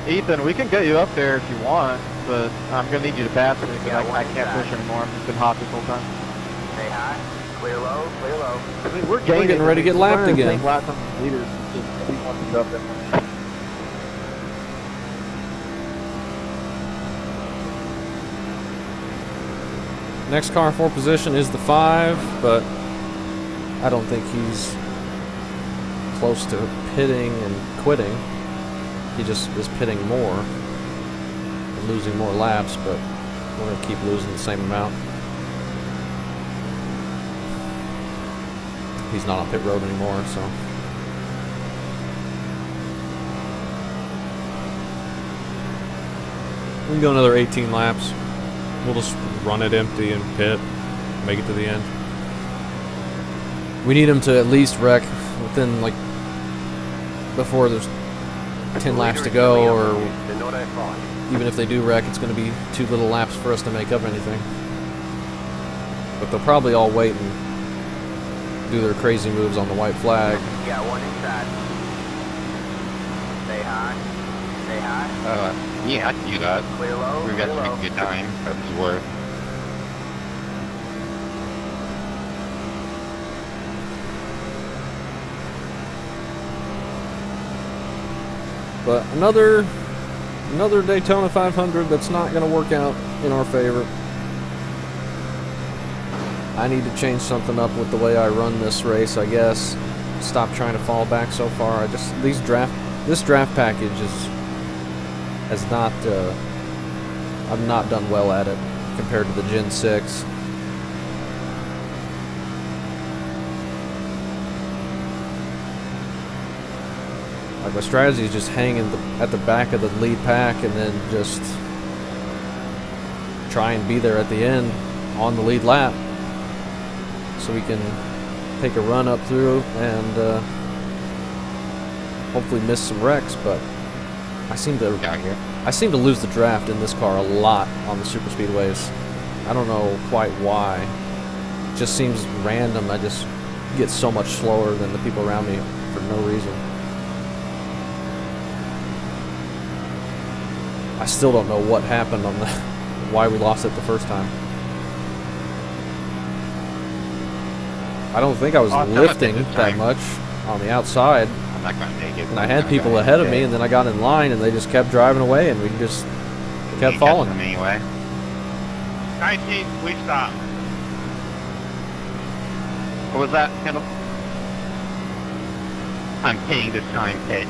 Ethan, we can get you up there if you want, but I'm going to need you to pass me because I can't push anymore. I've just been hot this whole time. Stay high. Clear low, clear low. I mean, we're getting ready to get lapped again. Laps on the leaders. Just, we want to go up there. Next car for position is the 5, but I don't think he's close to pitting and quitting. He just is pitting more and losing more laps, but we're going to keep losing the same amount. He's not on pit road anymore, so. We can go another 18 laps. We'll just run it empty and pit, make it to the end. We need them to at least wreck within, like, before there's 10 laps to go, or even if they do wreck, it's going to be too little laps for us to make up anything. But they'll probably all wait and do their crazy moves on the white flag. You got one inside. Stay high. Stay high. Yeah, I can do that. Clear low. We've got clear to low. make a good time. That's worth. But another Daytona 500 that's not going to work out in our favor. I need to change something up with the way I run this race, I guess. Stop trying to fall back so far. This draft package has not I've not done well at it compared to the Gen 6. Like, my strategy is just hang at the back of the lead pack and then just try and be there at the end on the lead lap so we can take a run up through and hopefully miss some wrecks. But I seem to lose the draft in this car a lot on the super speedways. I don't know quite why. It just seems random. I just get so much slower than the people around me for no reason. I still don't know what happened on the why we lost it the first time. I don't think I was lifting that much on the outside. I'm not going to make it. And I had people ahead of me, and then I got in line, and they just kept driving away, and we just kept falling. Anyway. 19, we stop. What was that, Kendall? I'm paying this time, Pit.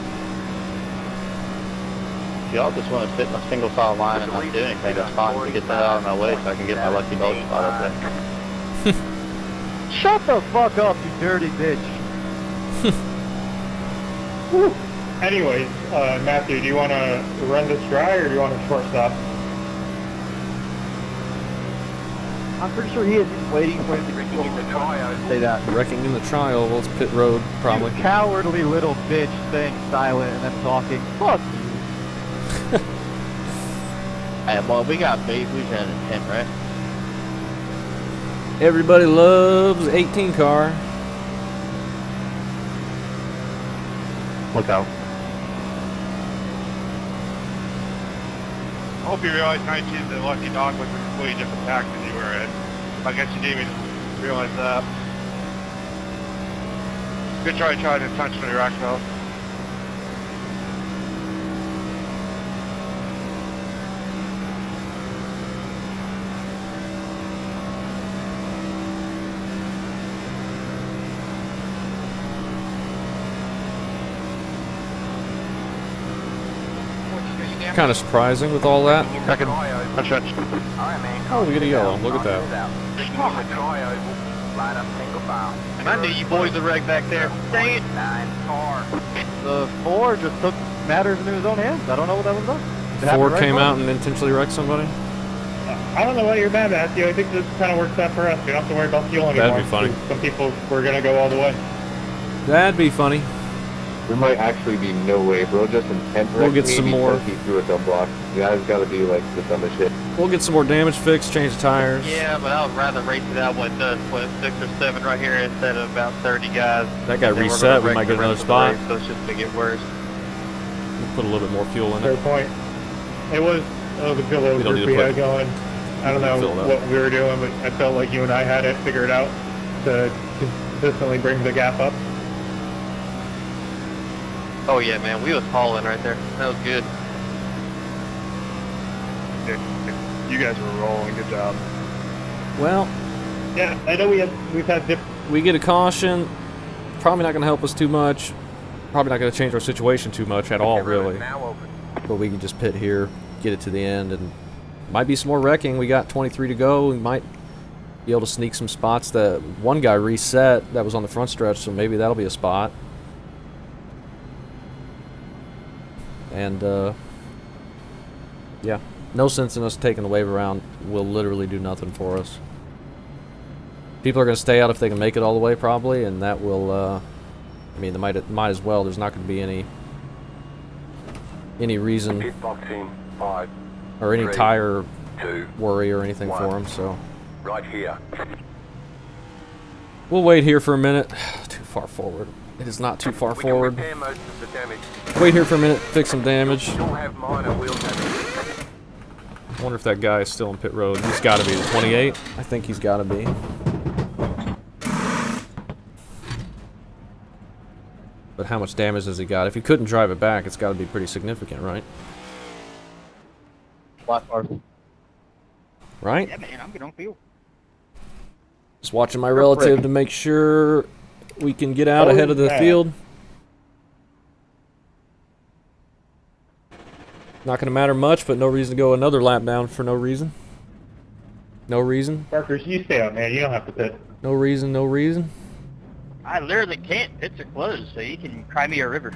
If y'all just want to sit in a single file line and not do anything, that's fine. To get that out of my way so I can get my lucky dog spot up there. Shut the fuck up, you dirty bitch. Anyways, Matthew, do you want to run this dry or do you want to short stop? I'm pretty sure he is just waiting for him to say that. Wrecking in the trial, well, it's pit road, probably. You cowardly little bitch staying silent and then talking. Fuck you. Hey, well, we got base, we had a 10, right? Everybody loves 18 car. Look out. I hope you realize 19 is a lucky dog with a completely different pack than you were in. I guess you didn't even realize that. Good try trying to touch on your axle. Kind of surprising with all that. Second. Alright, man. Oh, we get a yellow. Look at that. Line up single file. And I knew you boys would wreck back there. Dang it. 9 car. The 4 just took matters into his own hands. I don't know what that was about. Ford came out and intentionally wrecked somebody. I don't know why you're mad, Matthew. I think this kind of works out for us. We don't have to worry about fuel anymore. That'd be funny. Some people were going to go all the way. That'd be funny. There might actually be no way, bro. Just intent. We'll get some more. He threw a dumb block. The guy's got to do like the dumbest shit. We'll get some more damage fixed, change the tires. Yeah, but I would rather race it out with 6 or 7 right here instead of about 30 guys. That got reset. We might get another spot. So it's just going to get worse. We'll put a little bit more fuel in Fair it. point. It was the fuel that group we had going. I don't know what we were doing, but I felt like you and I had it figured out to consistently bring the gap up. Oh yeah, man, we was hauling right there. That was good. You guys were rolling. Good job. Well, yeah, I know we've had different. We get a caution. Probably not going to help us too much. Probably not going to change our situation too much at all, really. But we can just pit here, get it to the end, and might be some more wrecking. We got 23 to go. We might be able to sneak some spots. That one guy reset that was on the front stretch, so maybe that'll be a spot. And yeah, no sense in us taking the wave around. Will literally do nothing for us. People are going to stay out if they can make it all the way, probably, and that will, I mean, they might as well. There's not going to be any reason Pit box in 5, or any 3, tire 2, worry or anything 1. for them, so. Right here. We'll wait here for a minute. Too far forward. It is not too far We can forward. repair most of the damage. Wait here for a minute, fix some damage. You'll have minor wheel damage. I wonder if that guy is still in pit road. He's got to be the 28. I think he's got to be. But how much damage has he got? If he couldn't drive it back, it's got to be pretty significant, right? Black car. Right? Yeah, man, I'm good on field. Just watching my relative to make sure we can get out ahead of the field. Not going to matter much, but no reason to go another lap down for no reason. No reason. Parkers, you stay out, man. You don't have to pit. No reason, no reason. I literally can't. Pits are closed, so you can cry me a river.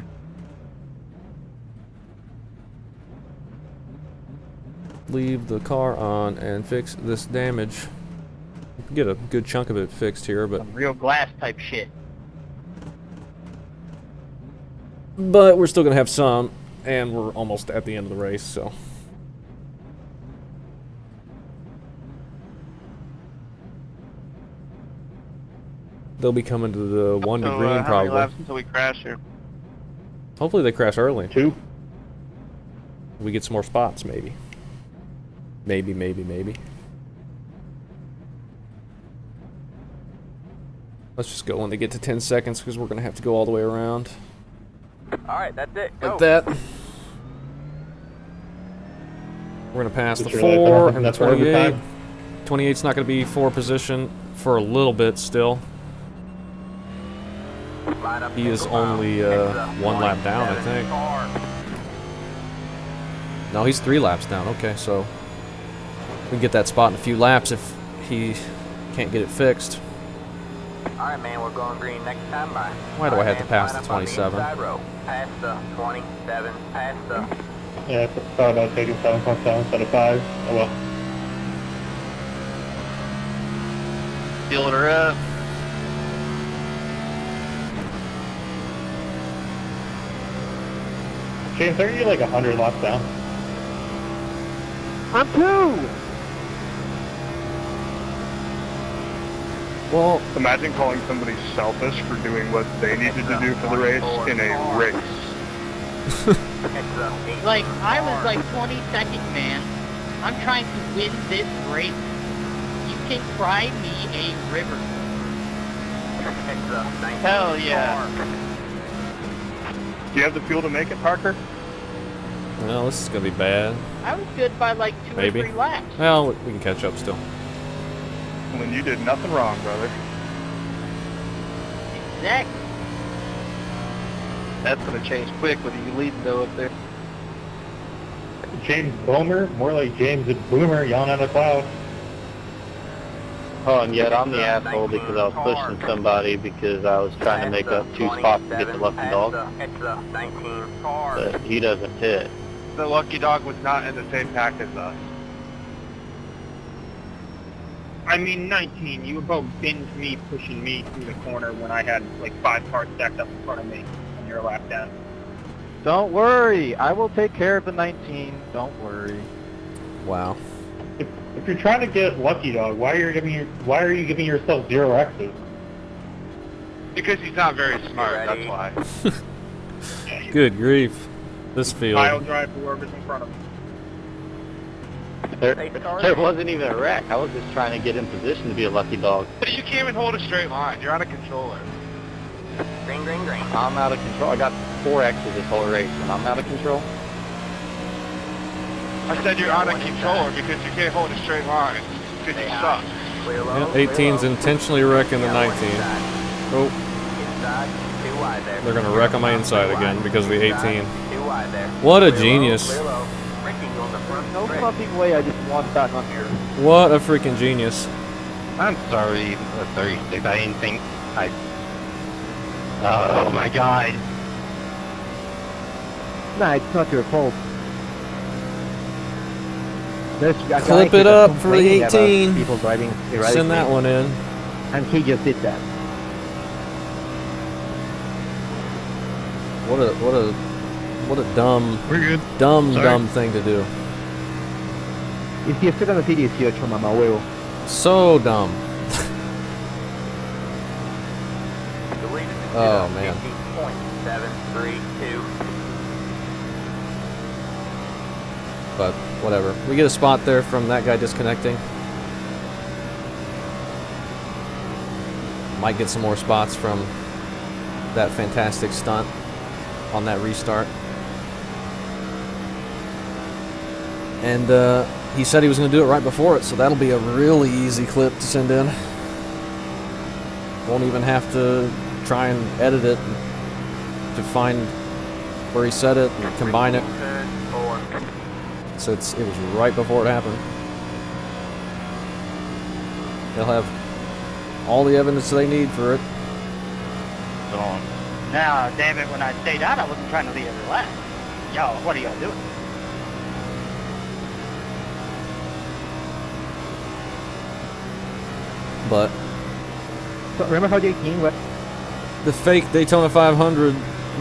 Leave the car on and fix this damage. We can get a good chunk of it fixed here, but Some real glass type shit. we're still going to have some, and we're almost at the end of the race, so. They'll be coming to the 1 to green, How many probably. laps until we crash here? Hopefully they crash early. 2. We get some more spots, maybe. Maybe. Let's just go when they get to 10 seconds, because we're going to have to go all the way around. Alright, that's it. Go. Like that. We're going to pass the Get your lights 4 off, and the that's where every 28. time. 28's not going to be 4 position for a little bit still. Line up He is single file. only Heads up, 1 lap down, I 27 think. car. No, he's 3 laps down. Okay, so we can get that spot in a few laps if he can't get it fixed. Alright, man, we're going green next time by. Why do I have to pass line the up on 27? inside row. Past the 27. Past the. Yeah, I thought about taking 7.7 instead of 5. Oh well. Sealing her up. James, aren't you like 100 laps down? I'm 2! Well, Imagine calling somebody selfish for doing what they needed to do for the race in a race. Like, I was like 22nd, man. I'm trying to win this race. You can cry me a river. Hell yeah. Do you have the fuel to make it, Parker? well, this is going to be bad. I was good by like 2 Maybe. or 3 laps. Well, we can catch up still. When you did nothing wrong, brother. Exactly. That's gonna change quick with you leading though up there. James Boomer? More like James and Boomer yelling at a cloud. Oh, and yet I'm the asshole because I was pushing somebody because I was trying to make up 2 spots to get the lucky dog. But he doesn't hit. The lucky dog was not in the same pack as us. I mean, 19, you about binged me pushing me through the corner when I had like 5 cars stacked up in front of me on your lap down. Don't worry, I will take care of the 19. Don't worry. Wow. If you're trying to get lucky dog, why are you giving yourself 0 X's? Because he's not very smart, that's why. Good grief. This field. Pile drive whoever's in front of me. There wasn't even a wreck. I was just trying to get in position to be a lucky dog. But you can't even hold a straight line. You're on a controller. Green. I'm out of control. I got 4 X's this whole race, and I'm out of control. I said you're on a controller because you can't hold a straight line. Because you suck. Yeah, 18's intentionally wrecking the 19. Oh, they're going to wreck on my inside again because of the 18. What a genius. No fucking way I just lost that on here. What a freaking genius. I'm sorry, 36. I didn't think Oh my god. Nah, it's not your fault. Clip it up for the 18. People driving erratically. Send that one in. And he just did that. What a dumb, We're good. dumb Sorry. thing to do. Y si estoy dando 18, mamá huevo. So dumb. The lead is Oh, man. 15.732. But whatever. We get a spot there from that guy disconnecting. Might get some more spots from that fantastic stunt on that restart. And he said he was going to do it right before it, so that'll be a really easy clip to send in. Won't even have to try and edit it to find where he said it and combine it. Turn 4. So it was right before it happened. They'll have all the evidence they need for it. Now, damn it, when I stayed out, I wasn't trying to leave every lap. Yo, what are y'all doing? But So remember how the 18 was? the fake Daytona 500,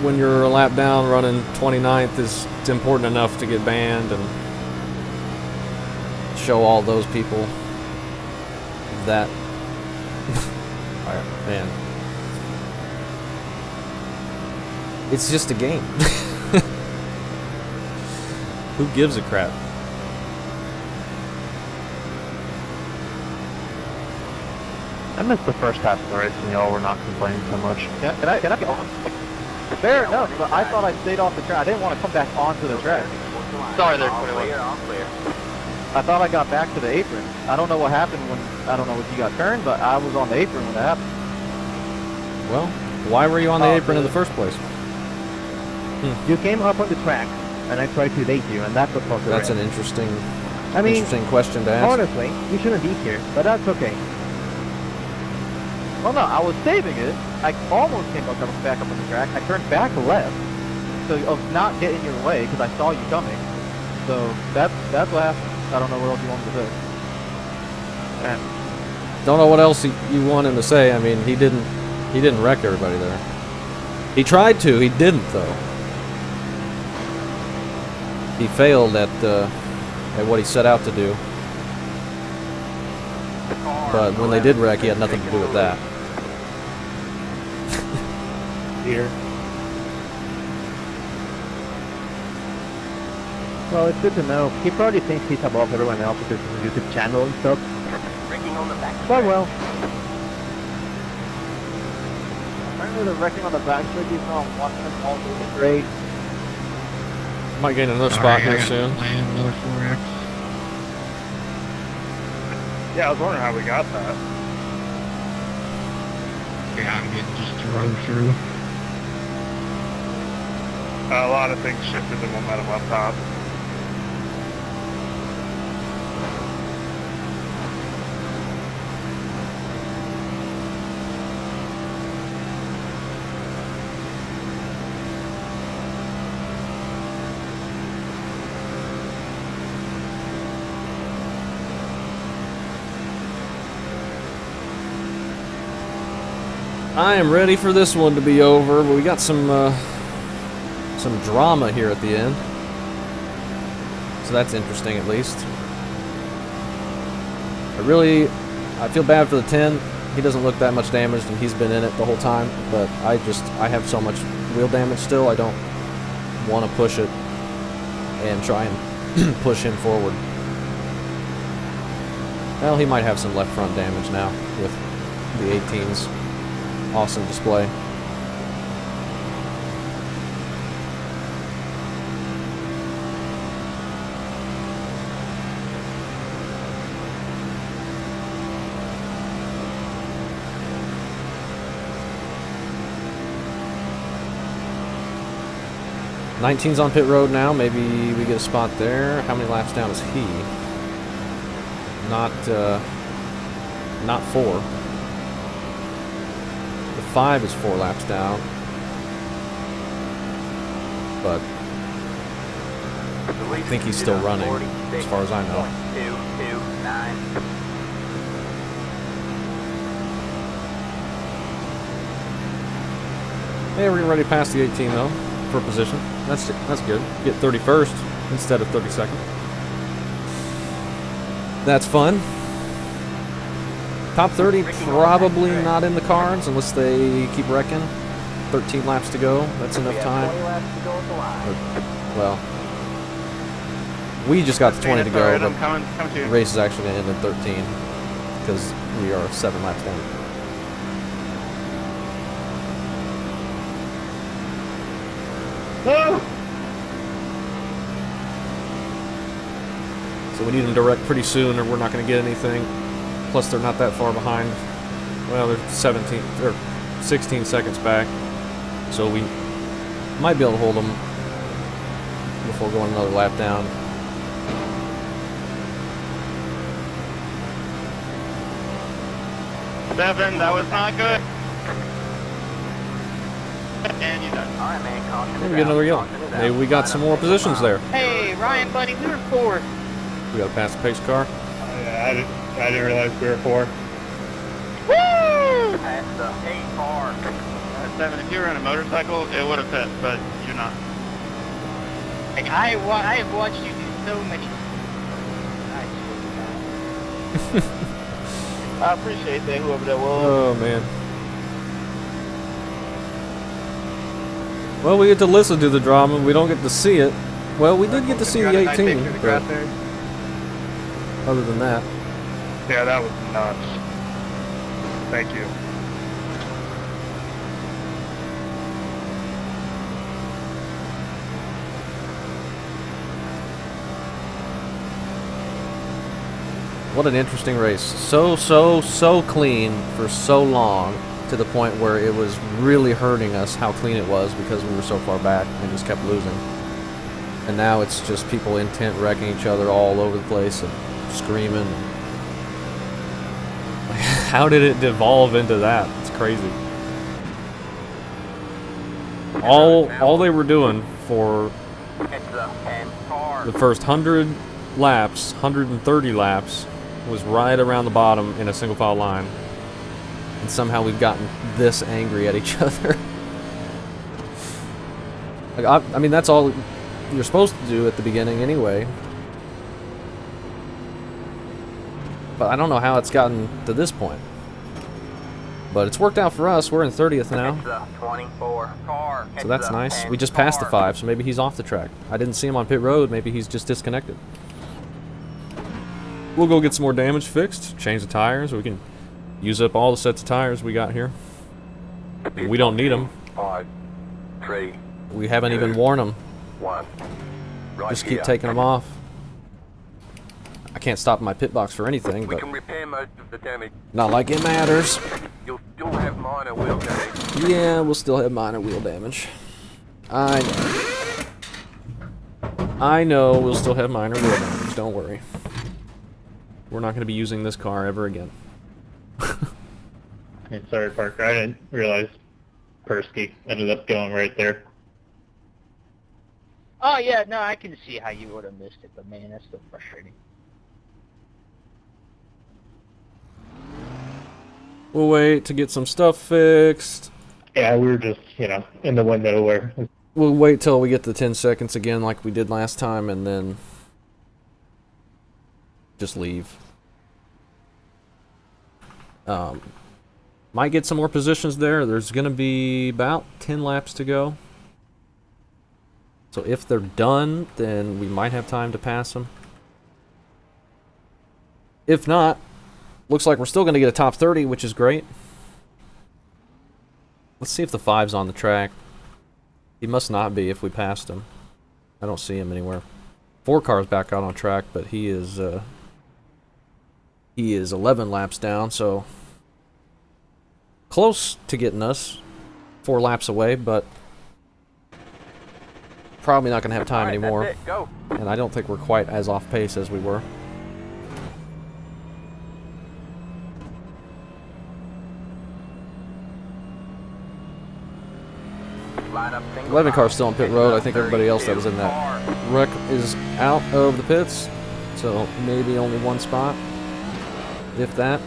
when you're a lap down running 29th, it's important enough to get banned and show all those people that. Man. It's just a game. Who gives a crap? I missed the first half of the race and y'all were not complaining so much. Can I get on? Fair enough, but I thought I stayed off the track. I didn't want to come back onto the track. Sorry there, All 21. clear, all clear. I thought I got back to the apron. I don't know what happened when, I don't know if you got turned, but I was on the apron when it happened. Well, why were you on the apron in the first place? You came up on the track, and I tried to date you, and that's what caused the That's wreck. an interesting, I mean, interesting question to ask. honestly, you shouldn't be here, but that's okay. Well, no, I was saving it. I almost came back up on the track. I turned back left, so of not getting your way because I saw you coming. So that's what happened. I don't know what else you want me to say. Don't know what else you want him to say. I mean, he didn't wreck everybody there. He tried to. He didn't though. He failed at what he set out to do. But when they did wreck, he had nothing to do with that. Here. Well, it's good to know. He probably thinks he's above everyone else because of his YouTube channel and stuff. Braking on the back. But well, Apparently the wrecking on the backstretch is not watching them all through the straight. Might gain another spot Alright, I here gotta soon. land another 4X. Yeah, I was wondering how we got that. Yeah, I'm getting just drove through. A lot of things shifted the momentum up top. I am ready for this one to be over, but we got some drama here at the end. So that's interesting at least. I feel bad for the 10. He doesn't look that much damaged and he's been in it the whole time, but I have so much wheel damage still, I don't want to push it and try and push him forward. Well, he might have some left front damage now with the 18's awesome display. '19's on pit road now. Maybe we get a spot there. How many laps down is he? Not 4. The 5 is 4 laps down. But I think he's still running, as far as I know. 229. Hey, we're ready to pass the 18 though for position. That's good. Get 31st instead of 32nd. That's fun. Top 30 probably not in the cards unless they keep wrecking. 13 laps to go. That's enough time. Well, we just got to 20 to go, but the race is actually going to end in 13 because we are 7 laps down. So we need them to wreck pretty soon or we're not going to get anything. Plus they're not that far behind. Well, they're 17 or 16 seconds back. So we might be able to hold them before going another lap down. Devin, that was not good. And you done. Alright, man, caution. Maybe get another yellow. Maybe we got some more positions there. Hey, Ryan, buddy, we were 4th. We got to pass the pace car. Yeah, I didn't realize we were 4. Woo! Past the 8 bar. Devin, if you were on a motorcycle, it would have fit, but you're not. Like, I have watched you do so many. I appreciate that, whoever that was. Oh, man. Well, we get to listen to the drama. We don't get to see it. Well, we did get to see the 18. But other than that. Yeah, that was nuts. Thank you. What an interesting race. So clean for so long, to the point where it was really hurting us how clean it was because we were so far back and just kept losing. And now it's just people intent wrecking each other all over the place and screaming. How did it devolve into that? It's crazy. All they were doing for the first 100 laps, 130 laps, was right around the bottom in a single file line. And somehow we've gotten this angry at each other. Like, I mean, that's all you're supposed to do at the beginning anyway. But I don't know how it's gotten to this point. But it's worked out for us. We're in 30th now. So that's nice. We just passed the 5, so maybe he's off the track. I didn't see him on pit road. Maybe he's just disconnected. We'll go get some more damage fixed, change the tires. We can use up all the sets of tires we got here. We don't need them. 5, 3. We haven't even worn them. 1. Just keep taking them off. I can't stop my pit box for anything, We but can repair most of the damage. not like it matters. You'll still have minor wheel damage. Yeah, we'll still have minor wheel damage. I know we'll still have minor wheel damage, don't worry. We're not going to be using this car ever again. Hey, sorry, Parker. I didn't realize Persky ended up going right there. Oh, yeah, no, I can see how you would have missed it, but man, that's still frustrating. We'll wait to get some stuff fixed. Yeah, we were just, in the window where... We'll wait till we get to 10 seconds again like we did last time, and then just leave. Might get some more positions there. There's going to be about 10 laps to go. So if they're done, then we might have time to pass them. If not, looks like we're still going to get a top 30, which is great. Let's see if the 5's on the track. He must not be if we passed him. I don't see him anywhere. 4 cars back out on track, but he is 11 laps down, so close to getting us. 4 laps away, but probably not going to have time anymore. Go. And I don't think we're quite as off pace as we were. Line up 11 car's still on pit road. I think everybody else that was in that wreck is out of the pits. So maybe only 1 spot, if that.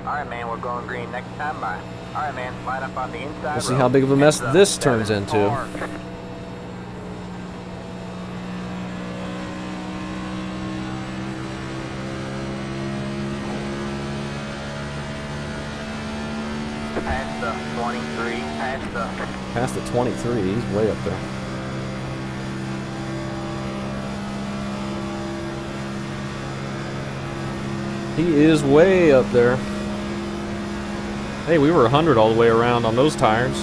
Alright, man, we're going green next time by. Alright, man, line up on the inside. We'll see how big of a mess this turns into. Past the 23, Past the 23, he's way up there. He is way up there. Hey, we were 100 all the way around on those tires.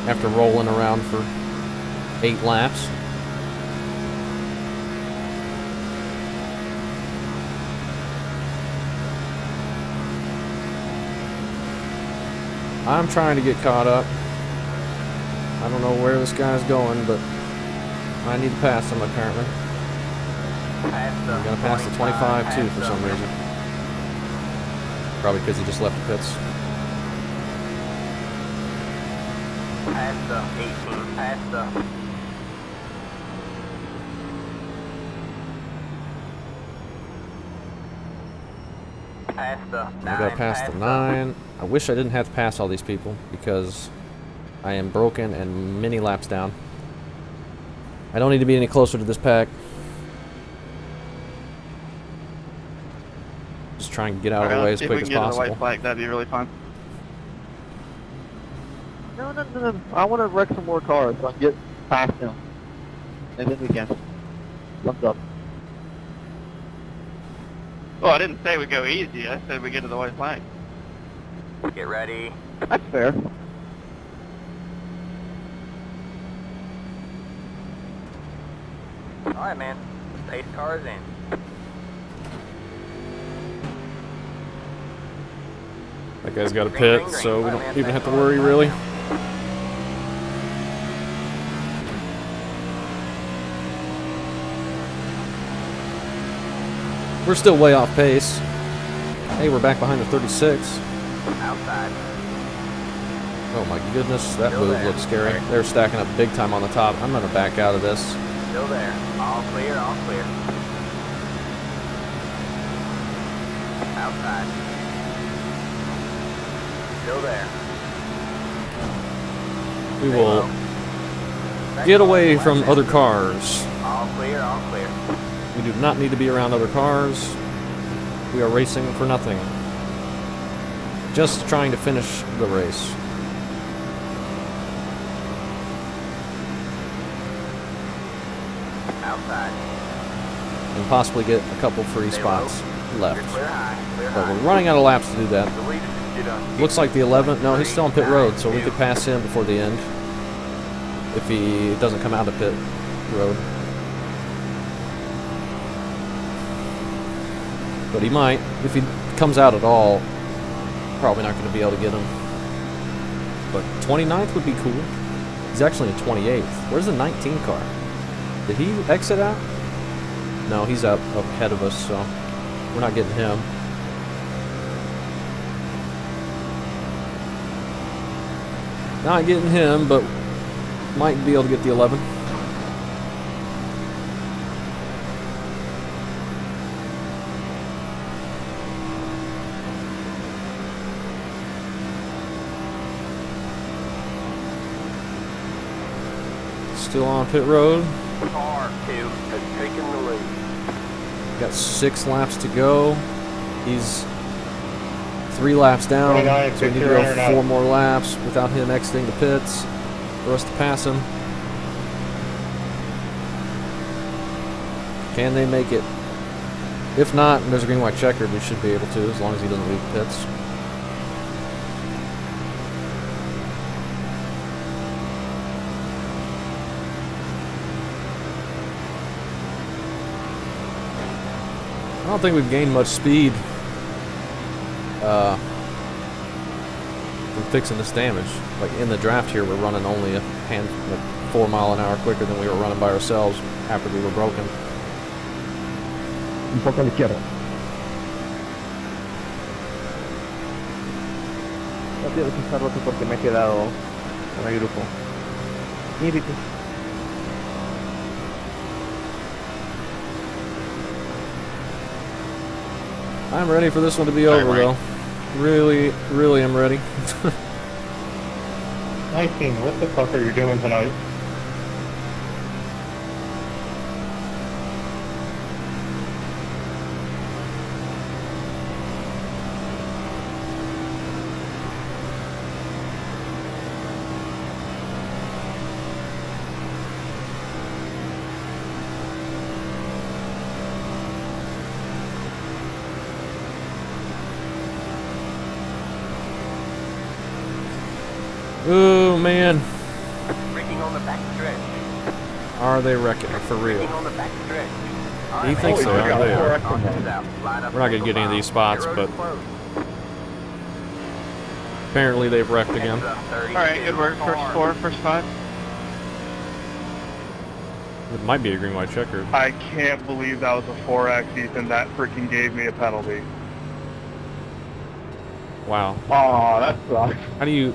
After rolling around for 8 laps. I'm trying to get caught up. I don't know where this guy's going, but I need to pass him apparently. I'm gonna pass the 25 too for some reason. Probably because he just left the pits. past the 18, past the... Past the 9, I gotta pass the 9. I wish I didn't have to pass all these people because I am broken and many laps down. I don't need to be any closer to this pack. Just trying to get out of the way as quick as If we can get to the possible. white flag, that'd be really fun. No. I want to wreck some more cars so I can get past them. And then we can. Thumbs up. Well, I didn't say we go easy. I said we get to the white flag. Get ready. That's fair. Alright, man. 8 cars in. That guy's got a pit, so we don't even have to worry, really. We're still way off pace. Hey, we're back behind the 36. Outside. Oh my goodness, that move looks scary. They're stacking up big time on the top. I'm gonna back out of this. Still there. All clear, all clear. Outside. Still there. We will get away from other cars. All clear, all clear. We do not need to be around other cars. We are racing for nothing. Just trying to finish the race. Outside. And possibly get a couple free spots left. Clear high, clear But high. we're running out of laps to do that. The leader should on. Looks like the 11th. No, he's still on pit road, so we could pass him before the end. If he doesn't come out of pit road. But he might. If he comes out at all, probably not going to be able to get him. But 29th would be cool. He's actually in 28th. Where's the 19 car? Did he exit out? No, he's up ahead of us, so we're not getting him. Not getting him, but might be able to get the 11. Still on pit road. Car 2 has taken the lead. Got 6 laps to go. He's 3 laps down, 29, so we need to Victor, go 4 more laps without him exiting the pits for us to pass him. Can they make it? If not, and there's a green white checkered, we should be able to, as long as he doesn't leave the pits. I don't think we've gained much speed from fixing this damage. Like in the draft here, we're running only like 4 mile an hour quicker than we were running by ourselves after we were broken. Un poco a la izquierda. No quiero que roto porque me he quedado en el grupo. Y Vicky. I'm ready for this one to be over, though. Really, really am ready. 19, what the fuck are you doing tonight? Oh man, Braking on the back stretch. are they wrecking it for real? Braking on the back stretch. All Do you right, think man. so? Yeah, they are. On this out. Line up We're not gonna single get any of file. these spots, Pit road but is closed. apparently they've wrecked again. Exit 32 Alright, good work. First car. 4, first 5. It might be a green white checkered. I can't believe that was a 4X, Ethan. That freaking gave me a penalty. Wow. Aw, that sucks. How do you?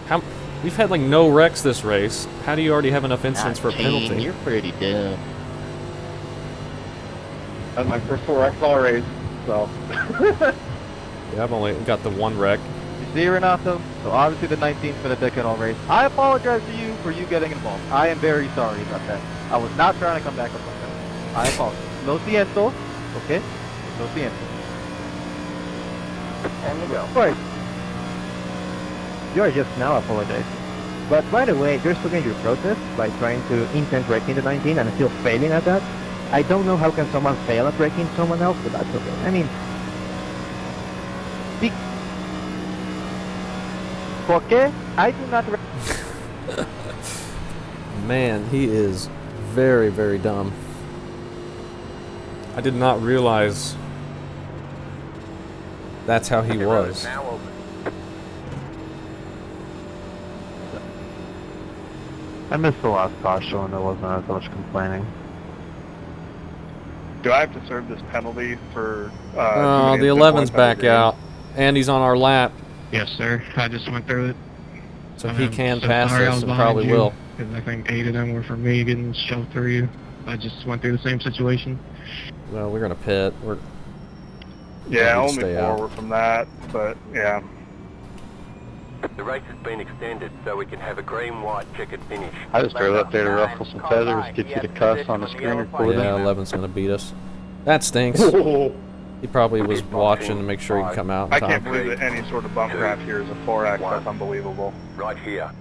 How? We've had like no wrecks this race. How do you already have enough incidents for a 19, penalty? You're pretty dumb. That's my first 4X all race, so. Yeah, I've only got the one wreck. You see, Renato? So obviously the 19's been a dickhead all race. I apologize to you for you getting involved. I am very sorry about that. I was not trying to come back up on that. I apologize. Lo siento, okay? Lo siento. And you go. Right. You are just now apologizing. But by the way, you're stuck in your protest by trying to intent wrecking the 19 and still failing at that. I don't know how can someone fail at wrecking someone else, but that's okay. I mean, Okay? I do not Man, he is very, very dumb. I did not realize that's how he Pit road is was. now open. I missed the last car show and there wasn't as much complaining. Do I have to serve this penalty for... Oh, the 11's back out. And he's on our lap, Yes, sir. I just went through it. so he can so pass sorry I us was and behind probably you, will. 'cause I think 8 of them were from me getting shoved through you. I just went through the same situation. Well, we're gonna pit. We're Yeah, we'll only stay 4 out. were from that, but yeah. The race has been extended so we can have a green-white checkered finish. I just drove up there to ruffle some feathers, get you to cuss on the screen recording. Yeah, 11's gonna beat us. That stinks. He probably was watching to make sure he can come out in I time. can't believe that any sort of bump crap here is a 4X. That's unbelievable. Right here.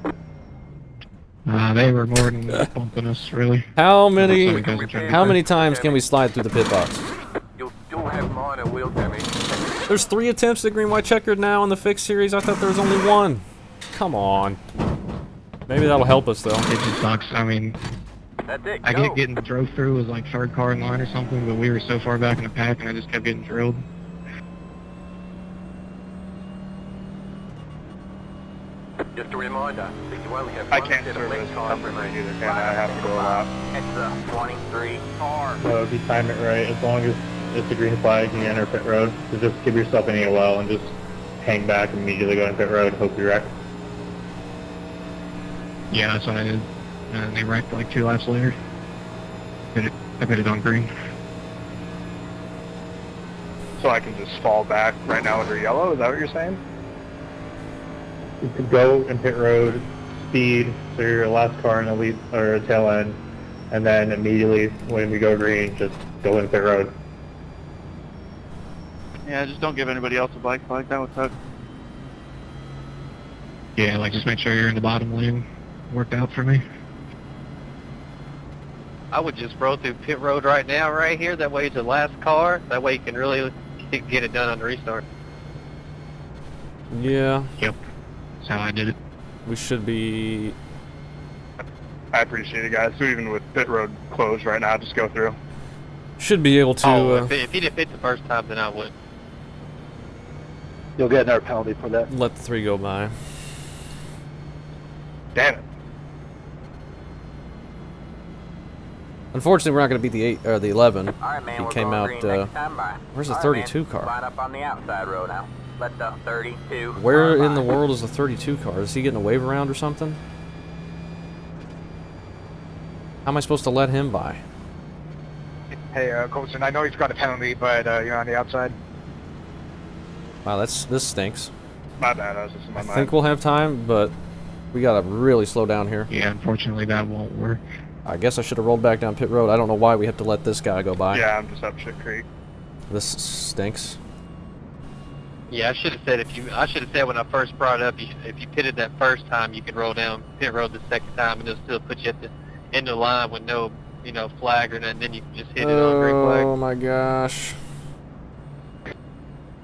They were more than bumping us, really. How many? Sorry, guys, I'm trying to How be many times can we slide through the pit box? You'll still have minor wheel damage. There's 3 attempts at green white checkered now in the fixed series. I thought there was only 1. Come on. Maybe that'll help us though. It just sucks. I mean, That's it, I go. kept getting drove through as like 3rd car in line or something, but we were so far back in the pack and I just kept getting drilled. Just a reminder that you only have I one can't set of serve left this tires penalty remaining. either, can I? I have to go out. Exit 23 car. So if you time it right, as long as it's a green flag, you enter pit road. So just give yourself an EOL and just hang back and immediately go in pit road, hope you wreck. Yeah, that's what I did. And they wrecked like 2 laps later. I put it on green. So I can just fall back right now under yellow? Is that what you're saying? You could go in pit road, speed, so you're your last car in the lead or tail end, and then immediately when we go green, just go in pit road. Yeah, just don't give anybody else a bike flag. That would suck. Yeah, like just make sure you're in the bottom lane. Worked out for me. I would just roll through pit road right now, right here. That way it's the last car. That way you can really get it done on the restart. Yeah, Yep. That's how I did it. we should be. I appreciate it, guys. So even with pit road closed right now, just go through. Should be able to. If he'd have hit the first time, then I would. You'll get another penalty for that. Let the 3 go by. Damn it. Unfortunately, we're not going to beat the 8 or the 11. All right, man. He we're came going out. green next time by. Where's the All 32 man. car? Line up on the outside road now. Let the 32. Where car in the by. world is the 32 car? Is he getting a wave around or something? How am I supposed to let him by? Hey, Colson, I know he's got a penalty, but you're on the outside. Wow, this stinks. My bad, I was just in my I mind. think we'll have time, but we gotta really slow down here. Yeah, unfortunately that won't work. I guess I should have rolled back down pit road. I don't know why we have to let this guy go by. Yeah, I'm just up shit creek. This stinks. Yeah, I should have said when I first brought it up, if you pitted that first time, you could roll down pit road the second time, and it'll still put you at the end of the line with no, flag or nothing. Then you can just hit it on green flag. Oh my gosh.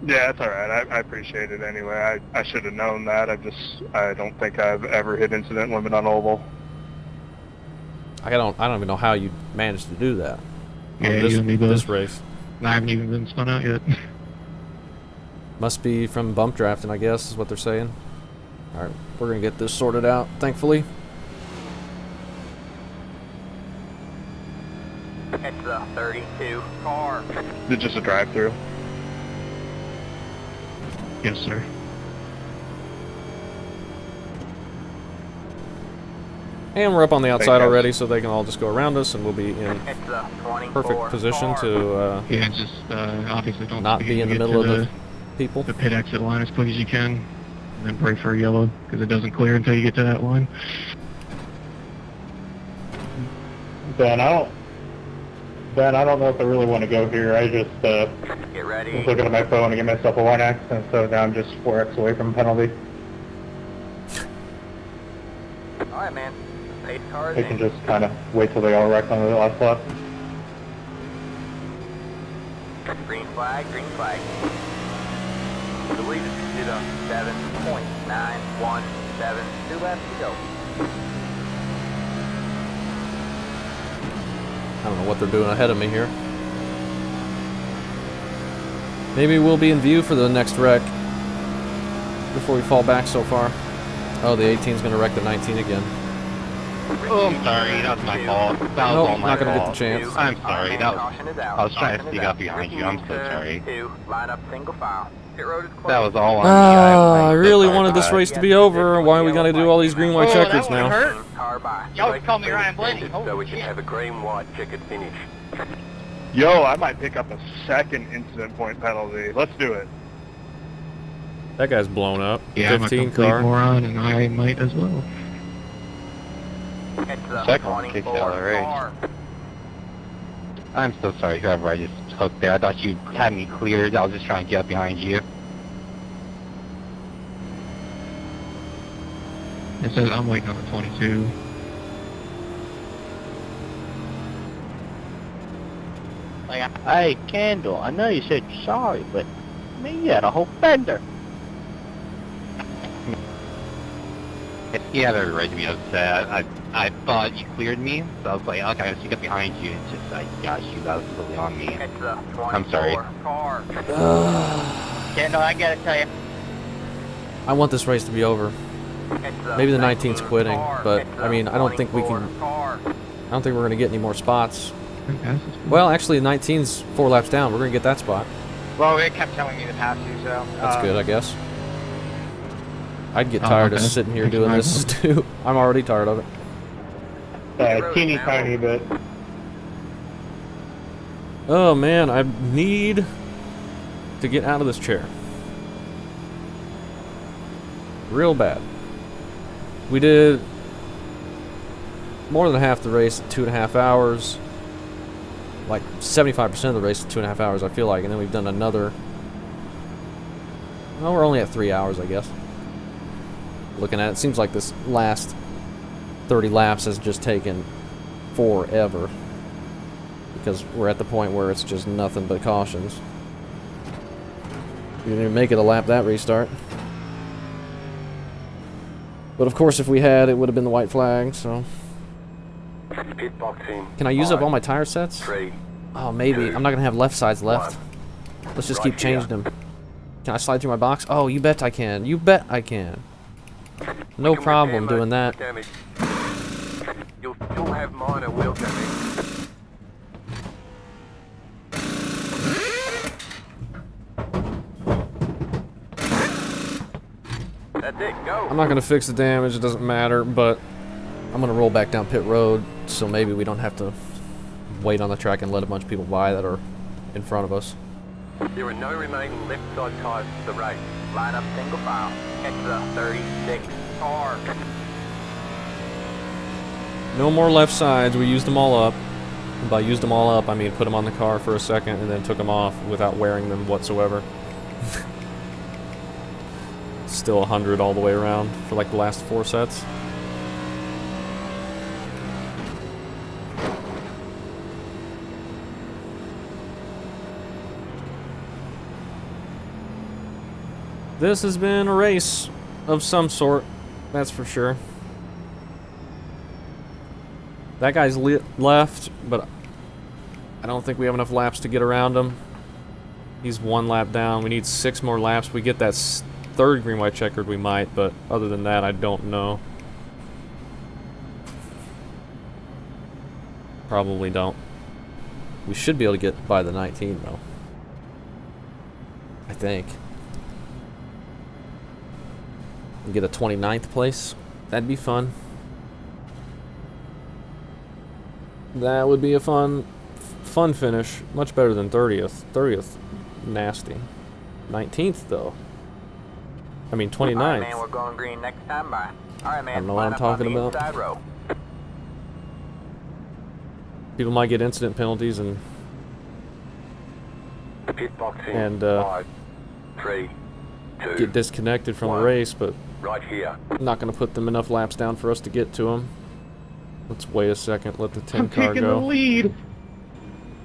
Yeah, it's alright. I appreciate it anyway. I should have known that. I don't think I've ever hit incident limit on oval. I don't even know how you managed to do that. Yeah, on you and me both. this race. I haven't even been spun out yet. Must be from bump drafting, I guess, is what they're saying. Alright, we're gonna get this sorted out, thankfully. It's the 32 car. It's just a drive-through. Yes, sir. And we're up on the outside Thank you. already, so they can all just go around us, and we'll be in It's the 24 perfect position car. to Yeah, just obviously don't not speed be in and the get middle to of the people. the pit exit line as quick as you can, and then pray for a yellow because it doesn't clear until you get to that line. Ben, I don't know if I really want to go here. I just Get ready. was looking at my phone to get myself a line accident, so now I'm just 4x away from penalty. Alright, man. Pace cars I in. can just kind of wait till they all wreck on the last lap. Green flag, green flag. The lead is to the 7.917. 2 laps to go. I don't know what they're doing ahead of me here. Maybe we'll be in view for the next wreck before we fall back so far. Oh, the 18's gonna wreck the 19 again. Oh, I'm sorry. That was my fault. That was Nope, all my not gonna get fault. the chance. I'm sorry. Caution is out. I was trying to Caution sneak is up out. behind you. I'm so sorry. 2, line up single file. Pit road is closed. That was all on me. I really so wanted sorry this about race that. to be over. Why are we gonna do all these green white Oh, that checkers one now? hurt. Car by. Y'all Race call me has been Ryan Blaney. extended Holy so we can shit. have a green white checkered finish. Yo, I might pick up a second incident point penalty. Let's do it. That guy's blown up. Yeah, I'm a 15 complete car. moron, and I might as well. It's the Second one kicked out of the 24 race. car. I'm so sorry, whoever I just hooked there. I thought you had me cleared. I was just trying to get up behind you. It says I'm waiting on the 22. Like, Hey, Kendall, I know you said you're sorry, but man, you had a whole fender. You have every right to be upset. I thought you cleared me, so I was like, okay, I'll sneak up behind you. It's just, I got you. That was totally on me. It's the 24 I'm sorry. car. yeah, no, I gotta tell you. I want this race to be over. It's Maybe the 19's 19 quitting, car. but It's I mean, I don't think we 24 can. car. I don't think we're gonna get any more spots. Okay, Well, actually, 19's 4 laps down. We're gonna get that spot. Well, it kept telling me to pass you, so. That's good, I guess. I'd get Oh, tired of okay. sitting here Thanks, doing Michael. this too. I'm already tired of it. Teeny tiny bit. Oh man, I need to get out of this chair. Real bad. We did more than half the race in 2.5 hours. Like 75% of the race in 2.5 hours, I feel like, and then we've done another. Well, we're only at 3 hours, I guess. Looking at it, seems like this last 30 laps has just taken forever. Because we're at the point where it's just nothing but cautions. We didn't even make it a lap that restart. But of course, if we had, it would have been the white flag, so. Pit boxing. Can I use up all my tire sets? 3. Oh, maybe. I'm not going to have left sides left. Let's just keep Right here. changing them. Can I slide through my box? Oh, you bet I can. You bet I can. No We can problem repair doing most that. damage. You'll still have minor wheel damage. That's it, go. I'm not going to fix the damage. It doesn't matter, but I'm going to roll back down pit road, so maybe we don't have to wait on the track and let a bunch of people by that are in front of us. There are no remaining left side tyres for the race. Line up single file. Catch the 36 car. No more left sides. We used them all up. And by used them all up, I mean put them on the car for a second and then took them off without wearing them whatsoever. Still 100 all the way around for like the last 4 sets. This has been a race of some sort, that's for sure. That guy's left, but I don't think we have enough laps to get around him. He's 1 lap down. We need 6 more laps. We get that 3rd green, white, checkered, we might, but other than that, I don't know. Probably don't. We should be able to get by the 19, though. I think. And get a 29th place. That'd be fun. That would be a fun finish. Much better than 30th. 30th, nasty. 19th, though. I mean, 29th. Alright, man, we're going green next time by. Alright, man. I don't know what I'm talking about. Inside row. People might get incident penalties and Pit boxing. And, 5, 3, 2. get disconnected from the 1. race, but Right here. I'm not going to put them enough laps down for us to get to them. Let's wait a second, let the 10 I'm car taking go. the lead.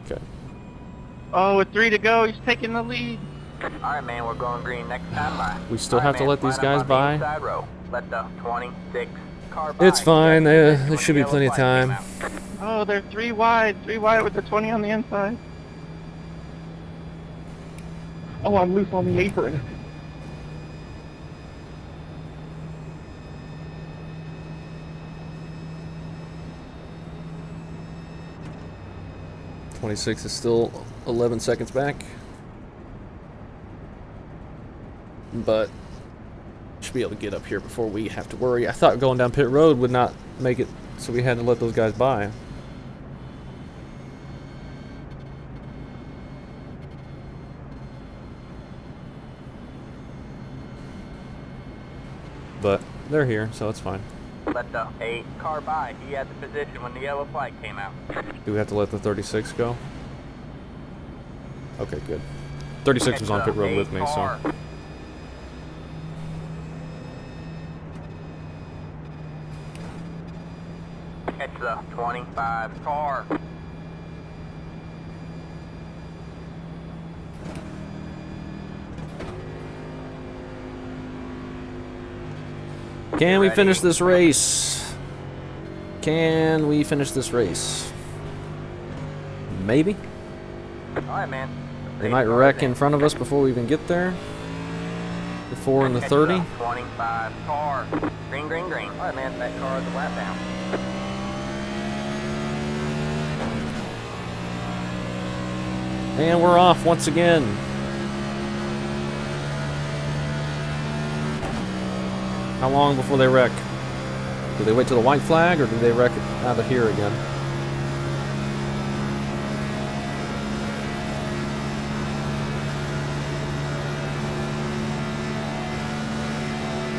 Okay. Oh, with 3 to go, he's taking the lead. Alright, man, we're going green next time by. We still Alright, have to man, let these line up guys on the by. inside row. Let the 26 car by. It's fine, there When should the be plenty yellow of flag time. came out. Oh, they're 3 wide. 3 wide with the 20 on the inside. Oh, I'm loose on the apron. .26 is still 11 seconds back. But should be able to get up here before we have to worry. I thought going down pit road would not make it, so we had to let those guys by. But they're here, so it's fine. Let the 8 car by. He had the position when the yellow flag came out. Do we have to let the 36 go? Okay, good. 36 was on pit road with me, so. Catch the 25 car. Can we finish this race? Can we finish this race? Maybe? Alright, man. They might wreck in front of us before we even get there. The 4 and the 30. 25 car. Green, green, green. Alright, man. That car is a lap down. And we're off once again. How long before they wreck? Do they wait till the white flag, or do they wreck out of here again?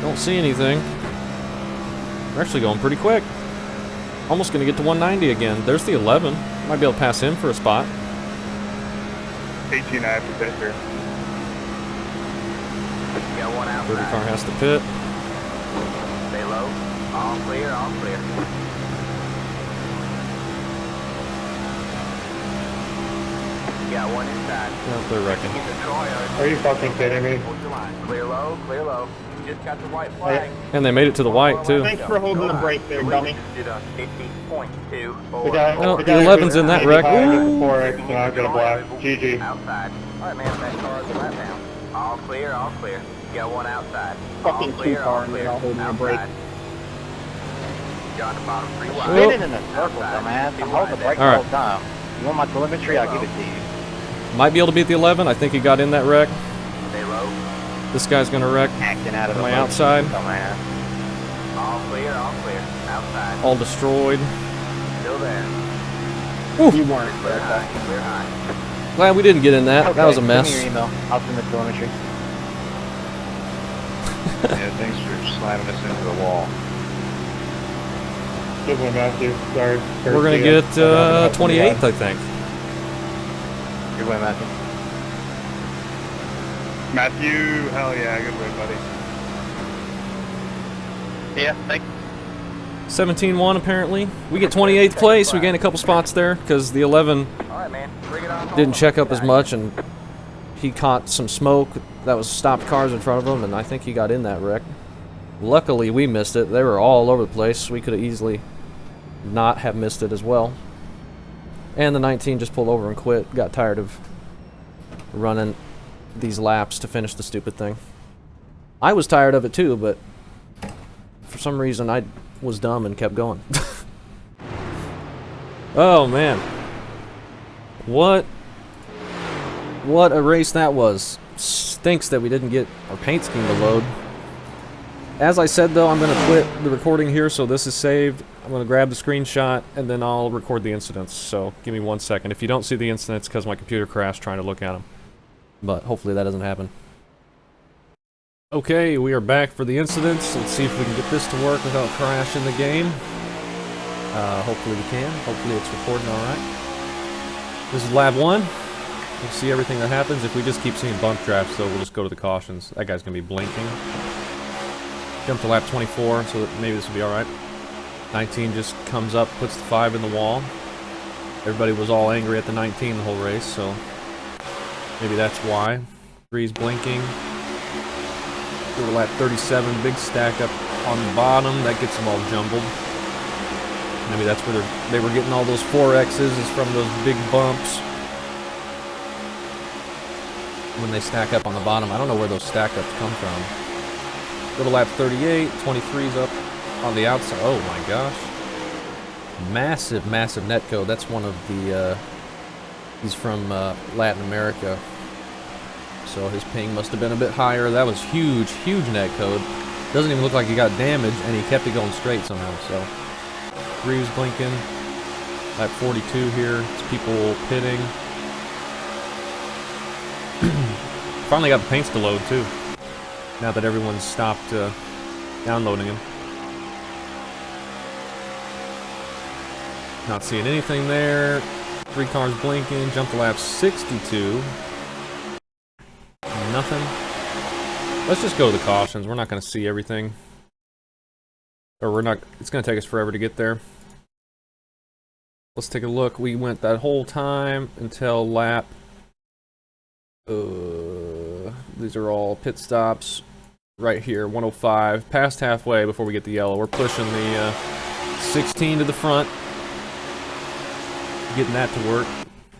Don't see anything. We're actually going pretty quick. Almost going to get to 190 again. There's the 11. Might be able to pass him for a spot. 18, I have to pit here. Got one 30 outside. car has to pit. Stay low. All clear, all clear. Got one inside. Yeah, they're wrecking. Get the Troy. Are you fucking kidding me? Hold your line. Clear low, clear low. Just got the white flag. And they made it to the white, too. Thanks for holding the brake there, dummy. Did a 50.2. The guy, Well, the the guy 11's in that wreck. Before I got a black. GG. Outside. Alright, man, that car is a lap down. All clear, all clear. Got one outside. Fucking all clear, 2 all car and clear. they're all holding the brake. Outside. Got the bottom 3 wide. Spinning in a circle, dumbass. I'm holding the brake the All right. whole time. You want my telemetry? I'll give it to you. Might be able to beat the 11. I think he got in that wreck. Stay low. This guy's going to wreck. Acting out of On the my motion, outside. dumbass. All clear, all clear. Outside. All destroyed. Still there. You weren't. Clear high, clear high. Glad we didn't get in that. That was a Send mess. me your email. I'll send the telemetry. Yeah, thanks for slamming us into the wall. Good one, Matthew. Sorry. We're gonna get 28th, I think. Good way, Matthew. Matthew, hell yeah, good way, buddy. Yeah, thanks. 17-1 apparently. We get 28th place. We gain a couple spots there because the 11 Alright, man. Bring it on. Didn't check up as much, and he caught some smoke that was stopped cars in front of him, and I think he got in that wreck. Luckily, we missed it. They were all over the place. We could have easily not have missed it as well. And the 19 just pulled over and quit. Got tired of running these laps to finish the stupid thing. I was tired of it too, but for some reason I was dumb and kept going. Oh man. What a race that was. Stinks that we didn't get our paint scheme to load. As I said though, I'm going to quit the recording here so this is saved. I'm going to grab the screenshot and then I'll record the incidents. So give me 1 second. If you don't see the incidents, because my computer crashed trying to look at them. But hopefully that doesn't happen. Okay, we are back for the incidents. Let's see if we can get this to work without crashing the game. Hopefully we can. Hopefully it's recording alright. This is lap 1. You'll see everything that happens. If we just keep seeing bump drafts, though, we'll just go to the cautions. That guy's going to be blinking. Jump to lap 24, so that maybe this will be alright. 19 just comes up, puts the 5 in the wall. Everybody was all angry at the 19 the whole race, so maybe that's why. 3's blinking. Go to lap 37, big stack up on the bottom. That gets them all jumbled. Maybe that's where they were getting all those 4Xs is from those big bumps. When they stack up on the bottom, I don't know where those stack ups come from. Go to lap 38, 23's up on the outside. Oh my gosh. Massive, massive netcode. That's one of the, he's from Latin America. So his ping must have been a bit higher. That was huge, huge netcode. Doesn't even look like he got damaged, and he kept it going straight somehow, so. 3 was blinking. Lap 42 here. It's people pitting. Finally got the paints to load, too. Now that everyone's stopped downloading them. Not seeing anything there. 3 cars blinking. Jump to lap 62. Nothing. Let's just go to the cautions. We're not going to see everything. Or we're not... It's going to take us forever to get there. Let's take a look. We went that whole time until lap... these are all pit stops. Right here, 105. Past halfway before we get the yellow. We're pushing the 16 to the front. Getting that to work.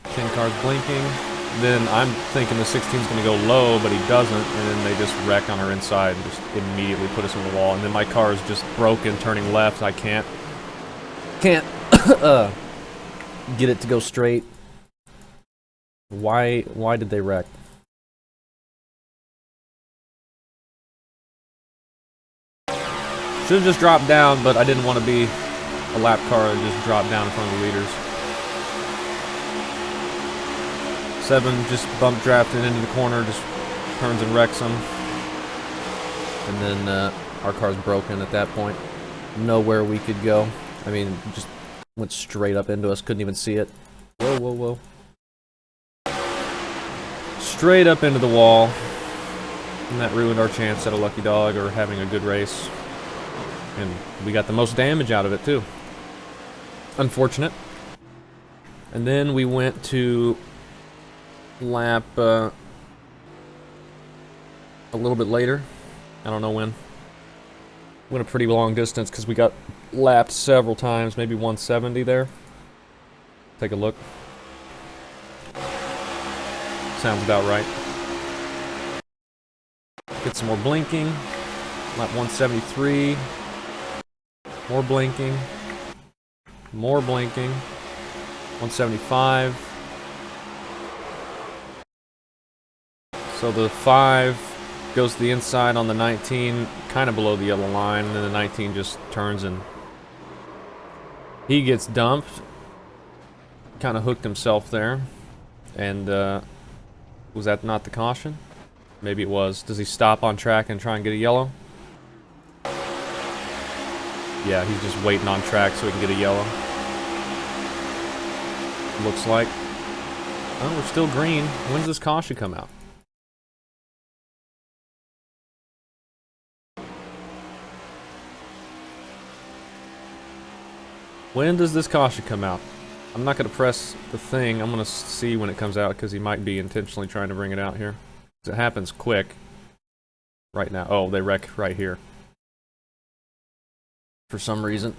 10 cars blinking. Then I'm thinking the 16's going to go low, but he doesn't, and then they just wreck on our inside and just immediately put us in the wall. And then my car is just broken, turning left. I can't get it to go straight. Why did they wreck? Should have just dropped down, but I didn't want to be a lap car and just drop down in front of the leaders. 7 just bump drafted into the corner, just turns and wrecks them. And then our car's broken at that point. Nowhere we could go. I mean, just went straight up into us, couldn't even see it. Whoa, whoa, whoa. Straight up into the wall. And that ruined our chance at a lucky dog or having a good race. And we got the most damage out of it, too. Unfortunate. And then we went to lap a little bit later. I don't know when. Went a pretty long distance because we got lapped several times, maybe 170 there. Take a look. Sounds about right. Get some more blinking. Lap 173. More blinking. More blinking. 175. So the 5 goes to the inside on the 19, kind of below the yellow line, and then the 19 just turns and he gets dumped. Kind of hooked himself there. And was that not the caution? Maybe it was. Does he stop on track and try and get a yellow? Yeah, he's just waiting on track so he can get a yellow. Looks like. Oh, we're still green. When's this caution come out? When does this caution come out? I'm not going to press the thing. I'm going to see when it comes out because he might be intentionally trying to bring it out here. It happens quick. Right now. Oh, they wreck right here. For some reason.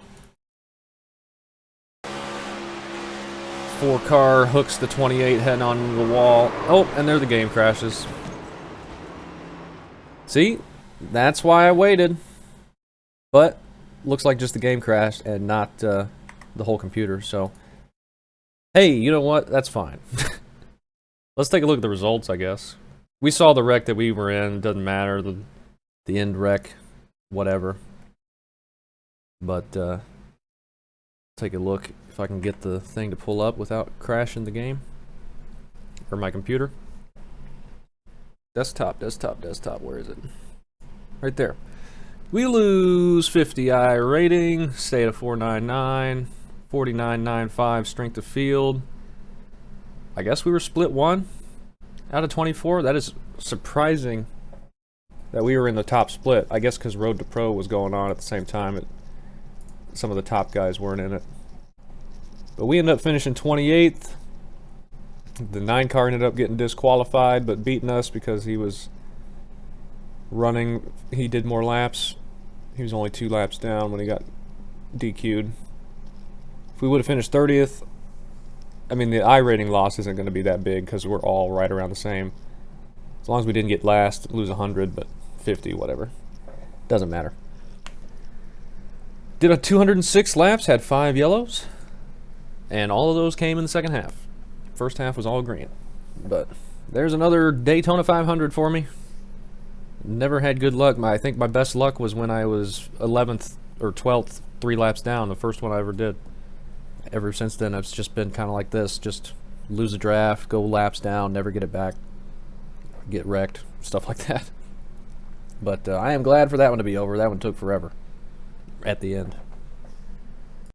4-car hooks the 28 heading onto the wall. Oh, and there the game crashes. See? That's why I waited. But, looks like just the game crashed and not the whole computer, so... Hey, you know what? That's fine. Let's take a look at the results, I guess. We saw the wreck that we were in. Doesn't matter. The end wreck. Whatever. But, take a look if I can get the thing to pull up without crashing the game. Or my computer. Desktop, desktop, desktop. Where is it? Right there. We lose 50 iRating. Stay at a 499. 49.95 strength of field. I guess we were split 1 out of 24. That is surprising that we were in the top split. I guess because Road to Pro was going on at the same time. Some of the top guys weren't in it. But we ended up finishing 28th. The 9-car ended up getting disqualified, but beating us because he was running. He did more laps. He was only 2 laps down when he got DQ'd. If we would have finished 30th, I mean, the iRating loss isn't going to be that big because we're all right around the same. As long as we didn't get last, lose 100, but 50, whatever. Doesn't matter. Did a 206 laps, had 5 yellows, and all of those came in the second half. First half was all green. But there's another Daytona 500 for me. Never had good luck. I think my best luck was when I was 11th or 12th, 3 laps down, the first one I ever did. Ever since then, it's just been kind of like this. Just lose a draft, go laps down, never get it back, get wrecked, stuff like that. But I am glad for that one to be over. That one took forever at the end.